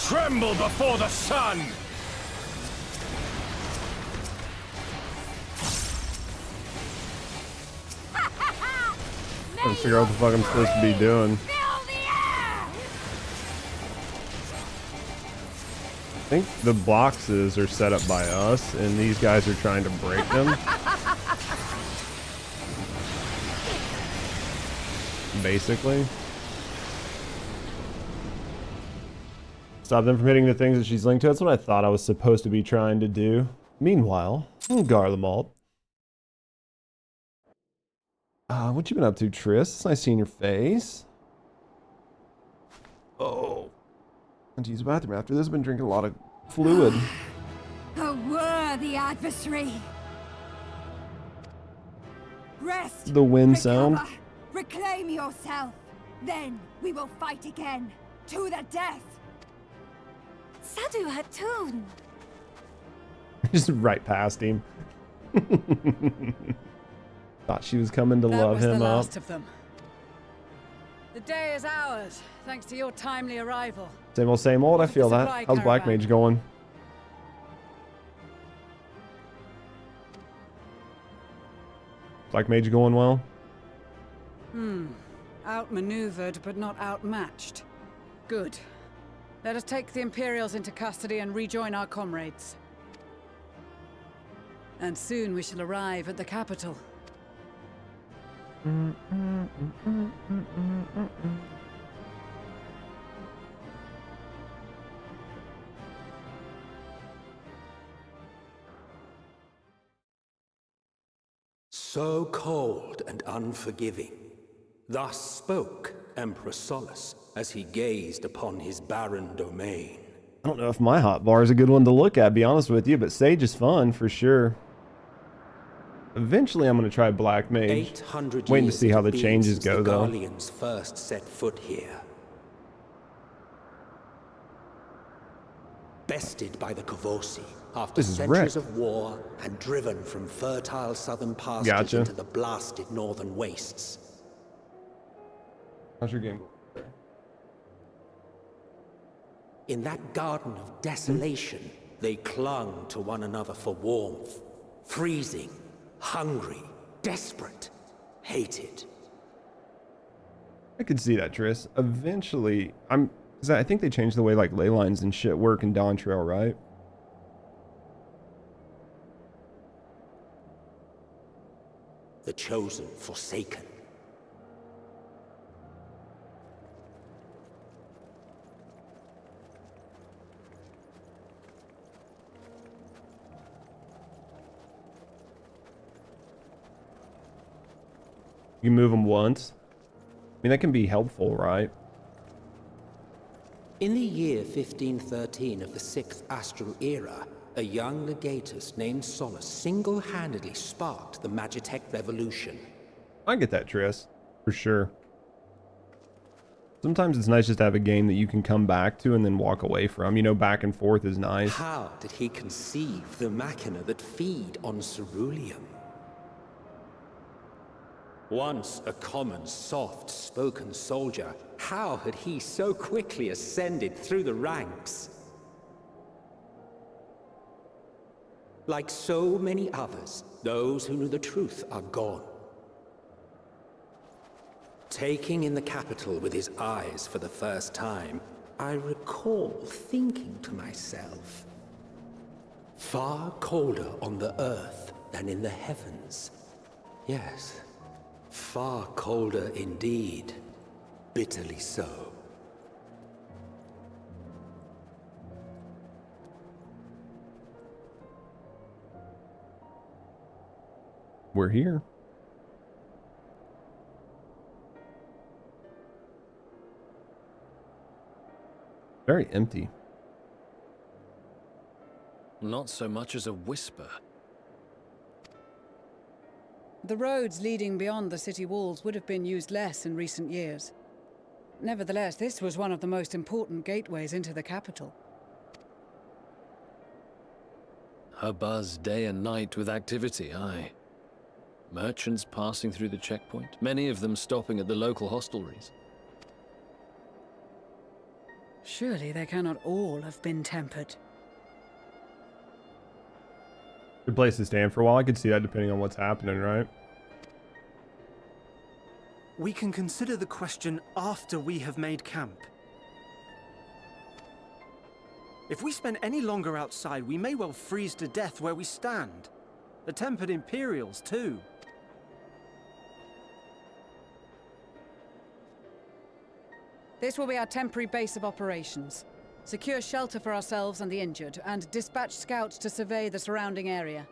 Speaker 21: Tremble before the sun!
Speaker 1: Trying to figure out what the fuck I'm supposed to be doing. I think the boxes are set up by us, and these guys are trying to break them. Basically. Stop them from hitting the things that she's linked to. That's what I thought I was supposed to be trying to do. Meanwhile, Garlemald. What you been up to, Tris? It's nice seeing your face. Oh. I need to use the bathroom after this. I've been drinking a lot of fluid.
Speaker 18: A worthy adversary. Rest.
Speaker 1: The wind
Speaker 18: recover,
Speaker 1: sound.
Speaker 18: Reclaim yourself. Then we will fight again. To the death.
Speaker 17: Radz-at-Han.
Speaker 1: Just right past him. Thought she was coming to love him
Speaker 13: the
Speaker 1: up.
Speaker 13: last of them. The day is ours, thanks to your timely arrival.
Speaker 1: Same old, I feel that. How's Black Mage going? Black Mage going well?
Speaker 13: Outmaneuvered, but not outmatched. Good. Let us take the Imperials into custody and rejoin our comrades. And soon we shall arrive at the capital.
Speaker 20: So cold and unforgiving. Thus spoke Emperor Solus as he gazed upon his barren domain.
Speaker 1: I don't know if my hotbar is a good one to look at, be honest with you, but Sage is fun for sure. Eventually I'm going to try Black Mage.
Speaker 20: 800
Speaker 1: Waiting to
Speaker 20: years
Speaker 1: see how
Speaker 20: it
Speaker 1: the
Speaker 20: had been
Speaker 1: changes
Speaker 20: since
Speaker 1: go,
Speaker 20: the
Speaker 1: though.
Speaker 20: Garleans first set foot here. Bested by the Kavosi after
Speaker 1: This is
Speaker 20: centuries
Speaker 1: wrecked.
Speaker 20: of war and driven from fertile southern pastures into the blasted northern wastes.
Speaker 1: How's your game?
Speaker 20: In that garden of desolation, they clung to one another for warmth. Freezing, hungry, desperate, hated.
Speaker 1: I could see that, Triss. Eventually, because I think they changed the way like ley lines and shit work in Dawn Trail, right?
Speaker 20: The chosen forsaken.
Speaker 1: You move them once. I mean, that can be helpful, right?
Speaker 20: In the year 1513 of the 6th Astral Era, a young legatus named Solus single-handedly sparked the Magitech Revolution.
Speaker 1: I get that, Triss. For sure. Sometimes it's nice just to have a game that you can come back to and then walk away from. You know, back and forth is nice.
Speaker 20: How did he conceive the machina that feed on ceruleum? Once a common, soft-spoken soldier, how had he so quickly ascended through the ranks? Like so many others, those who knew the truth are gone. Taking in the capital with his eyes for the first time, I recall thinking to myself, far colder on the earth than in the heavens. Yes. Far colder indeed. Bitterly so.
Speaker 1: We're here. Very empty.
Speaker 19: Not so much as a whisper.
Speaker 13: The roads leading beyond the city walls would have been used less in recent years. Nevertheless, this was one of the most important gateways into the capital.
Speaker 19: A buzz day and night with activity, aye. Merchants passing through the checkpoint, many of them stopping at the local hostelries.
Speaker 13: Surely they cannot all have been tempered.
Speaker 1: Good place to stand for a while. I could see that depending on what's happening, right?
Speaker 11: We can consider the question after we have made camp. If we spend any longer outside, we may well freeze to death where we stand. The tempered Imperials, too.
Speaker 13: This will be our temporary base of operations. Secure shelter for ourselves and the injured, and dispatch scouts to survey the surrounding area.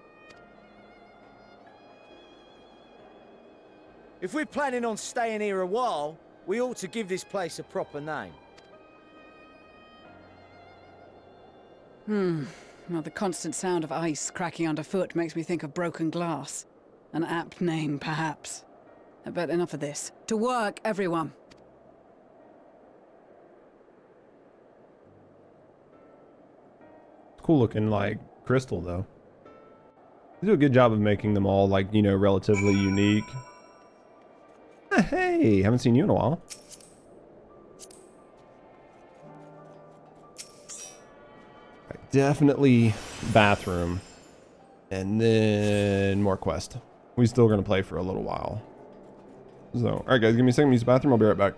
Speaker 14: If we're planning on staying here a while, we ought to give this place a proper name.
Speaker 13: Well, the constant sound of ice cracking underfoot makes me think of broken glass. An apt name, perhaps. But enough of this. To work, everyone!
Speaker 1: Cool looking, like, crystal, though. They do a good job of making them all, like, you know, relatively unique. Hey, haven't seen you in a while. Right, definitely bathroom. And then more quest. We still gonna play for a little while. So, all right, guys, give me a second. Use the bathroom. I'll be right back.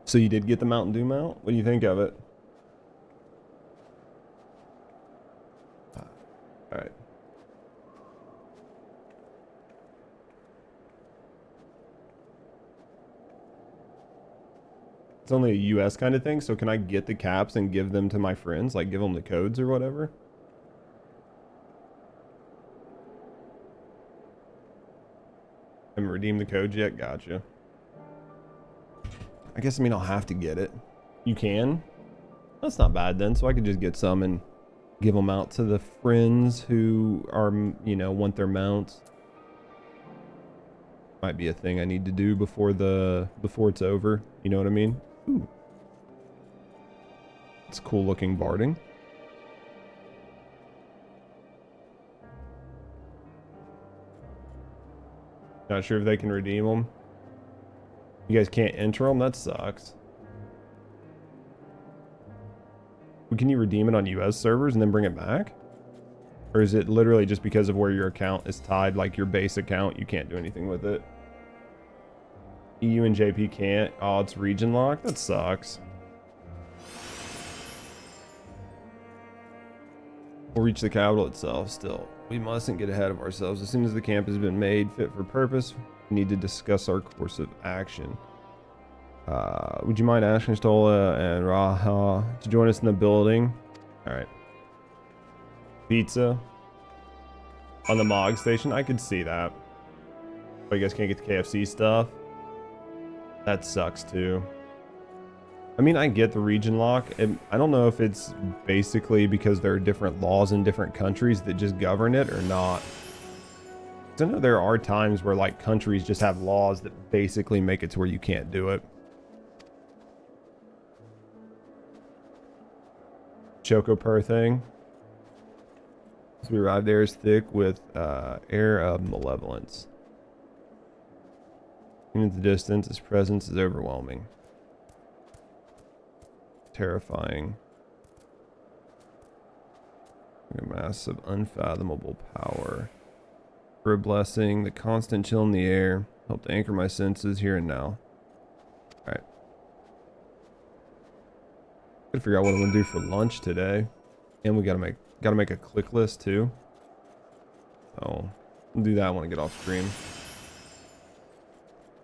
Speaker 1: So you did get the Mountain Dew mount? What do you think of it? Alright. It's only a US kind of thing, so can I get the caps and give them to my friends? Like give them the codes or whatever? Haven't redeemed the code yet? Gotcha. I guess, I mean, I'll have to get it. You can? That's not bad then, so I could just get some and give them out to the friends who are, you know, want their mounts. Might be a thing I need to do before it's over. You know what I mean? Ooh. It's cool looking barding. Not sure if they can redeem them. You guys can't enter them? That sucks. Can you redeem it on US servers and then bring it back? Or is it literally just because of where your account is tied, like your base account, you can't do anything with it? EU and JP can't? Oh, it's region locked? That sucks. We'll reach the capital itself still. We mustn't get ahead of ourselves. As soon as the camp has been made fit for purpose, we need to discuss our course of action. Would you mind asking Stola and Raha to join us in the building? Alright. Pizza. On the Mog station? I could see that. But you guys can't get the KFC stuff? That sucks too. I mean, I get the region lock. I don't know if it's basically because there are different laws in different countries that just govern it or not. I know there are times where like countries just have laws that basically make it to where you can't do it. Choco-Purr thing. As we arrive there is thick with air of malevolence. Even at the distance, his presence is overwhelming. Terrifying. A mass of unfathomable power. For a blessing, the constant chill in the air helped anchor my senses here and now. Alright. Gotta figure out what I'm gonna do for lunch today. And we gotta make a click list too. Oh, I'll do that when I get off stream.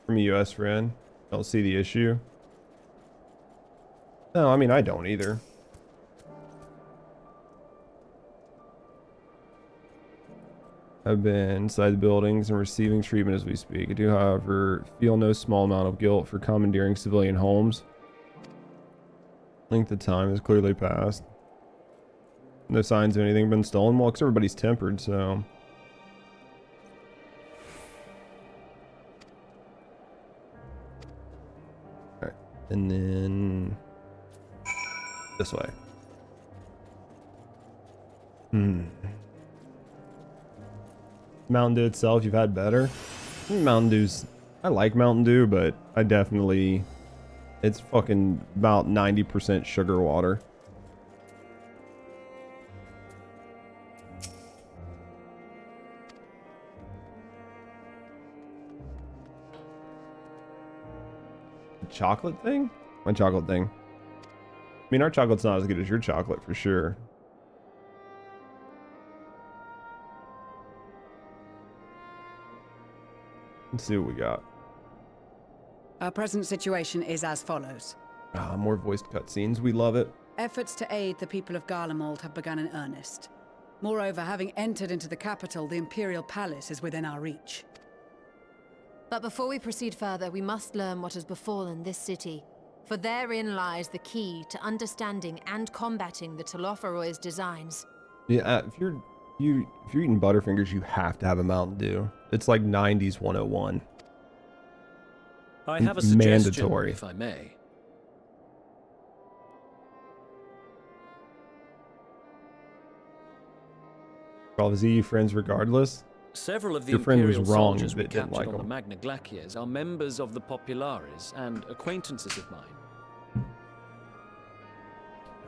Speaker 1: From a US friend. Don't see the issue. No, I mean I don't either. I've been inside the buildings and receiving treatment as we speak. I do, however, feel no small amount of guilt for commandeering civilian homes. Length of time has clearly passed. No signs of anything been stolen. Well, because everybody's tempered, so. Alright, and then this way. Mountain Dew itself, you've had better? I think Mountain Dew's... I like Mountain Dew, but I definitely... It's fucking about 90% sugar water. Chocolate thing? My chocolate thing. I mean, our chocolate's not as good as your chocolate for sure. Let's see what we got.
Speaker 13: Our present situation is as follows.
Speaker 1: Ah, more voiced cutscenes. We love it.
Speaker 13: Efforts to aid the people of Garlemald have begun in earnest. Moreover, having entered into the capital, the Imperial Palace is within our reach.
Speaker 3: But before we proceed further, we must learn what has befallen this city. For therein lies the key to understanding and combating the Telophoroid's designs.
Speaker 1: Yeah, if you're eating Butterfingers, you have to have a Mountain Dew. It's like 90s 101.
Speaker 19: I have a suggestion,
Speaker 1: mandatory.
Speaker 19: if I may.
Speaker 1: Obviously, you friends regardless.
Speaker 19: Several of the
Speaker 1: Your friend was
Speaker 19: Imperial
Speaker 1: wrong
Speaker 19: soldiers we
Speaker 1: that didn't
Speaker 19: captured
Speaker 1: like
Speaker 19: on the
Speaker 1: them.
Speaker 19: Magna Glaciers are members of the Populares and acquaintances of mine.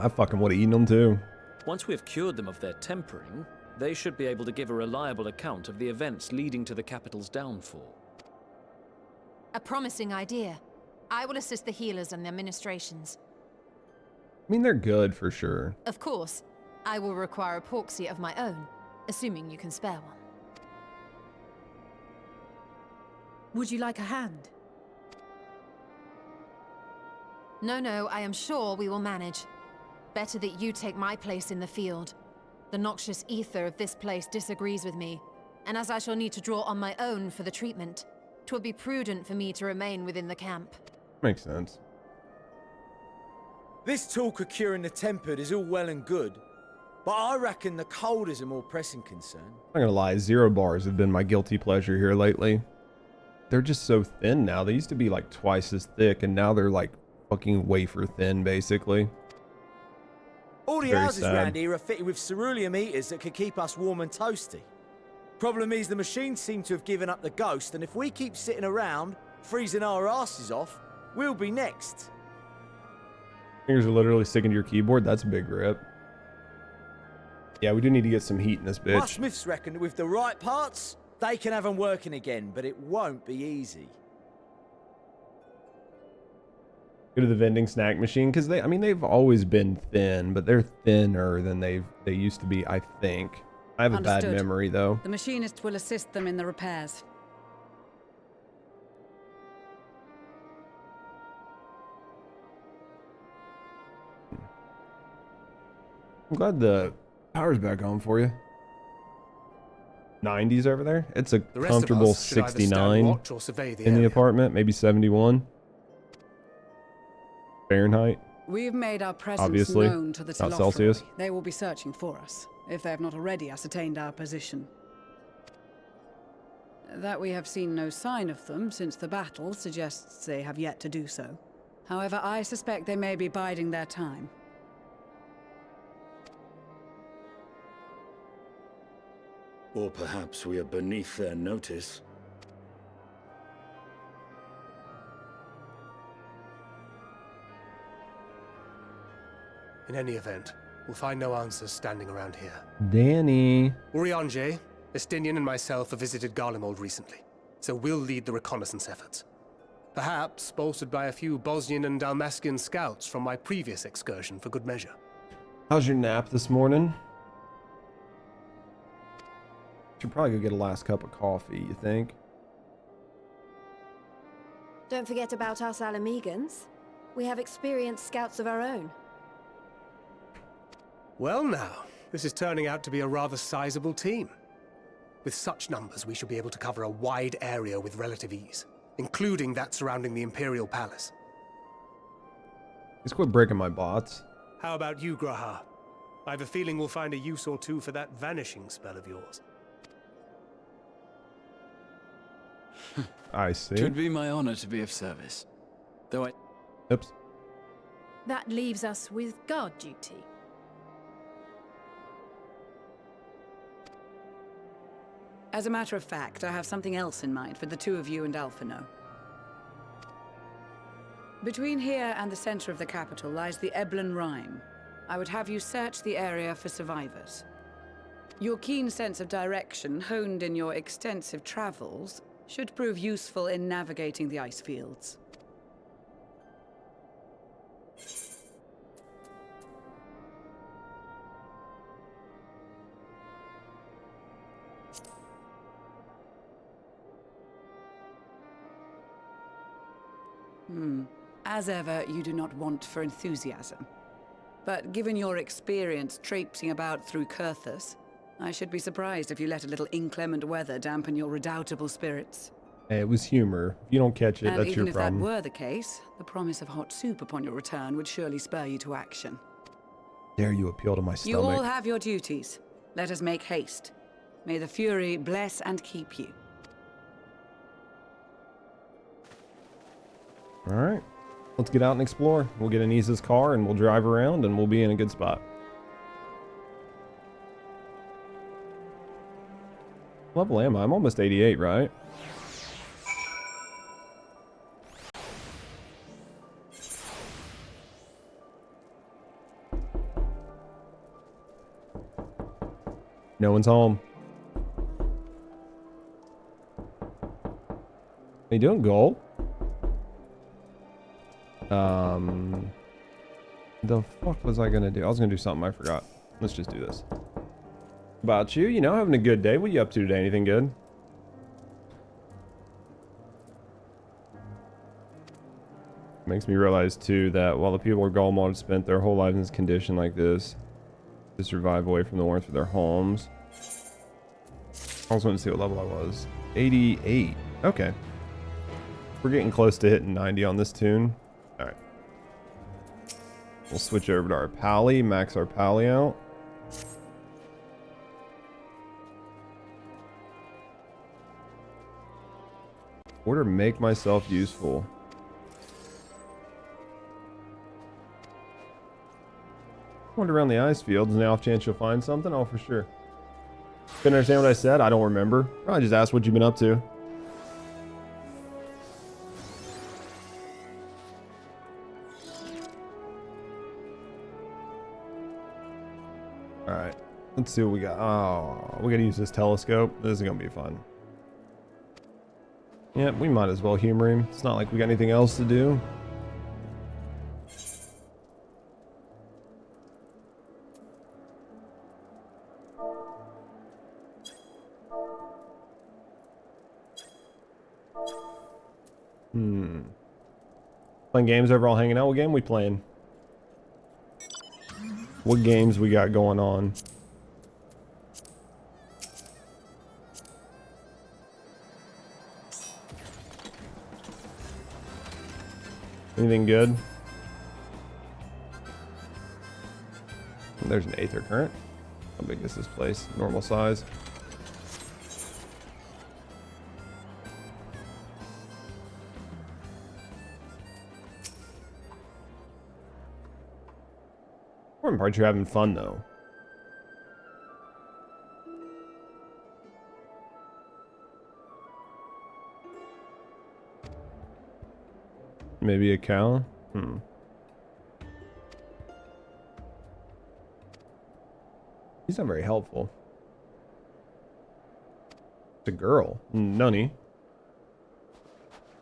Speaker 1: I fucking would have eaten them too.
Speaker 19: Once we have cured them of their tempering, they should be able to give a reliable account of the events leading to the capital's downfall.
Speaker 3: A promising idea. I will assist the healers and their ministrations.
Speaker 1: I mean, they're good for sure.
Speaker 3: Of course, I will require a proxy of my own, assuming you can spare one.
Speaker 2: Would you like a hand?
Speaker 3: No, I am sure we will manage. Better that you take my place in the field. The noxious ether of this place disagrees with me, and as I shall need to draw on my own for the treatment, 'twill be prudent for me to remain within the camp.
Speaker 1: Makes sense.
Speaker 14: This talk of curing the tempered is all well and good, but I reckon the cold is a more pressing concern.
Speaker 1: I'm not gonna lie, Zero bars have been my guilty pleasure here lately. They're just so thin now. They used to be like twice as thick, and now they're like fucking wafer thin, basically.
Speaker 14: All the
Speaker 1: Very
Speaker 14: houses
Speaker 1: sad.
Speaker 14: round here are fitted with ceruleum heaters that can keep us warm and toasty. Problem is, the machines seem to have given up the ghost, and if we keep sitting around, freezing our asses off, we'll be next.
Speaker 1: Fingers are literally sticking to your keyboard. That's a big rip. Yeah, we do need to get some heat in this bitch.
Speaker 14: My smiths reckon that with the right parts, they can have them working again, but it won't be easy.
Speaker 1: Go to the vending snack machine, because they've always been thin, but they're thinner than they used to be, I think. I have a bad
Speaker 13: Understood.
Speaker 1: memory though.
Speaker 13: The machinist will assist them in the repairs.
Speaker 1: I'm glad the power's back on for you. 90s over there. It's a
Speaker 6: The rest of
Speaker 1: comfortable
Speaker 6: us should either stand
Speaker 1: 69
Speaker 6: watch or survey the
Speaker 1: in the
Speaker 6: area.
Speaker 1: apartment, maybe 71 Fahrenheit.
Speaker 13: We've made our presence
Speaker 1: Obviously,
Speaker 13: known to the
Speaker 1: not
Speaker 13: Telophoroi.
Speaker 1: Celsius.
Speaker 13: They will be searching for us, if they have not already ascertained our position. That we have seen no sign of them since the battle suggests they have yet to do so. However, I suspect they may be biding their time.
Speaker 21: Or perhaps we are beneath their notice.
Speaker 6: In any event, we'll find no answers standing around here.
Speaker 1: Danny.
Speaker 6: Urianger, Estinian and myself have visited Garlemald recently, so we'll lead the reconnaissance efforts. Perhaps bolstered by a few Bosnian and Dalmatian scouts from my previous excursion for good measure.
Speaker 1: How's your nap this morning? Should probably go get a last cup of coffee, you think?
Speaker 15: Don't forget about us Alamegans. We have experienced scouts of our own.
Speaker 6: Well now, this is turning out to be a rather sizable team. With such numbers, we should be able to cover a wide area with relative ease, including that surrounding the Imperial Palace.
Speaker 1: Just quit breaking my bots.
Speaker 6: How about you, Graha? I have a feeling we'll find a use or two for that vanishing spell of yours.
Speaker 1: I see.
Speaker 10: It would be my honor to be of service. Though I...
Speaker 1: Oops.
Speaker 2: That leaves us with guard duty.
Speaker 13: As a matter of fact, I have something else in mind for the two of you and Alphino. Between here and the center of the capital lies the Eblan Rime. I would have you search the area for survivors. Your keen sense of direction, honed in your extensive travels, should prove useful in navigating the ice fields. As ever, you do not want for enthusiasm. But given your experience traipsing about through Kurthus, I should be surprised if you let a little inclement weather dampen your redoubtable spirits.
Speaker 1: Hey, it was humor. If you don't catch it,
Speaker 13: And
Speaker 1: that's
Speaker 13: even
Speaker 1: your
Speaker 13: if
Speaker 1: problem.
Speaker 13: that were the case, the promise of hot soup upon your return would surely spur you to action.
Speaker 1: Dare you appeal to my
Speaker 13: You all
Speaker 1: stomach?
Speaker 13: have your duties. Let us make haste. May the Fury bless and keep you.
Speaker 1: Alright. Let's get out and explore. We'll get Anissa's car and we'll drive around and we'll be in a good spot. What level am I? I'm almost 88, right? No one's home. How you doing, Gold? The fuck was I gonna do? I was gonna do something, I forgot. Let's just do this. About you? You know, having a good day. What are you up to today? Anything good? Makes me realize, too, that while the people of Galmod spent their whole lives in this condition like this, to survive away from the warmth of their homes. I also want to see what level I was. 88. Okay. We're getting close to hitting 90 on this tune. Alright. We'll switch over to our Pally, max our Pally out. Order make myself useful. Wander around the ice fields and the off chance you'll find something? Oh, for sure. Couldn't understand what I said? I don't remember. Probably just asked what you've been up to. Alright. Let's see what we got. Oh, we gotta use this telescope. This is gonna be fun. Yeah, we might as well humor him. It's not like we got anything else to do. Playing games overall, hanging out. What game we playing? What games we got going on? Anything good? There's an Aether Current. How big is this place? Normal size. Important part, you're having fun though. Maybe a cow? He's not very helpful. It's a girl. Nunny.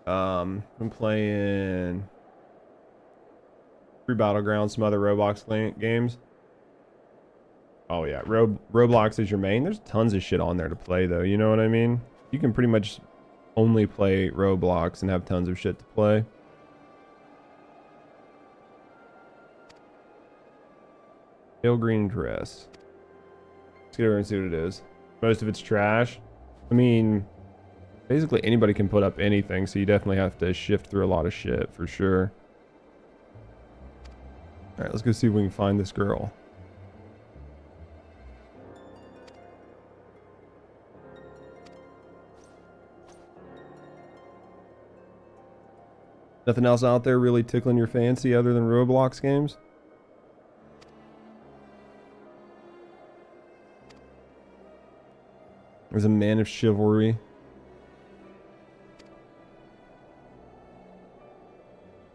Speaker 1: I'm playing Free Battlegrounds, some other Roblox games. Oh yeah, Roblox is your main. There's tons of shit on there to play though, you know what I mean? You can pretty much only play Roblox and have tons of shit to play. Pale green dress. Let's get over and see what it is. Most of it's trash. I mean, basically anybody can put up anything, so you definitely have to shift through a lot of shit for sure. Alright, let's go see if we can find this girl. Nothing else out there really tickling your fancy other than Roblox games? There's a man of chivalry.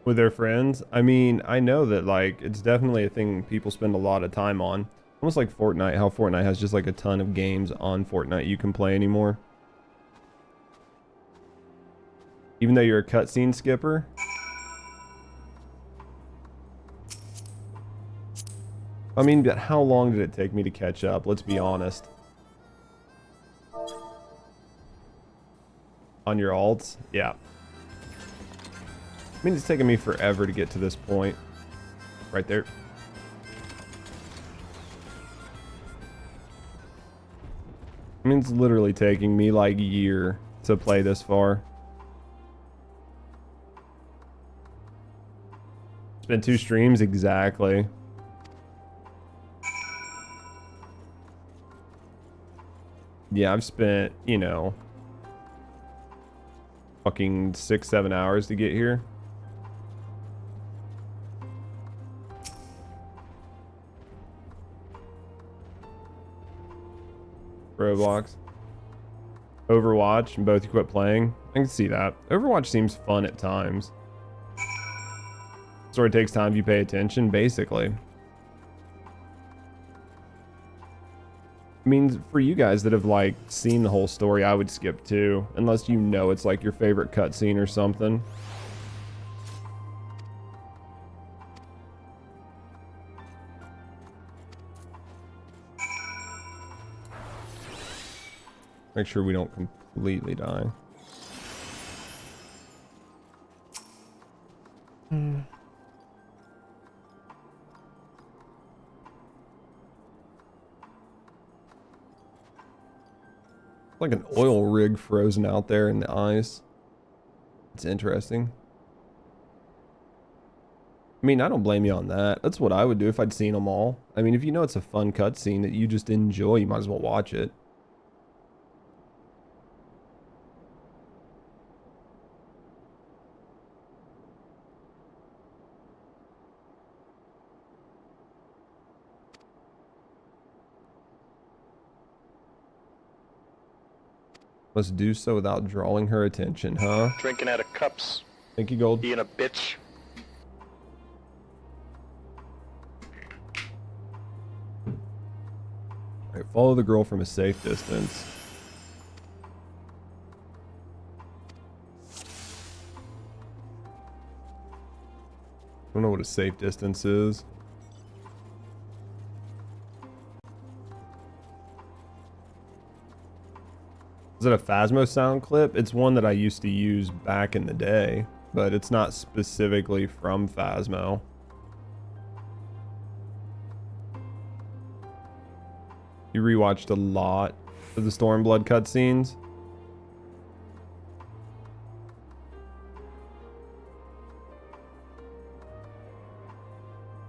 Speaker 1: With their friends? I mean, I know that, like, it's definitely a thing people spend a lot of time on. Almost like Fortnite, how Fortnite has just, like, a ton of games on Fortnite you can play anymore. Even though you're a cutscene skipper. I mean, but how long did it take me to catch up? Let's be honest. On your alts? Yeah. I mean, it's taken me forever to get to this point. Right there. I mean, it's literally taking me like a year to play this far. It's been 2 streams, exactly. Yeah, I've spent, you know, fucking 6-7 hours to get here. Roblox. Overwatch, and both you quit playing. I can see that. Overwatch seems fun at times. Story takes time if you pay attention, basically. I mean, for you guys that have, like, seen the whole story, I would skip too. Unless you know it's, like, your favorite cutscene or something. Make sure we don't completely die. Like an oil rig frozen out there in the ice. It's interesting. I mean, I don't blame you on that. That's what I would do if I'd seen them all. I mean, if you know it's a fun cutscene that you just enjoy, you might as well watch it. Must do so without drawing her attention, huh?
Speaker 7: Drinking out of cups.
Speaker 1: Thank you, Gold.
Speaker 7: Being a bitch.
Speaker 1: Alright, follow the girl from a safe distance. I don't know what a safe distance is. Is it a Phasmo sound clip? It's one that I used to use back in the day, but it's not specifically from Phasmo. You rewatched a lot of the Stormblood cutscenes.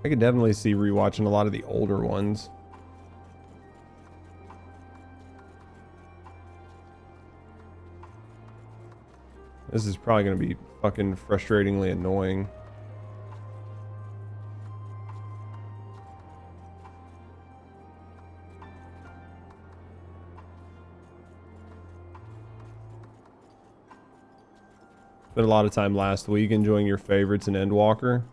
Speaker 1: I could definitely see rewatching a lot of the older ones. This is probably going to be fucking frustratingly annoying. Spent a lot of time last week enjoying your favorites in Endwalker.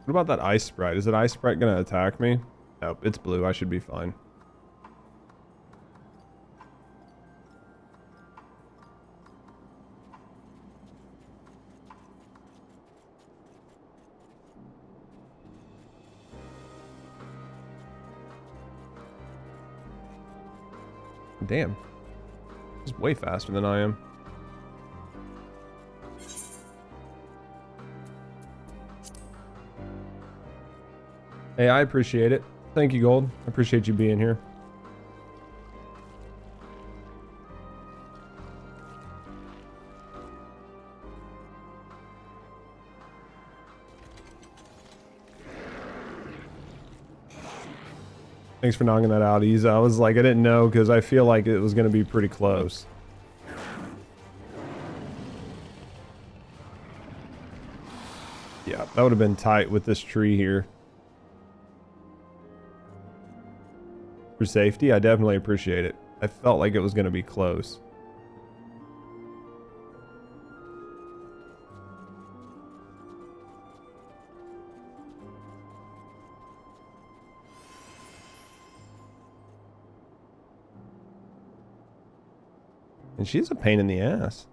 Speaker 1: What about that ice sprite? Is that ice sprite gonna attack me? Nope, it's blue. I should be fine. Damn. He's way faster than I am. Hey, I appreciate it. Thank you, Gold. I appreciate you being here. Thanks for knocking that out, Isa. I was like, I didn't know because I feel like it was going to be pretty close. That would have been tight with this tree here. For safety, I definitely appreciate it. I felt like it was going to be close. And she's a pain in the ass.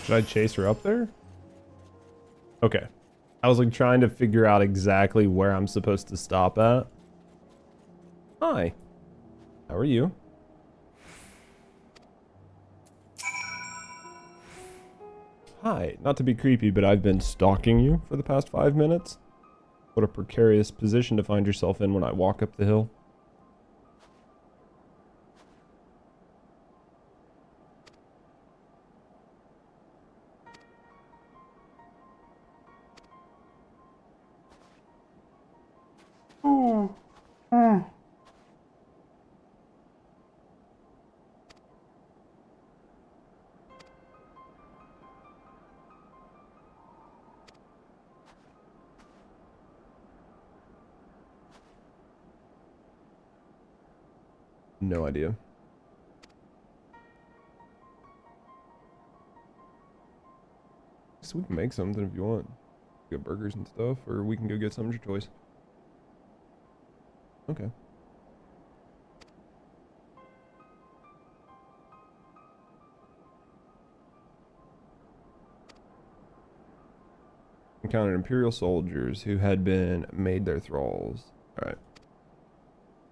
Speaker 1: Should I chase her up there? Okay. I was like trying to figure out exactly where I'm supposed to stop at. Hi. How are you? Hi. Not to be creepy, but I've been stalking you for the past 5 minutes. What a precarious position to find yourself in when I walk up the hill. No idea. So we can make something if you want. Get burgers and stuff, or we can go get something, your choice. Okay. Encountered Imperial soldiers who had been made their thralls. Alright.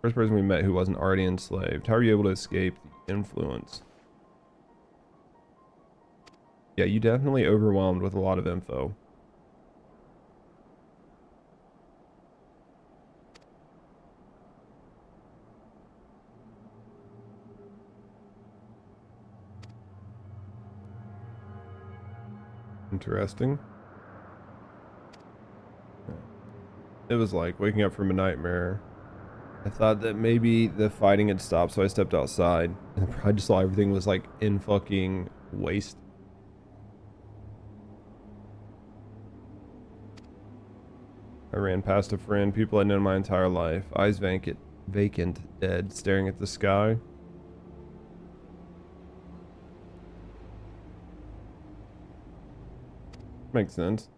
Speaker 1: First person we met who wasn't already enslaved. How are you able to escape the influence? Yeah, you definitely overwhelmed with a lot of info. Interesting. It was like waking up from a nightmare. I thought that maybe the fighting had stopped, so I stepped outside. And I just saw everything was like in fucking waste. I ran past a friend, people I'd known my entire life. Eyes vacant, dead, staring at the sky. Makes sense.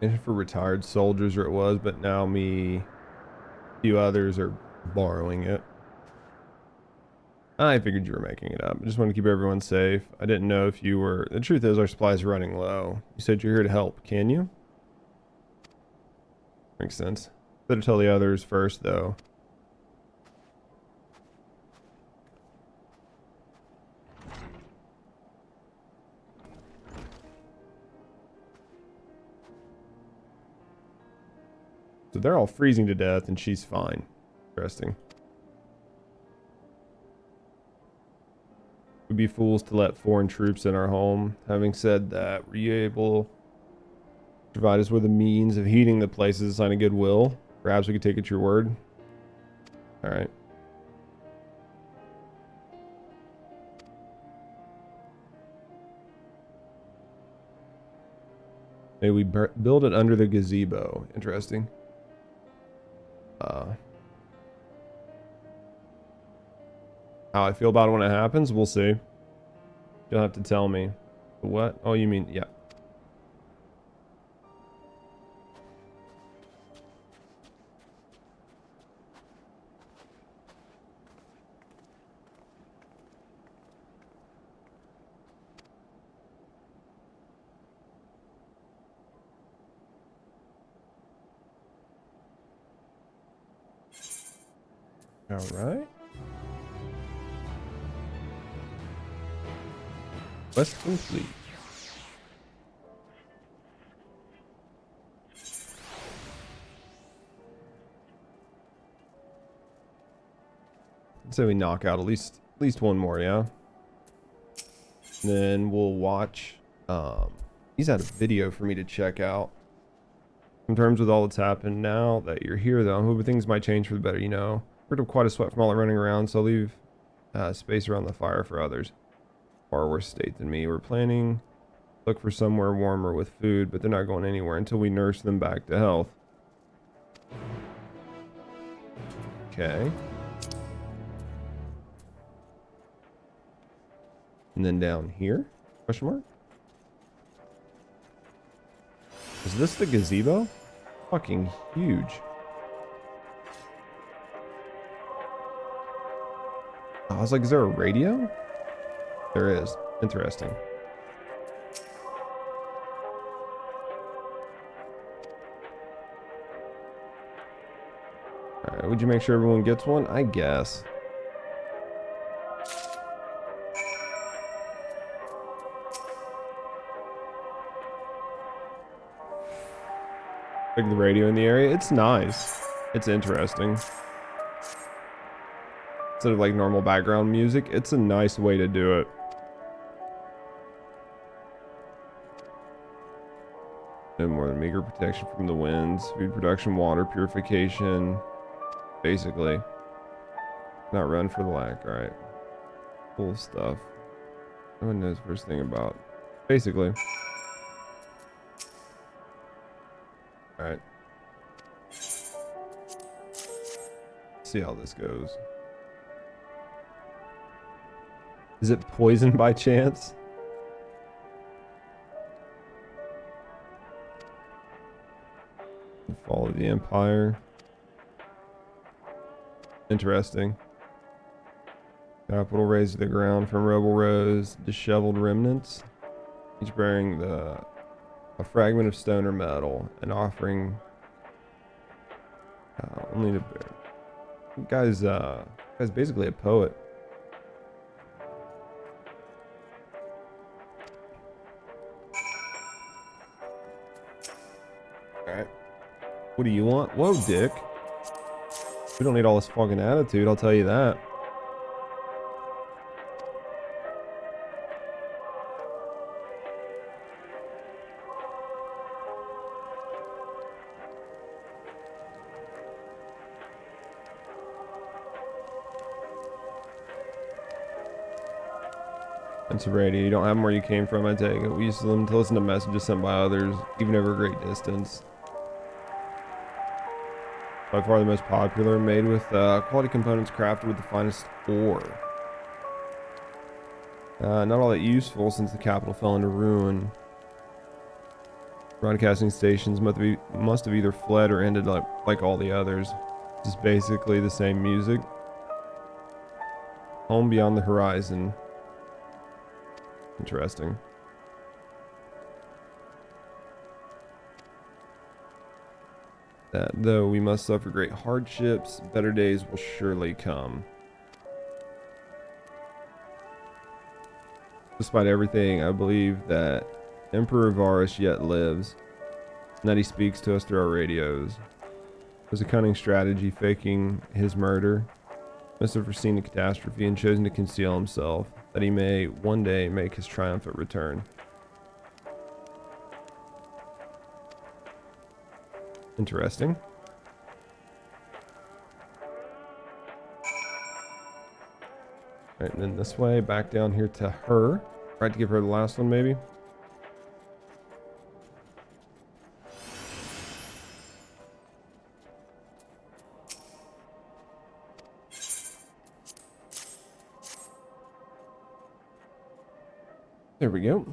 Speaker 1: And for retired soldiers, or it was, but now me, a few others are borrowing it. I figured you were making it up. I just want to keep everyone safe. I didn't know if you were... The truth is our supplies are running low. You said you're here to help. Can you? Makes sense. Better tell the others first, though. So they're all freezing to death and she's fine. Interesting. We'd be fools to let foreign troops in our home. Having said that, were you able to provide us with a means of heating the place as a sign of goodwill? Perhaps we could take it at your word. Alright. Maybe we build it under the gazebo. Interesting. How I feel about it when it happens, we'll see. You'll have to tell me. What? Oh, you mean, yeah. Alright. Quest complete. So we knock out at least one more, yeah? And then we'll watch, he's had a video for me to check out. In terms with all that's happened now that you're here though, I'm hoping things might change for the better, you know. Rid of quite a sweat from all the running around, so I'll leave space around the fire for others. Far worse state than me. We're planning to look for somewhere warmer with food, but they're not going anywhere until we nurse them back to health. Okay. And then down here? Question mark? Is this the gazebo? Fucking huge. I was like, is there a radio? There is. Interesting. Alright, would you make sure everyone gets one? I guess. Like the radio in the area. It's nice. It's interesting. Instead of like normal background music, it's a nice way to do it. No more than meager protection from the winds, food production, water purification. Basically. Not run for the lack, alright. Cool stuff. No one knows the first thing about. Basically. Alright. See how this goes. Is it poison by chance? The fall of the Empire. Interesting. Capital razed to the ground from rebel rows, disheveled remnants, each bearing a fragment of stone or metal, an offering only to bear. Guy's basically a poet. Alright. What do you want? Whoa, dick. We don't need all this fucking attitude, I'll tell you that. It's a radio. You don't have them where you came from, I take it. We use them to listen to messages sent by others, even over a great distance. By far the most popular, made with quality components crafted with the finest ore. Not all that useful since the capital fell into ruin. Broadcasting stations must have either fled or ended like all the others. Just basically the same music. Home beyond the horizon. Interesting. That though we must suffer great hardships, better days will surely come. Despite everything, I believe that Emperor Varus yet lives, and that he speaks to us through our radios. It was a cunning strategy, faking his murder. Must have foreseen the catastrophe and chosen to conceal himself, that he may one day make his triumphant return. Interesting. Alright, and then this way, back down here to her. Right, to give her the last one, maybe? There we go.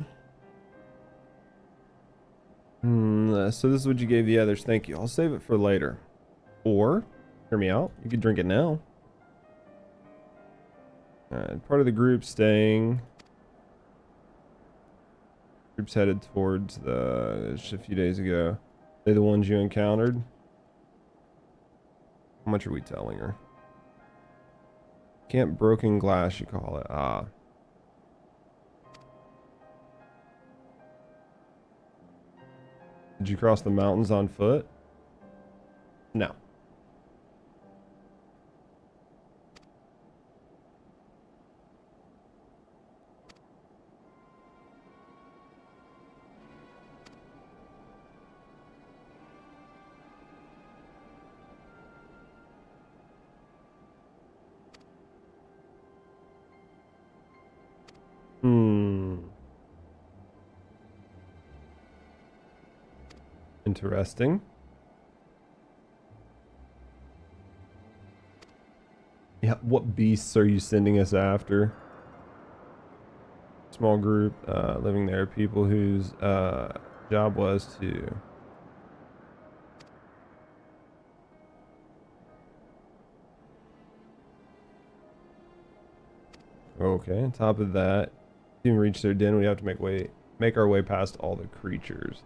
Speaker 1: So this is what you gave the others. Thank you. I'll save it for later. Or, hear me out, you could drink it now. Part of the group staying. Group's headed towards just a few days ago. They're the ones you encountered. How much are we telling her? Camp Broken Glass, you call it. Ah. Did you cross the mountains on foot? No. Interesting. Yeah, what beasts are you sending us after? Small group living there, people whose job was to... Okay, on top of that, to even reach their den, we have to make our way past all the creatures.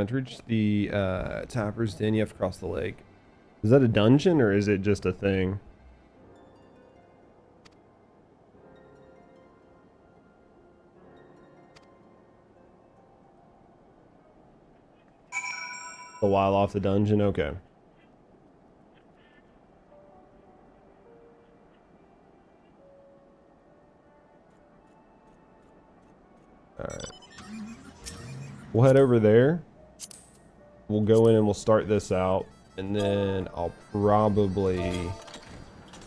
Speaker 1: To reach the Tapper's Den, you have to cross the lake. Is that a dungeon or is it just a thing? A while off the dungeon? Okay. Alright. We'll head over there. We'll go in and we'll start this out, and then I'll probably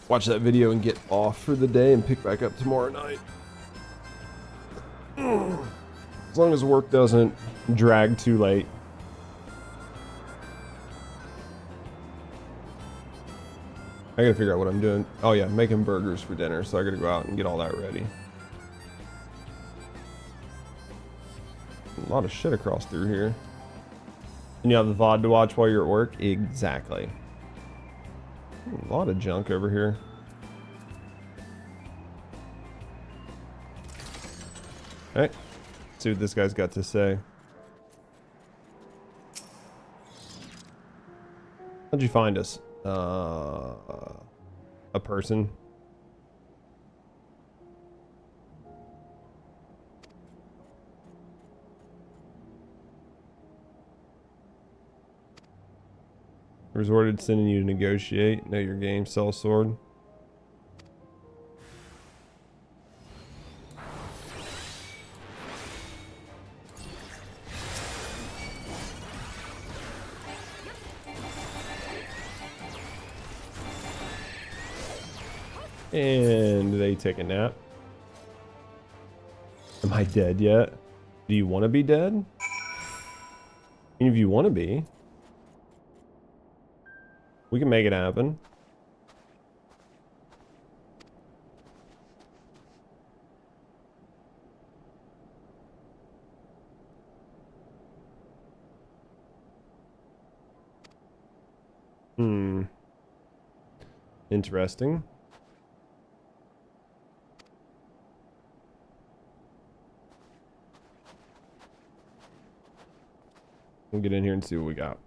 Speaker 1: watch that video and get off for the day and pick back up tomorrow night. As long as work doesn't drag too late. I gotta figure out what I'm doing. Oh yeah, making burgers for dinner, so I gotta go out and get all that ready. A lot of shit across through here. And you have the VOD to watch while you're at work? Exactly. A lot of junk over here. Alright. See what this guy's got to say. How'd you find us? A person. Resorted to sending you to negotiate. Know your game, sell sword. And they take a nap. Am I dead yet? Do you want to be dead? I mean, if you want to be, we can make it happen. Interesting. We'll get in here and see what we got.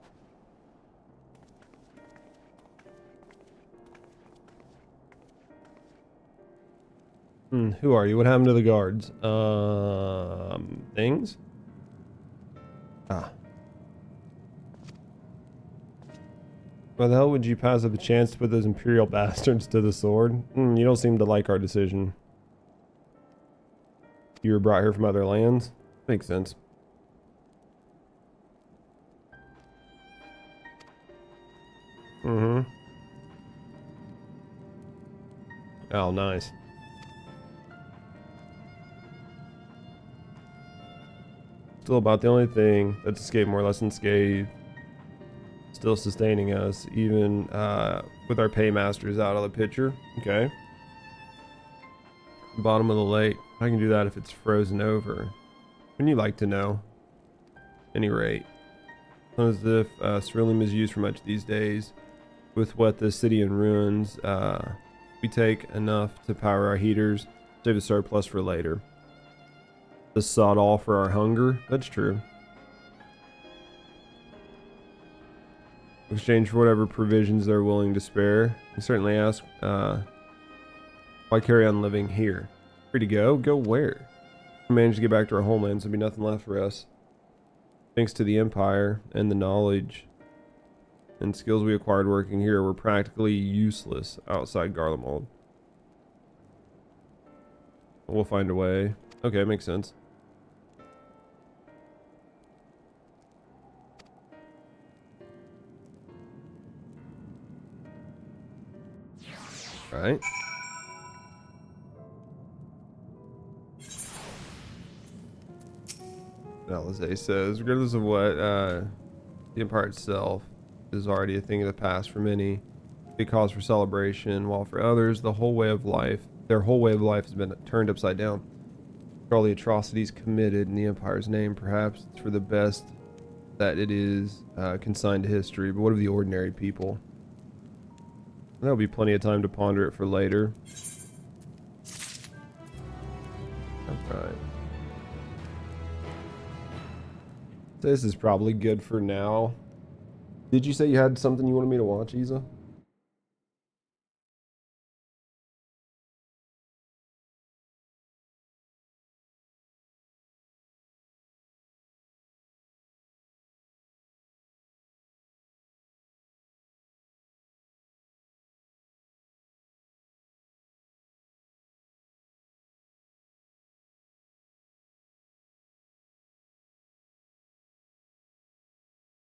Speaker 1: Who are you? What happened to the guards? Things? Ah. Why the hell would you pass up a chance to put those Imperial bastards to the sword? You don't seem to like our decision. You were brought here from other lands? Makes sense. Oh, nice. Still about the only thing that's escaped more or less unscathed. Still sustaining us, even with our paymasters out of the picture. Okay. Bottom of the lake. I can do that if it's frozen over. Wouldn't you like to know? any rate. As if ceruleum is used for much these days. With what the city in ruins, we take enough to power our heaters, save a surplus for later. The sod all for our hunger. That's true. In exchange for whatever provisions they're willing to spare. We certainly ask, why carry on living here? Free to go? Go where? We managed to get back to our homeland, so there'll be nothing left for us. Thanks to the Empire and the knowledge and skills we acquired working here, we're practically useless outside Garlemald. We'll find a way. Okay, makes sense. Right. Alize says, regardless of what, the Empire itself is already a thing of the past for many. Big cause for celebration, while for others, their whole way of life has been turned upside down. For all the atrocities committed in the Empire's name, perhaps it's for the best that it is consigned to history. But what of the ordinary people? There'll be plenty of time to ponder it for later. Alright. This is probably good for now. Did you say you had something you wanted me to watch, Isa?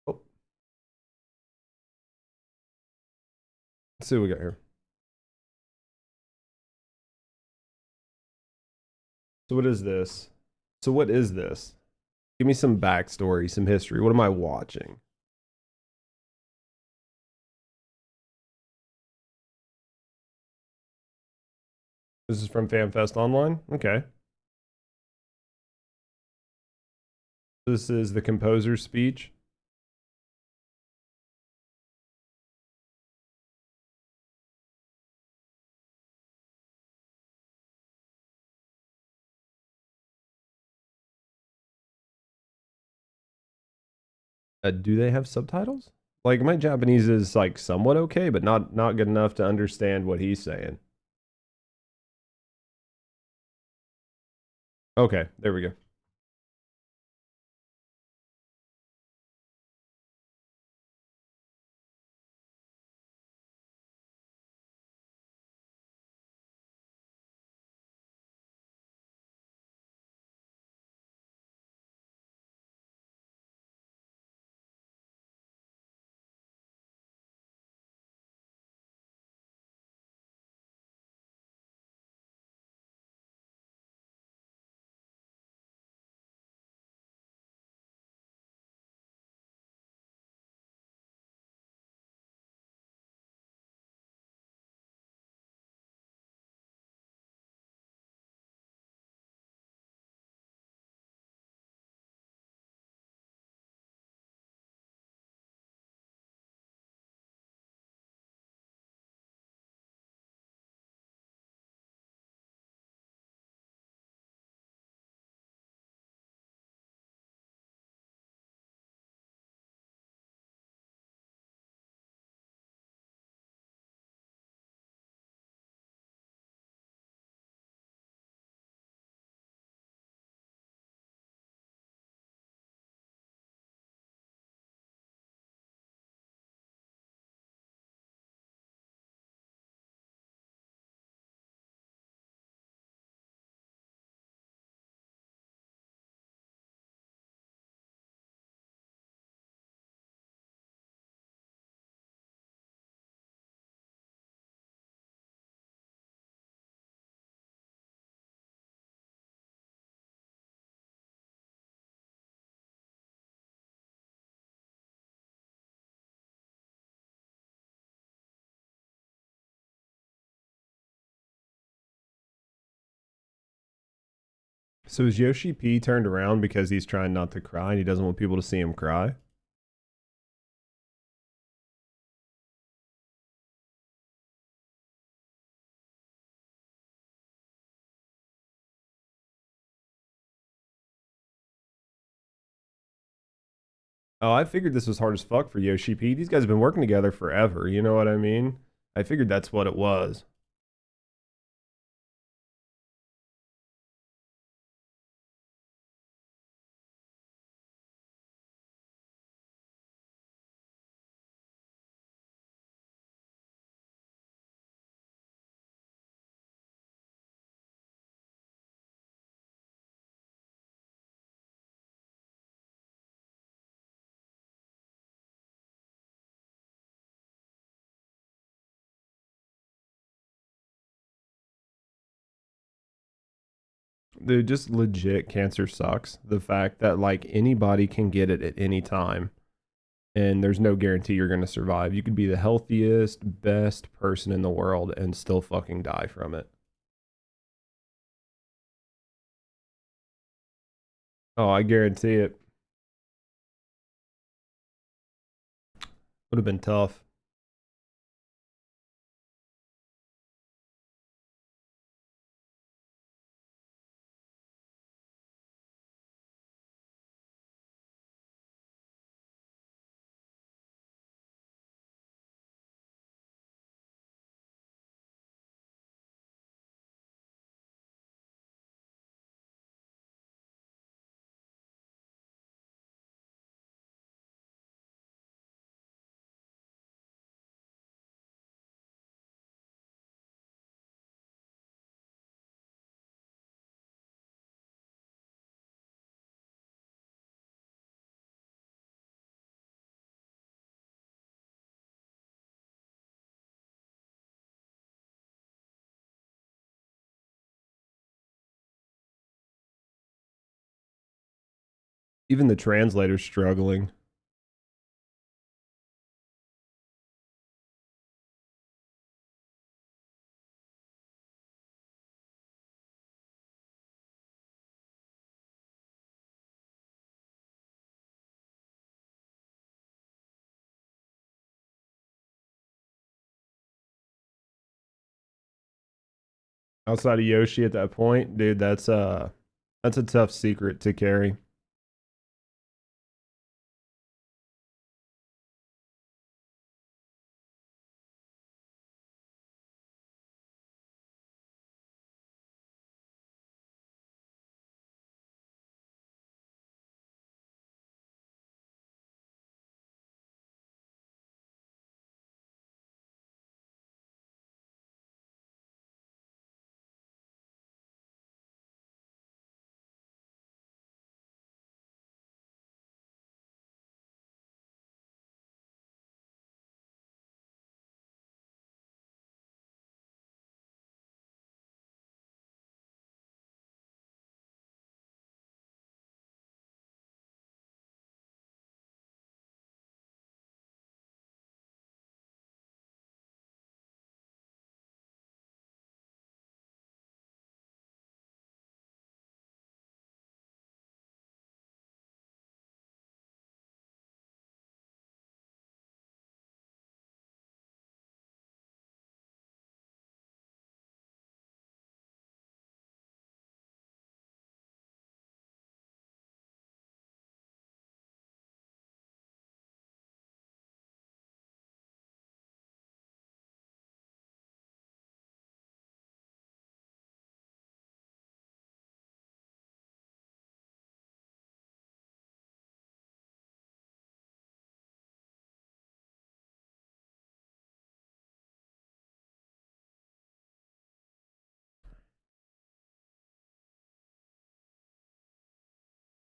Speaker 1: Oh. Let's see what we got here. So what is this? Give me some backstory, some history. What am I watching? This is from FanFest Online? Okay. This is the composer's speech. Do they have subtitles? Like, my Japanese is like somewhat okay, but not good enough to understand what he's saying. Okay, there we go. So is Yoshi P turned around because he's trying not to cry and he doesn't want people to see him cry? Oh, I figured this was hard as fuck for Yoshi P. These guys have been working together forever, you know what I mean? I figured that's what it was. Dude, just legit cancer sucks. The fact that like anybody can get it at any time and there's no guarantee you're going to survive. You could be the healthiest, best person in the world and still fucking die from it. Oh, I guarantee it. Would have been tough. Even the translator's struggling. Outside of Yoshi at that point, dude, that's a tough secret to carry.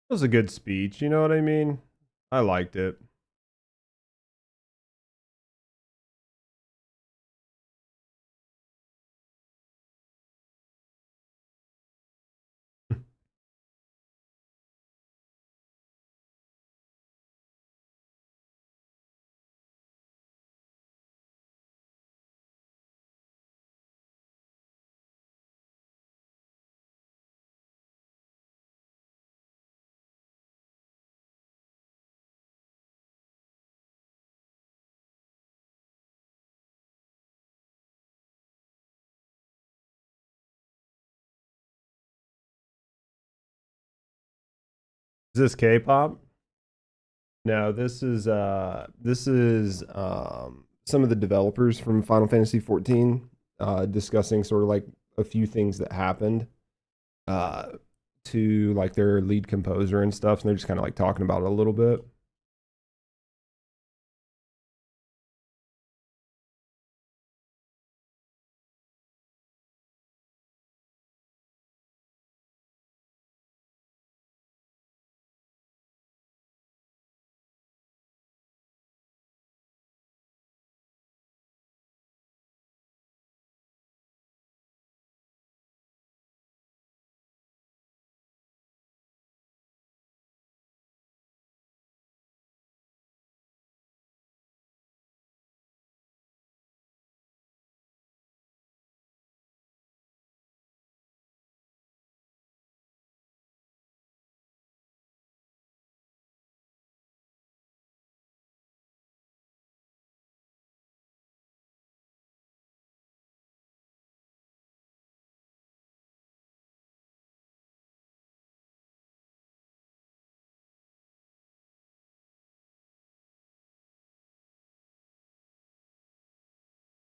Speaker 1: It was a good speech, you know what I mean? I liked it. Is this K-pop? No, this is some of the developers from Final Fantasy XIV discussing sort of like a few things that happened to like their lead composer and stuff, and they're just kind of like talking about it a little bit.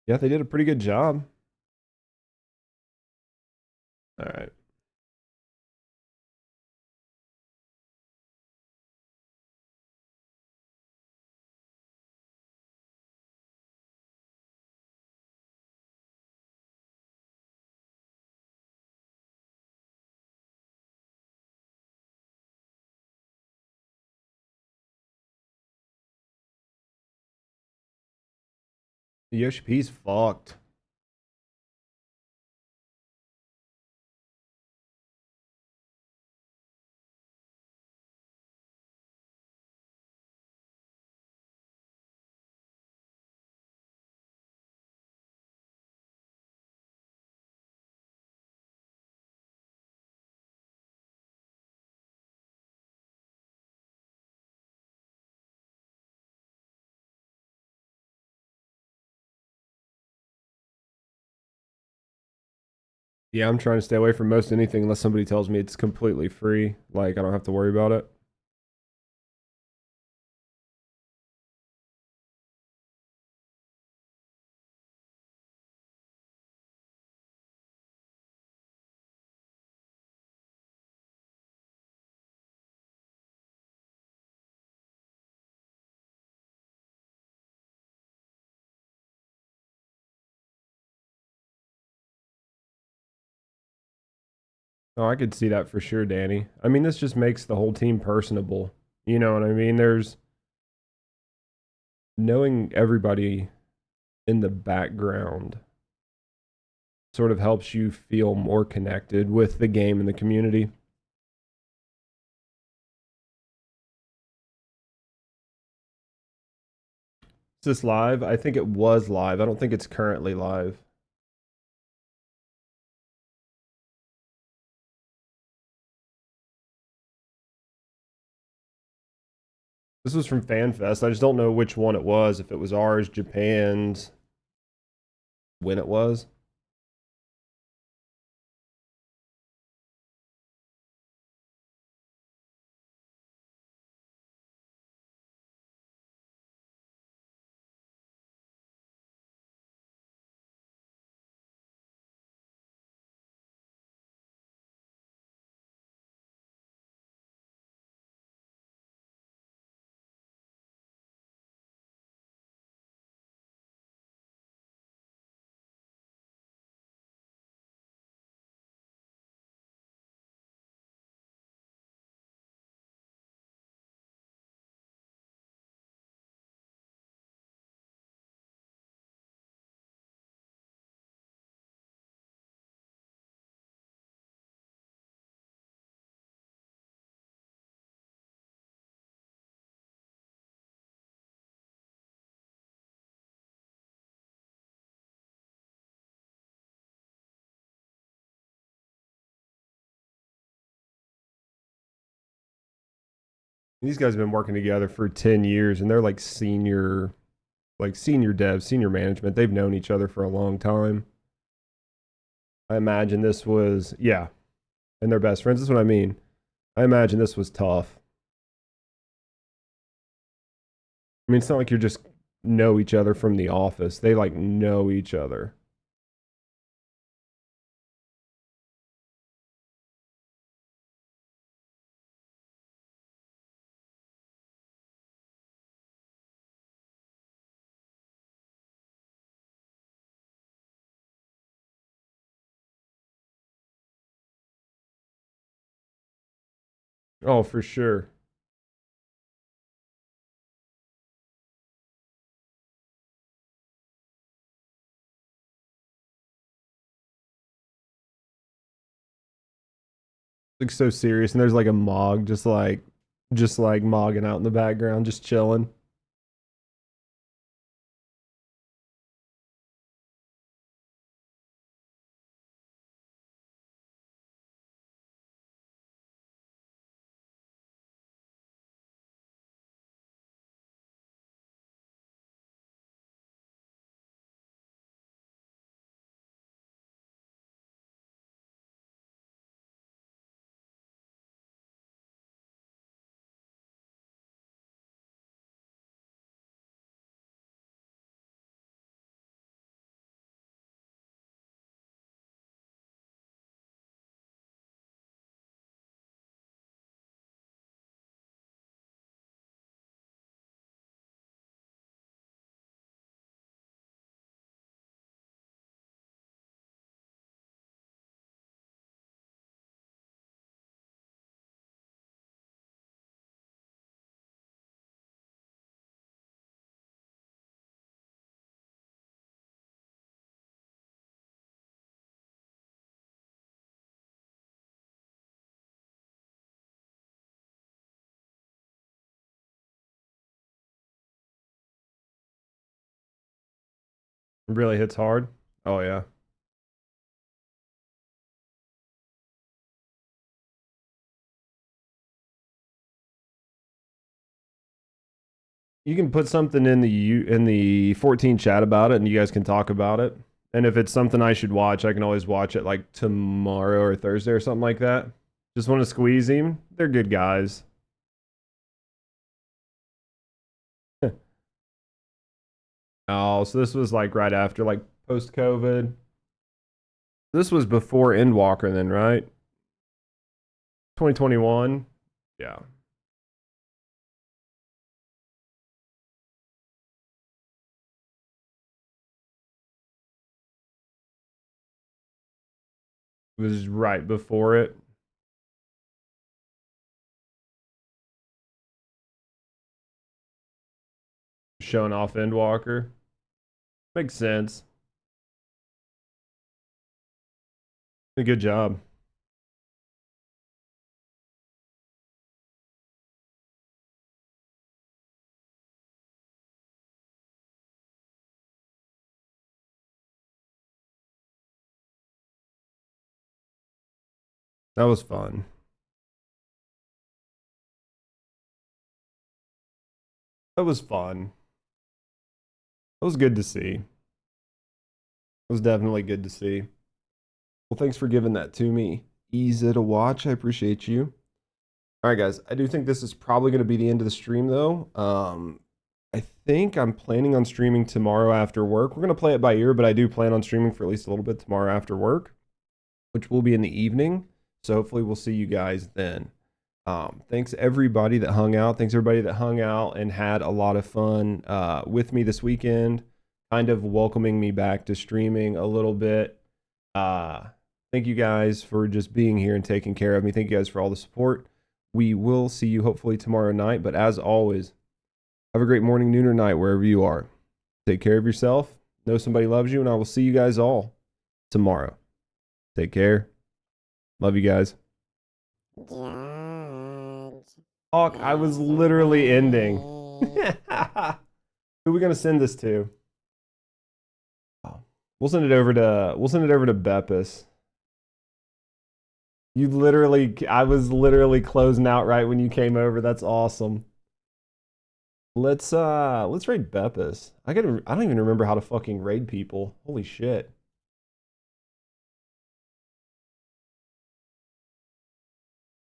Speaker 1: Yeah, they did a pretty good job. All right. Yoshi P's fucked. Yeah, I'm trying to stay away from most anything unless somebody tells me it's completely free. Like, I don't have to worry about it. Oh, I could see that for sure, Danny. I mean, this just makes the whole team personable. You know what I mean? There's knowing everybody in the background sort of helps you feel more connected with the game and the community. Is this live? I think it was live. I don't think it's currently live. This was from FanFest. I just don't know which one it was. If it was ours, Japan's, when it was. These guys have been working together for 10 years and they're like senior devs, senior management. They've known each other for a long time. I imagine this was, yeah, and they're best friends. That's what I mean. I imagine this was tough. I mean, it's not like you just know each other from the office. They like know each other. Oh, for sure. Looks so serious, and there's like a Mog just like mogging out in the background, just chilling. It really hits hard. Oh yeah. You can put something in the 14 chat about it, and you guys can talk about it. And if it's something I should watch, I can always watch it like tomorrow or Thursday or something like that. Just want to squeeze him. They're good guys. Oh, so this was like right after, like post-COVID. This was before Endwalker then, right? 2021. Yeah. It was right before it. Showing off Endwalker. Makes sense. A good job. That was fun. That was fun. That was good to see. It was definitely good to see. Well, thanks for giving that to me. Easy to watch. I appreciate you. All right, guys. I do think this is probably going to be the end of the stream, though. I think I'm planning on streaming tomorrow after work. We're going to play it by ear, but I do plan on streaming for at least a little bit tomorrow after work, which will be in the evening. So hopefully we'll see you guys then. Thanks everybody that hung out. Thanks everybody that hung out and had a lot of fun with me this weekend, kind of welcoming me back to streaming a little bit. Thank you guys for just being here and taking care of me. Thank you guys for all the support. We will see you hopefully tomorrow night, but as always, have a great morning, noon, or night, wherever you are. Take care of yourself. Know somebody loves you, and I will see you guys all tomorrow. Take care. Love you guys. Hawk, I was literally ending. Who are we gonna send this to? Oh, we'll send it over to Beppis. I was literally closing out right when you came over. That's awesome. Let's raid Beppis. I don't even remember how to fucking raid people. Holy shit.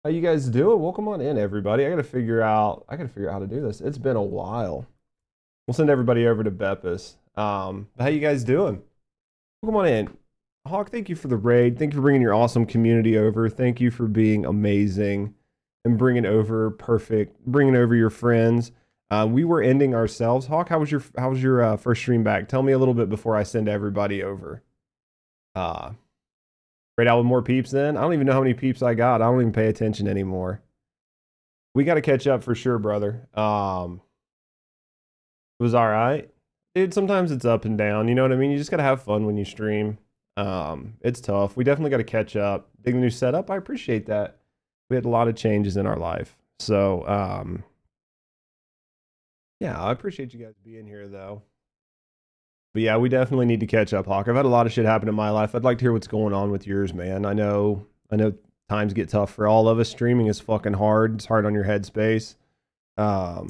Speaker 1: How you guys doing? Welcome on in, everybody. I gotta figure out how to do this. It's been a while. We'll send everybody over to Beppis. How you guys doing? Come on in. Hawk, thank you for the raid. Thank you for bringing your awesome community over. Thank you for being amazing and bringing over your friends. We were ending ourselves. Hawk, how was your first stream back? Tell me a little bit before I send everybody over. Raid out with more peeps then? I don't even know how many peeps I got. I don't even pay attention anymore. We got to catch up for sure, brother. It was all right. Dude, sometimes it's up and down. You know what I mean? You just got to have fun when you stream. It's tough. We definitely got to catch up. Dig the new setup. I appreciate that. We had a lot of changes in our life. So, yeah, I appreciate you guys being here, though. But yeah, we definitely need to catch up, Hawk. I've had a lot of shit happen in my life. I'd like to hear what's going on with yours, man. I know times get tough for all of us. Streaming is fucking hard. It's hard on your headspace. So,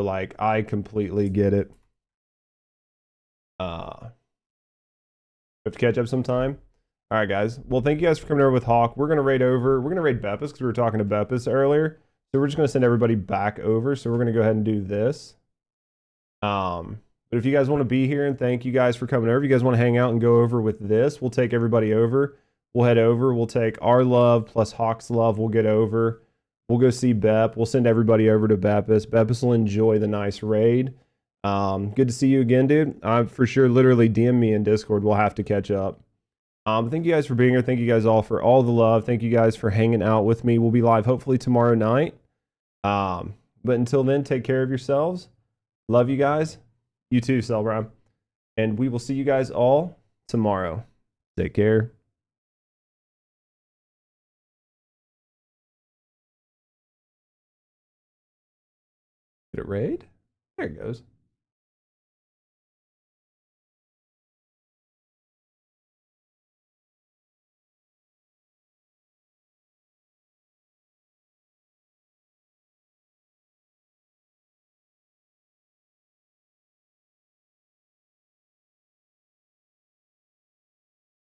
Speaker 1: like, I completely get it. We have to catch up sometime. All right, guys. Well, thank you guys for coming over with Hawk. We're going to raid Beppis because we were talking to Beppis earlier. So we're just going to send everybody back over. So we're going to go ahead and do this. But if you guys want to be here, and thank you guys for coming over. If you guys want to hang out and go over with this, we'll take everybody over. We'll head over. We'll take our love plus Hawk's love. We'll get over. We'll go see Bep. We'll send everybody over to Beppis. Beppis will enjoy the nice raid. Good to see you again, dude. For sure, literally DM me in Discord. We'll have to catch up. Thank you guys for being here. Thank you guys all for all the love. Thank you guys for hanging out with me. We'll be live hopefully tomorrow night. But until then, take care of yourselves. Love you guys. You too, Cellbrime. And we will see you guys all tomorrow. Take care. Did it raid? There it goes.